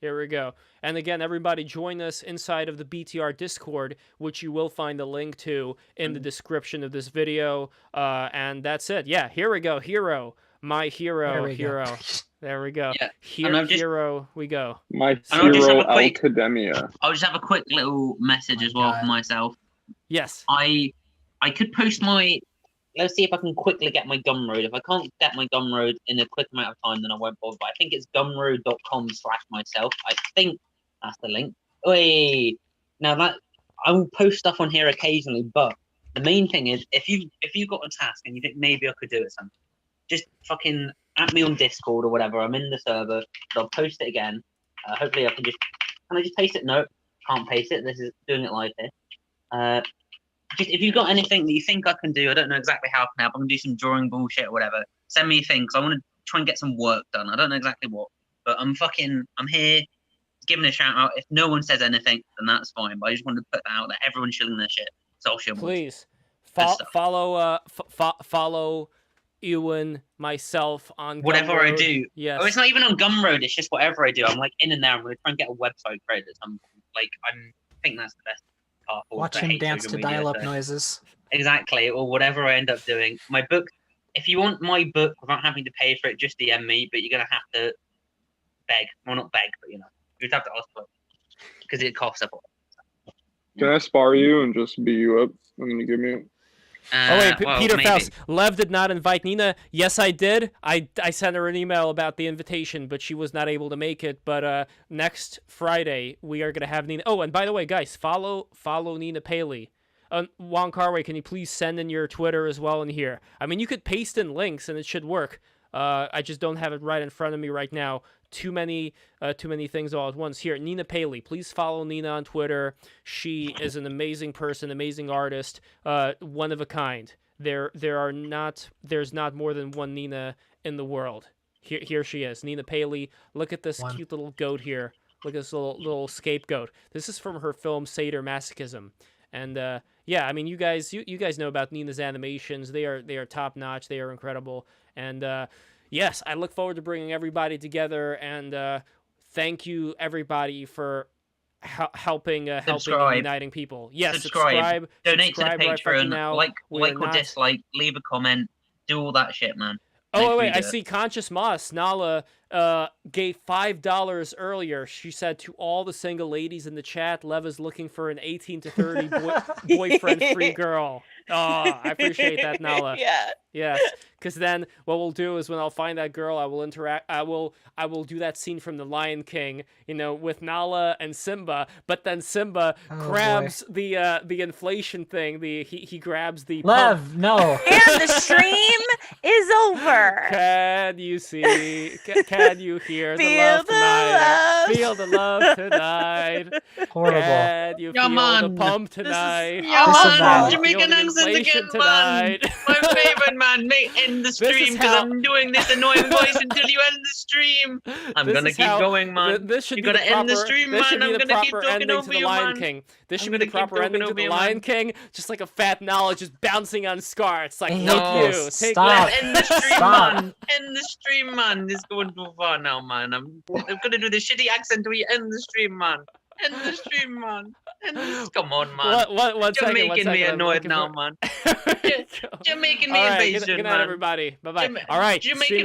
Here we go. And again, everybody join us inside of the BTR Discord, which you will find a link to in the description of this video. And that's it. Yeah, here we go. Hero. My hero. Hero. There we go. Yeah. Hero we go. My hero Academia. I'll just have a quick little message as well for myself. Yes. I could post my... Let's see if I can quickly get my Gumroad. If I can't get my Gumroad in a quick amount of time, then I won't bother. But I think it's gumroad.com/myself. I think that's the link. Wait, now that I will post stuff on here occasionally, but the main thing is if you've got a task and you think maybe I could do it, something, just fucking at me on Discord or whatever. I'm in the server. But I'll post it again. Hopefully I can just paste it? No, can't paste it. This is doing it live here. Just if you've got anything that you think I can do, I don't know exactly how I can help. I can do some drawing bullshit or whatever. Send me a thing because I want to try and get some work done. I don't know exactly what, but I'm here giving a shout out. If no one says anything, then that's fine. But I just wanted to put that out there. Everyone's shilling their shit. So I'll shill. Please follow Ewan, myself on whatever Gumroad. I do. Yes. Oh, it's not even on Gumroad. It's just whatever I do. I'm like in and there. I'm gonna try and get a website created at some point. Like I think that's the best. Watch him dance to dial-up noises. Exactly, or whatever I end up doing. My book, if you want my book without having to pay for it, just DM me, but you're going to have to beg. Well, not beg, but you'd have to ask for it. Because it costs a lot. Can I spar you and just beat you up and then you give me it? Peter Faust. Lev did not invite Nina. Yes, I did. I sent her an email about the invitation, but she was not able to make it. But next Friday, we are going to have Nina. Oh, and by the way, guys, follow Nina Paley. Juan Carway, can you please send in your Twitter as well in here? I mean, you could paste in links and it should work. I just don't have it right in front of me right now. Too many things all at once. Here, Nina Paley. Please follow Nina on Twitter. She is an amazing person, amazing artist, one of a kind. There's not more than one Nina in the world. Here she is, Nina Paley. Look at this cute little goat here. Look at this little scapegoat. This is from her film Sadomasochism. And yeah, I mean, you guys know about Nina's animations. They are top notch. They are incredible. And yes, I look forward to bringing everybody together, and thank you everybody for helping and uniting people. Yes, subscribe, donate subscribe to the Patreon, now. like or dislike, leave a comment, do all that shit, man. Oh wait, I see Conscious Moss Nala gave $5 earlier. She said to all the single ladies in the chat, Lev is looking for an 18 to 30 boyfriend-free girl. Oh, I appreciate that, Nala. Yeah. Yes, because then what we'll do is when I'll find that girl, I will interact. I will do that scene from The Lion King, with Nala and Simba. But then Simba grabs the inflation thing. He grabs the Lev, pump. no. And the stream is over. Can you see? Can you hear the love tonight? Feel the love tonight. Horrible. Can you feel the pump tonight? Jamaican accent again, man. My favorite, man. End the stream because I'm doing this annoying voice until you end the stream. I'm gonna keep going, man. This should You're be gonna the proper, end the stream, this man. should be I'm the gonna keep proper talking ending over to the you, Lion man. King. This I'm should be the gonna keep proper ending talking to over the you, Lion man. King. Just like a fat knowledge just bouncing on Scar. It's like, I fuck hate you. this. Take Stop. that. End the stream, Stop. man. End the stream, man. This is going too far now, man. I'm gonna do the shitty accent where you end the stream, man. End the stream, man. Come on, man. You're making me annoyed now, man. You're making me impatient, Good night, man. everybody. Bye-bye. All right. You're making me